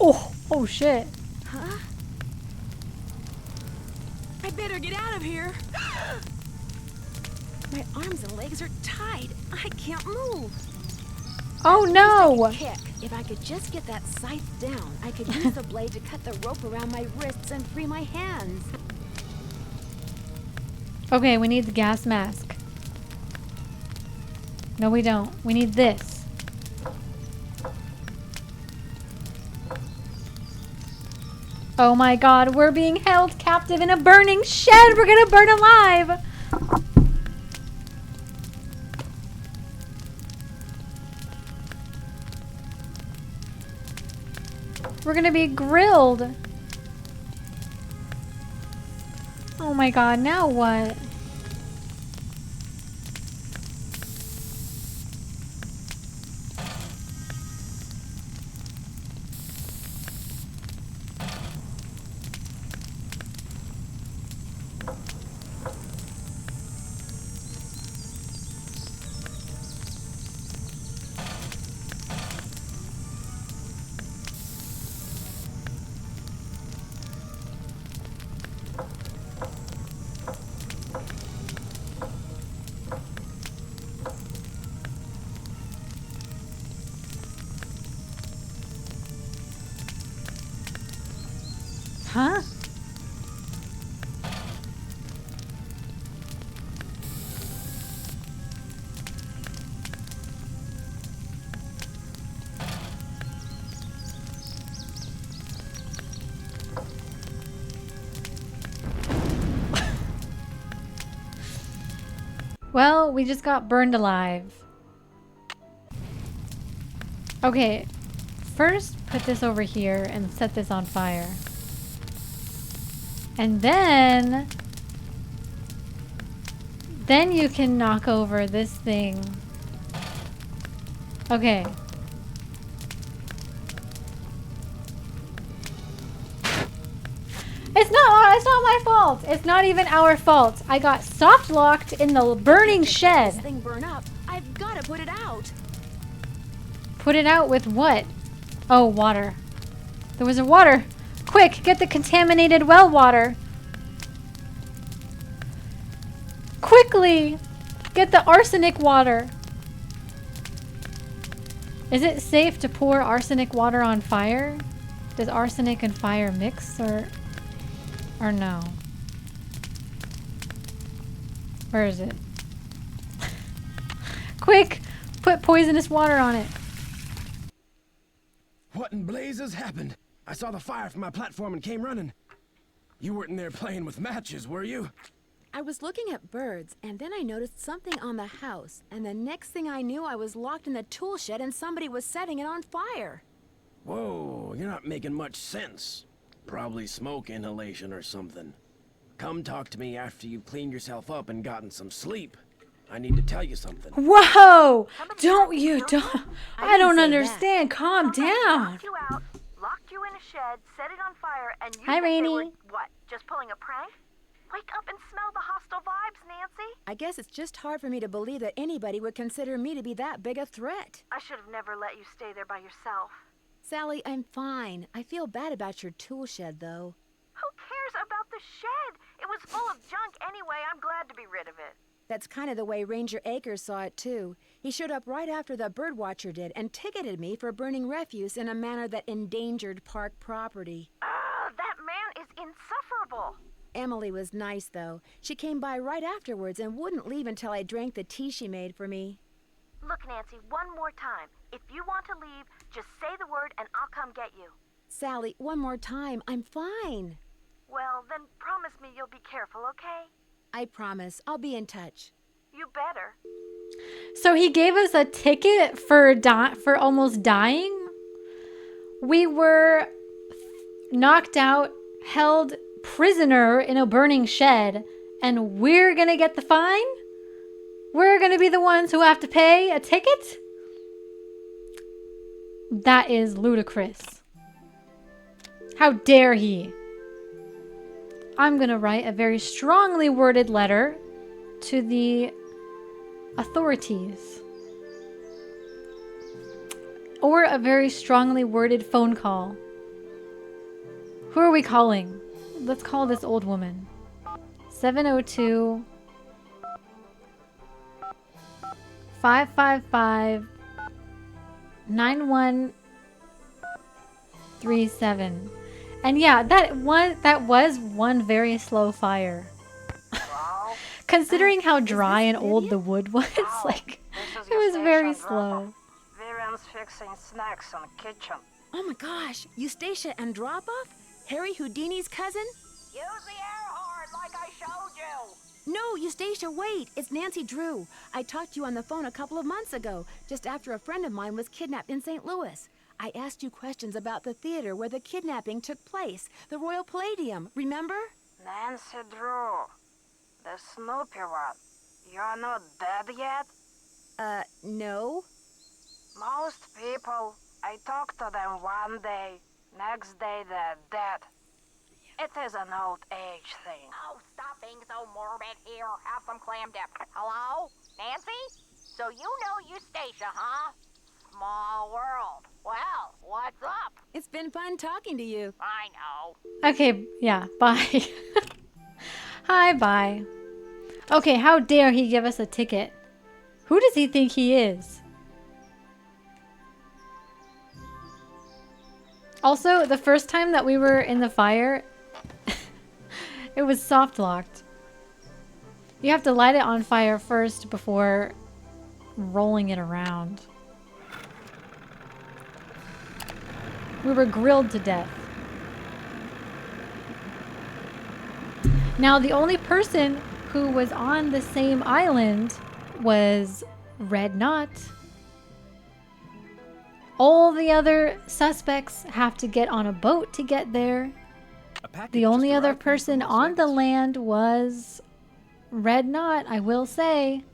S1: Oh shit.
S3: Huh? I better get out of here. My arms and legs are tied. I can't move.
S1: Oh no!
S3: Kick. If I could just get that scythe down, I could use the blade to cut the rope around my wrists and free my hands.
S1: Okay, we need the gas mask. No, we don't. We need this. Oh my God, we're being held captive in a burning shed. We're gonna burn alive. We're gonna be grilled. Oh my God, now what? Huh? Well, we just got burned alive. Okay, first put this over here and set this on fire. And then you can knock over this thing. Okay. It's not my fault. It's not even our fault. I got soft locked in the burning shed.
S3: This thing burn up. I've got to put it out.
S1: Put it out with what? Oh, water. There was a water. Quick, get the contaminated well water. Quickly, get the arsenic water. Is it safe to pour arsenic water on fire? Does arsenic and fire mix or no? Where is it? Quick, put poisonous water on it.
S9: What in blazes happened? I saw the fire from my platform and came running. You weren't in there playing with matches, were you?
S3: I was looking at birds, and then I noticed something on the house, and the next thing I knew, I was locked in the tool shed and somebody was setting it on fire.
S9: Whoa, you're not making much sense. Probably smoke inhalation or something. Come talk to me after you've cleaned yourself up and gotten some sleep. I need to tell you something.
S1: Whoa! Don't. I don't
S3: say
S1: understand. Calm down.
S4: Knocked you out, locked you in a shed, set it on fire, and you
S1: Hi,
S4: think they
S1: Rainey.
S4: were, what, just pulling a prank? Wake up and smell the hostile vibes, Nancy.
S3: I guess it's just hard for me to believe that anybody would consider me to be that big a threat.
S4: I should have never let you stay there by yourself.
S3: Sally, I'm fine. I feel bad about your tool shed, though.
S4: Who cares about the shed? It was full of junk anyway. I'm glad to be rid of it.
S3: That's kind of the way Ranger Akers saw it, too. He showed up right after the birdwatcher did and ticketed me for burning refuse in a manner that endangered park property.
S4: That man is insufferable.
S3: Emily was nice, though. She came by right afterwards and wouldn't leave until I drank the tea she made for me.
S4: Look, Nancy, one more time. If you want to leave, just say the word and I'll come get you.
S3: Sally, one more time. I'm fine.
S4: Well, then promise me you'll be careful, okay?
S3: I promise. I'll be in touch.
S4: You better.
S1: So he gave us a ticket for almost dying. We were knocked out, held prisoner in a burning shed, and we're gonna get the fine? We're gonna be the ones who have to pay a ticket? That is ludicrous. How dare he? I'm gonna write a very strongly worded letter to the authorities. Or a very strongly worded phone call. Who are we calling? Let's call this old woman. 702 555 9137. And yeah, that was one very slow fire. Considering how dry and old the wood was, like, it was very slow.
S7: Vivian's fixing snacks in the kitchen.
S3: Oh my gosh, Eustacia and Drop-Off? Harry Houdini's cousin?
S4: Use the air horn like I showed you.
S3: No, Eustacia, wait. It's Nancy Drew. I talked to you on the phone a couple of months ago, just after a friend of mine was kidnapped in St. Louis. I asked you questions about the theater where the kidnapping took place, the Royal Palladium, remember?
S7: Nancy Drew, the Snoopy one. You're not dead yet?
S3: No.
S7: Most people, I talk to them one day, next day they're dead. It is an old age thing.
S4: Oh, stop being so morbid here. Have some clam dip. Hello? Nancy? So you know Eustacia, huh? Small world. Well, what's up?
S3: It's been fun talking to you.
S4: I know.
S1: Okay, yeah, bye. Hi, bye. Okay, how dare he give us a ticket? Who does he think he is? Also, the first time that we were in the fire, It was soft locked. You have to light it on fire first before rolling it around. We were grilled to death. Now, the only person who was on the same island was Red Knot. All the other suspects have to get on a boat to get there. The only other person on the land was Red Knot, I will say.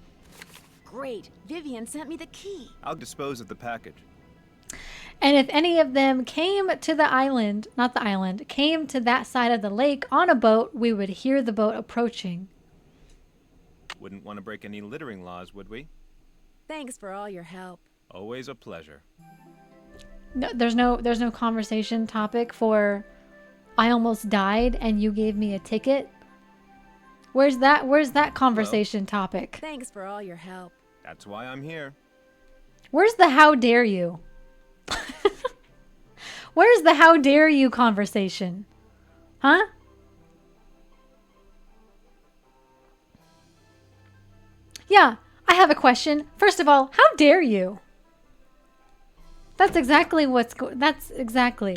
S3: Great. Vivian sent me the key.
S2: I'll dispose of the package.
S1: And if any of them came to the island, not the island, came to that side of the lake on a boat, we would hear the boat approaching.
S2: Wouldn't want to break any littering laws, would we?
S3: Thanks for all your help.
S2: Always a pleasure.
S1: No, there's no conversation topic for I almost died and you gave me a ticket. Where's that conversation topic?
S3: Thanks for all your help.
S2: That's why I'm here.
S1: Where's the how dare you? Where's the how dare you conversation? Huh? Yeah, I have a question. First of all, how dare you? That's exactly that's exactly.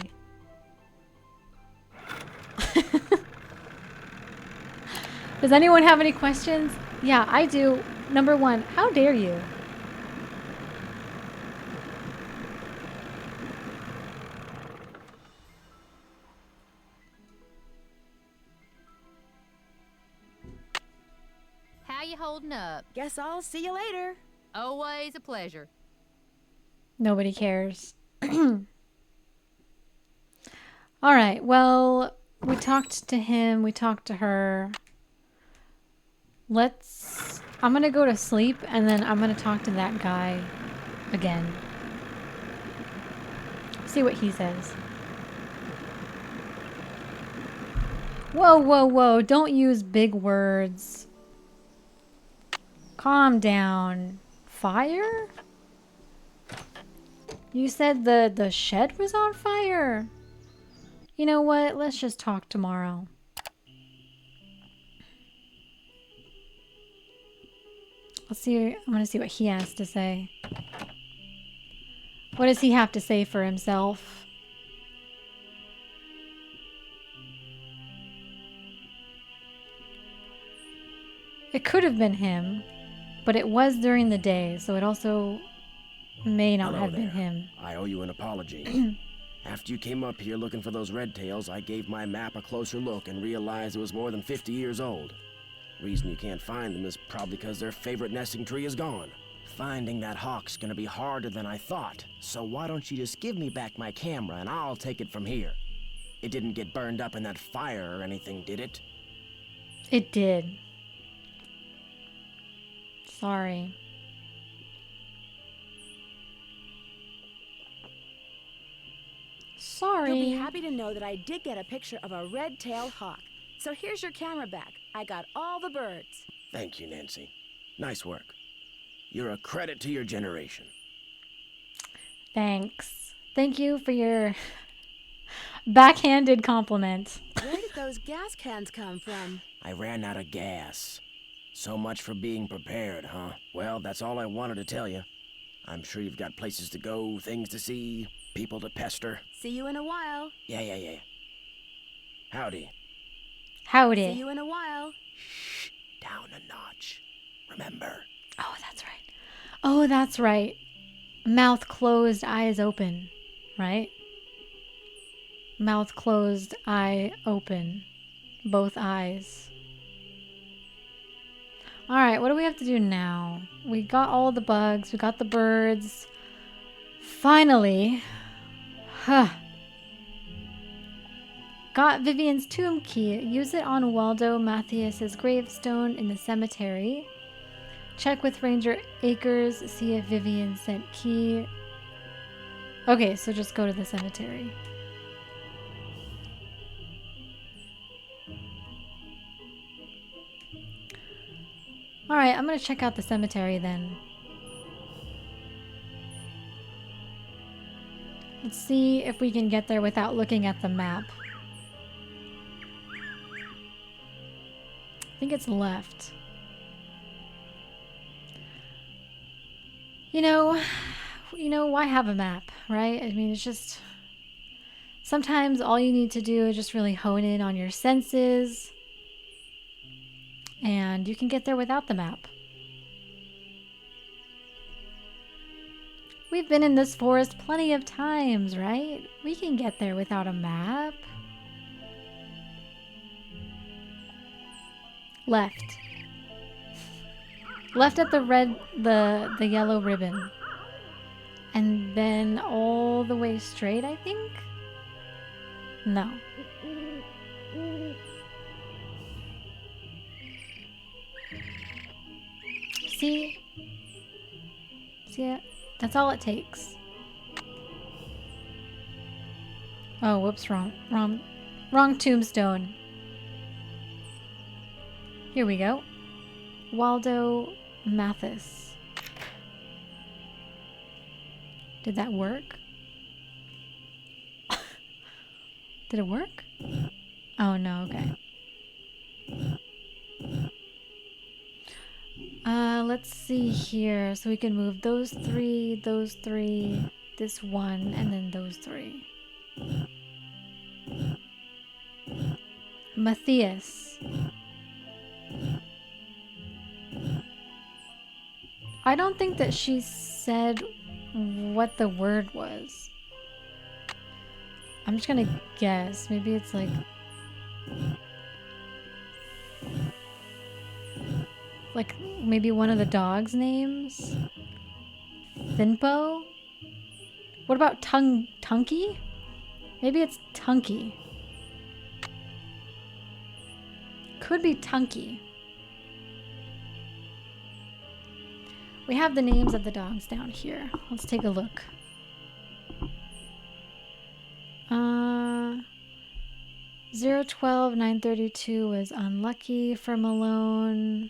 S1: Does anyone have any questions? Yeah, I do. Number one, how dare you?
S8: How you holding up?
S3: Guess I'll see you later.
S8: Always a pleasure.
S1: Nobody cares. All right, well, we talked to him, we talked to her. I'm gonna go to sleep and then I'm gonna talk to that guy again. See what he says. Whoa, whoa, whoa, don't use big words. Calm down. Fire? You said the shed was on fire. You know what? Let's just talk tomorrow. I'm gonna see what he has to say. What does he have to say for himself? It could have been him, but it was during the day, so it also may not have been him.
S9: I owe you an apology. After you came up here looking for those red tails, I gave my map a closer look and realized it was more than 50 years old. Reason you can't find them is probably because their favorite nesting tree is gone. Finding that hawk's gonna be harder than I thought, so why don't you just give me back my camera and I'll take it from here. It didn't get burned up in that fire or anything, did it?
S1: It did. Sorry. Sorry.
S3: You'll be happy to know that I did get a picture of a red-tailed hawk. So here's your camera back. I got all the birds.
S9: Thank you, Nancy. Nice work. You're a credit to your generation.
S1: Thanks. Thank you for your backhanded compliment.
S3: Where did those gas cans come from?
S9: I ran out of gas. So much for being prepared, huh? Well, that's all I wanted to tell you. I'm sure you've got places to go, things to see, people to pester.
S3: See you in a while.
S9: Yeah. Howdy.
S1: Howdy.
S3: See you in a while.
S9: Shh, down a notch. Remember?
S1: Oh, that's right. Oh, that's right. Mouth closed, eyes open, right? Mouth closed, eye open. Both eyes. All right, what do we have to do now? We got all the bugs. We got the birds. Finally. Got Vivian's tomb key. Use it on Waldo Matthias's gravestone in the cemetery. Check with Ranger Akers. See if Vivian sent key. Okay, so just go to the cemetery. Alright, I'm gonna check out the cemetery then. Let's see if we can get there without looking at the map. think it's left. You know, why have a map, right? I mean, it's just sometimes all you need to do is just really hone in on your senses, and you can get there without the map. We've been in this forest plenty of times, right? We can get there without a map. Left. Left at the yellow ribbon. And then all the way straight, I think? No. See? See it? That's all it takes. Oh, whoops, wrong tombstone. Here we go. Waldo Mathis. Did that work? Did it work? Oh no, okay. Let's see here. So we can move those three, this one, and then those three. Matthias. I don't think that she said what the word was. I'm just gonna guess. Maybe it's like maybe one of the dogs' names? Thinpo? What about Tunky? Maybe it's Tunky. Could be Tunky. We have the names of the dogs down here. Let's take a look. 012 932 was unlucky for Malone.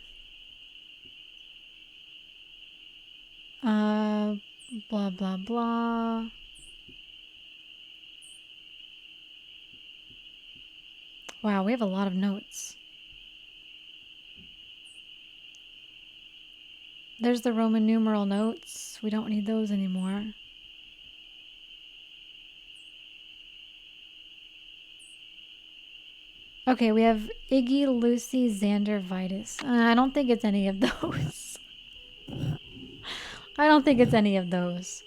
S1: Blah blah blah. Wow, we have a lot of notes. There's the Roman numeral notes. We don't need those anymore. Okay, we have Iggy, Lucy, Xander, Vitus. I don't think it's any of those. I don't think it's any of those.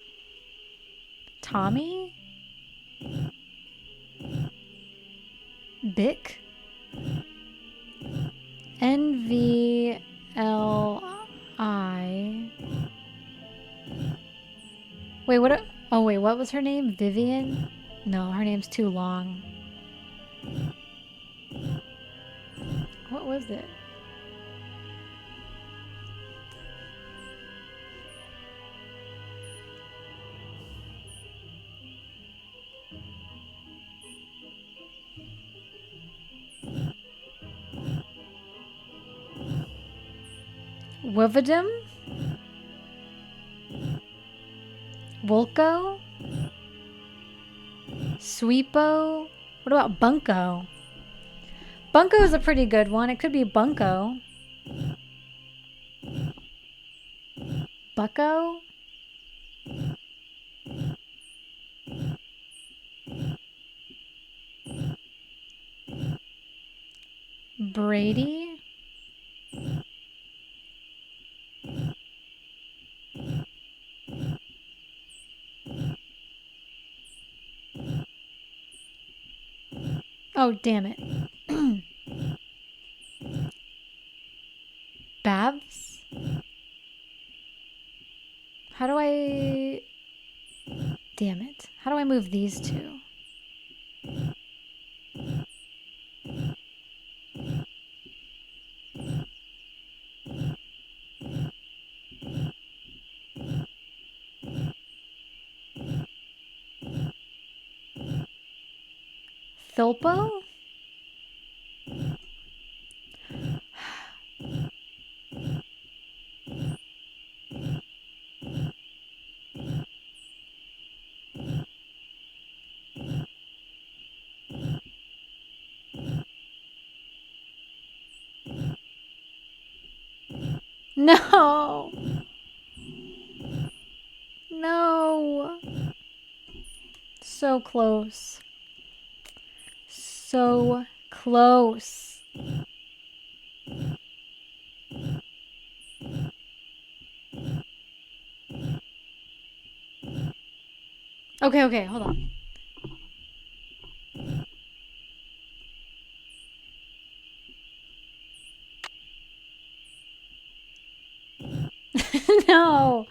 S1: Tommy? Bick? NVLI. Wait, what was her name? Vivian? No, her name's too long. What was it? Wivadum? Volko? Sweepo? What about Bunko? Bunko is a pretty good one. It could be Bunko. Bucko? Brady? Oh, damn it. Babs? How do I... Damn it. How do I move these two? Thilpo? No. No. So close. So close. Okay, okay, hold on. No.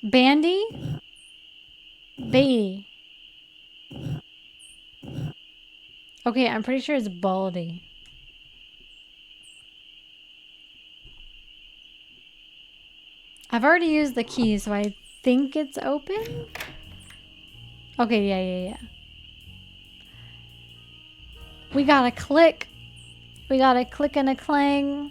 S1: Bandy? Beatty. Okay, I'm pretty sure it's Baldy. I've already used the key, so I think it's open? Okay, yeah. We got a click. We got a click and a clang.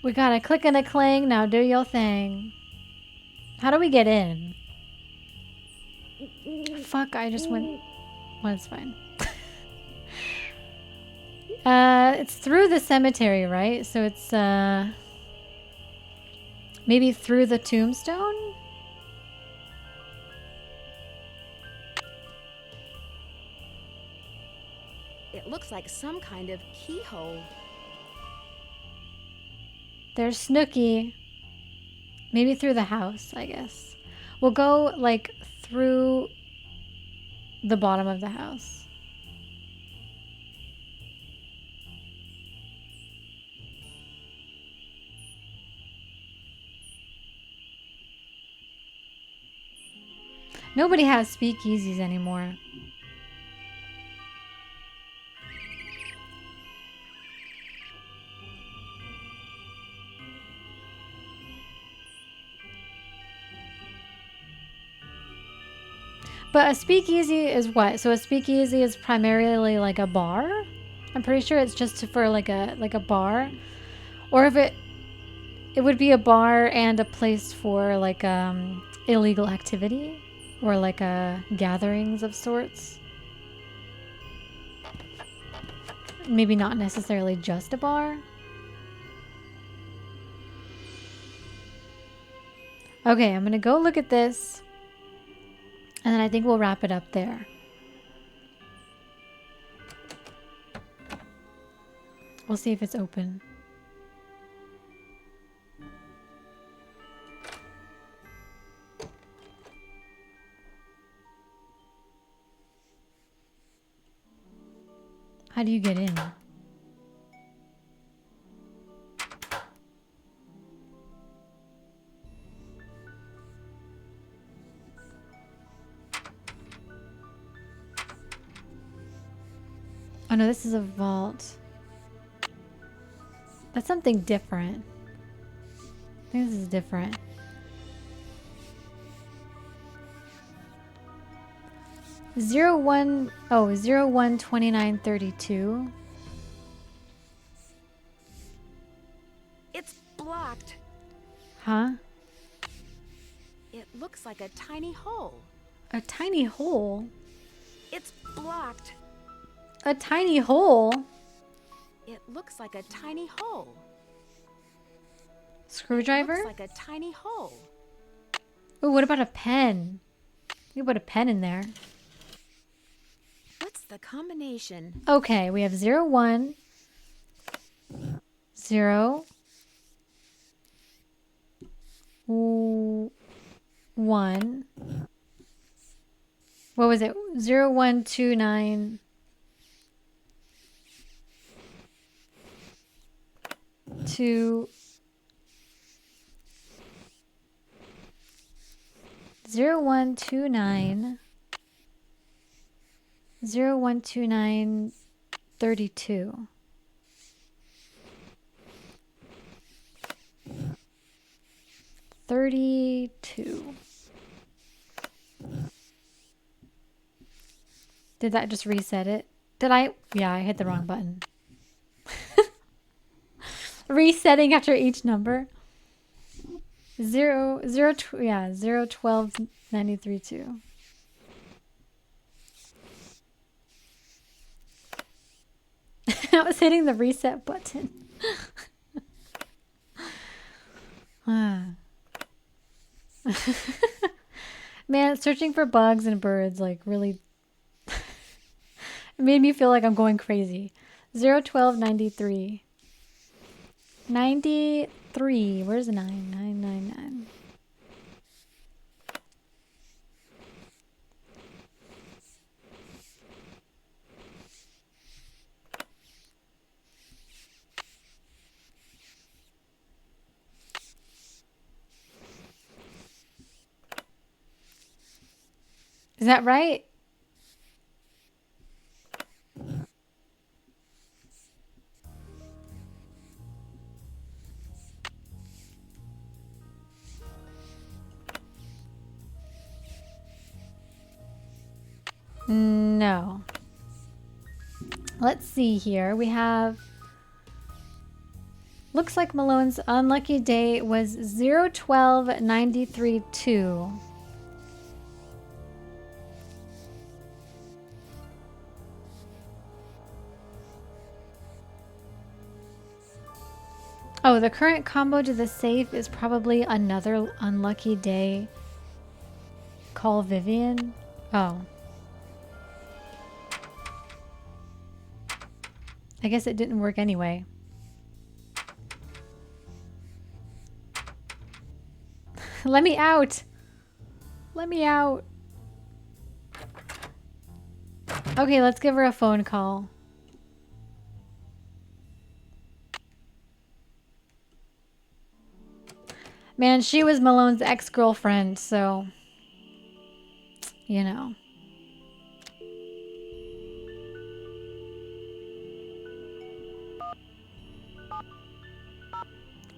S1: We got a click and a clang. Now do your thing. How do we get in? Fuck, I just went... Well, it's fine. It's through the cemetery, right? So it's, maybe through the tombstone?
S3: It looks like some kind of keyhole.
S1: There's Snooky. Maybe through the house, I guess. We'll go, like, through the bottom of the house. Nobody has speakeasies anymore. But a speakeasy is what? So a speakeasy is primarily like a bar? I'm pretty sure it's just for like a bar. Or if it would be a bar and a place for like illegal activity or like gatherings of sorts. Maybe not necessarily just a bar. Okay, I'm gonna go look at this. And then I think we'll wrap it up there. We'll see if it's open. How do you get in? Oh no, this is a vault. That's something different. I think this is different. Zero one 2932.
S3: It's blocked.
S1: Huh?
S3: It looks like a tiny hole.
S1: A tiny hole?
S3: It's blocked.
S1: A tiny hole?
S3: It looks like a tiny hole.
S1: Screwdriver?
S3: Looks like a tiny hole.
S1: Oh, what about a pen? You put a pen in there.
S3: What's the combination?
S1: Okay, we have 0, 1, 0, 1. What was it? 0, 1, 2, 9. 2. 0, 1, 2, 9. 0, 1, 2, 9, 32. Did that just reset it? Did I? Yeah, I hit the wrong button. Resetting after each number. 0, 12, 93, 2. I was hitting the reset button. Man, searching for bugs and birds like really it made me feel like I'm going crazy. 01293. 93. Where's the 9? 999. Is that right? No. Let's see here. We have... Looks like Malone's unlucky day was 01293-2. Oh, the current combo to the safe is probably another unlucky day. Call Vivian? Oh. I guess it didn't work anyway. Let me out! Let me out! Okay, let's give her a phone call. Man, she was Malone's ex-girlfriend, so... You know.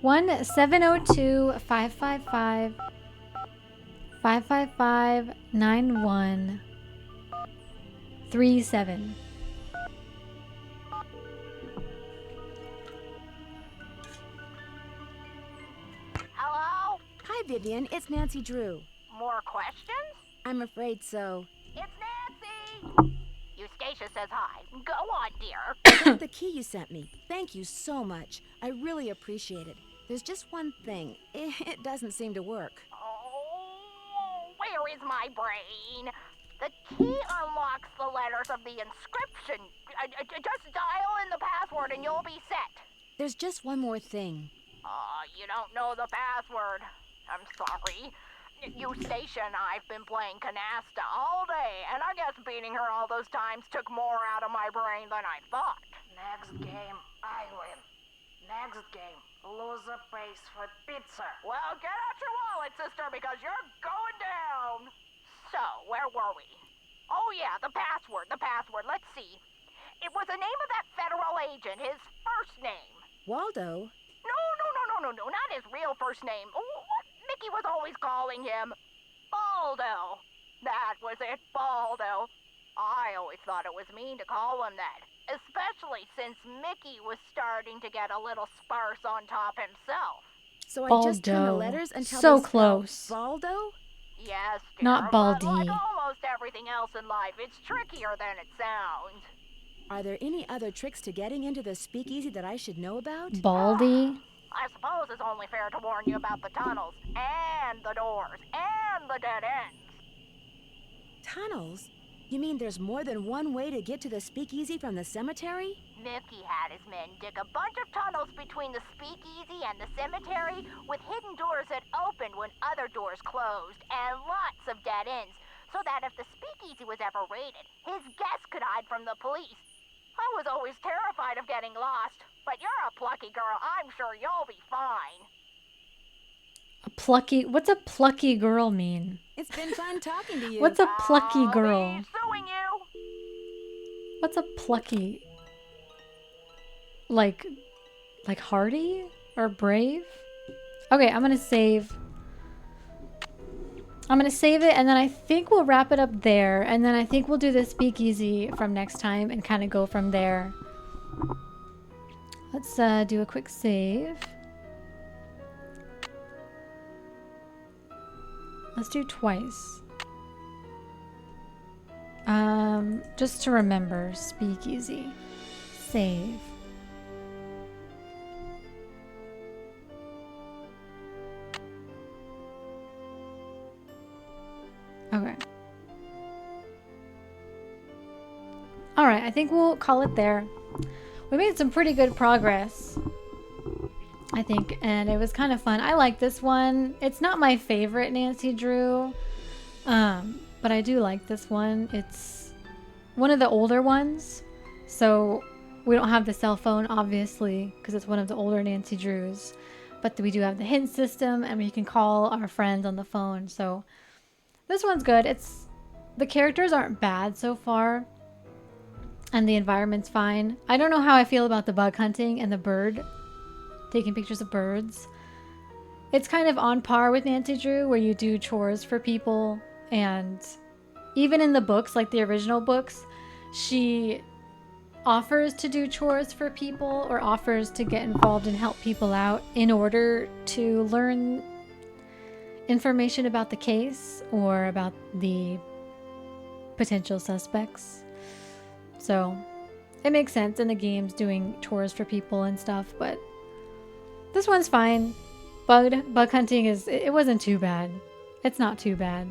S1: One 702-555-555-9137.
S4: Hello?
S3: Hi, Vivian. It's Nancy Drew.
S4: More questions?
S3: I'm afraid so.
S4: It's Nancy! Eustacia says hi. Go on, dear.
S3: I got the key you sent me. Thank you so much. I really appreciate it. There's just one thing. It doesn't seem to work.
S4: Oh, where is my brain? The key unlocks the letters of the inscription. Just dial in the password and you'll be set.
S3: There's just one more thing.
S4: You don't know the password. I'm sorry. Eustacia and I've been playing canasta all day, and I guess beating her all those times took more out of my brain than I thought.
S7: Next game, I win. Next game, loser pays for pizza.
S4: Well, get out your wallet, sister, because you're going down. So, where were we? Oh, yeah, the password. Let's see. It was the name of that federal agent, his first name.
S3: Waldo?
S4: No, not his real first name. What Mickey was always calling him. Baldo. That was it, Baldo. I always thought it was mean to call him that, especially since Mickey was starting to get a little sparse on top himself.
S3: So I
S1: Baldo.
S3: just turn the letters until
S1: So
S3: they spell
S1: close.
S3: Baldo?
S4: Yes, dear,
S1: Not
S4: but
S1: Baldy.
S4: like almost everything else in life, it's trickier than it sounds.
S3: Are there any other tricks to getting into the speakeasy that I should know about?
S1: Baldy?
S4: I suppose it's only fair to warn you about the tunnels, and the doors, and the dead ends.
S3: Tunnels? You mean there's more than one way to get to the speakeasy from the cemetery?
S4: Mickey had his men dig a bunch of tunnels between the speakeasy and the cemetery with hidden doors that opened when other doors closed, and lots of dead ends, so that if the speakeasy was ever raided, his guests could hide from the police. I was always terrified of getting lost, but you're a plucky girl. I'm sure you'll be fine.
S1: What's a plucky girl mean?
S3: It's been fun talking to you.
S1: What's a plucky
S4: I'll
S1: girl?
S4: be suing you.
S1: What's a plucky? Like hardy or brave? Okay, I'm gonna save it, and then I think we'll wrap it up there, and then I think we'll do the speakeasy from next time and kind of go from there. Let's do a quick save. Let's do twice. Just to remember, speakeasy. save. Okay. Alright, I think we'll call it there. We made some pretty good progress, I think, and it was kind of fun. I like this one. It's not my favorite Nancy Drew, but I do like this one. It's one of the older ones, so we don't have the cell phone, obviously, because it's one of the older Nancy Drews, but we do have the hint system, and we can call our friends on the phone, so this one's good. The characters aren't bad so far, and the environment's fine. I don't know how I feel about the bug hunting and the bird, taking pictures of birds. It's kind of on par with Nancy Drew, where you do chores for people, and even in the books, like the original books, she offers to do chores for people or offers to get involved and help people out in order to learn information about the case or about the potential suspects. So it makes sense in the games doing chores for people and stuff, but this one's fine. Bug hunting it wasn't too bad. It's not too bad.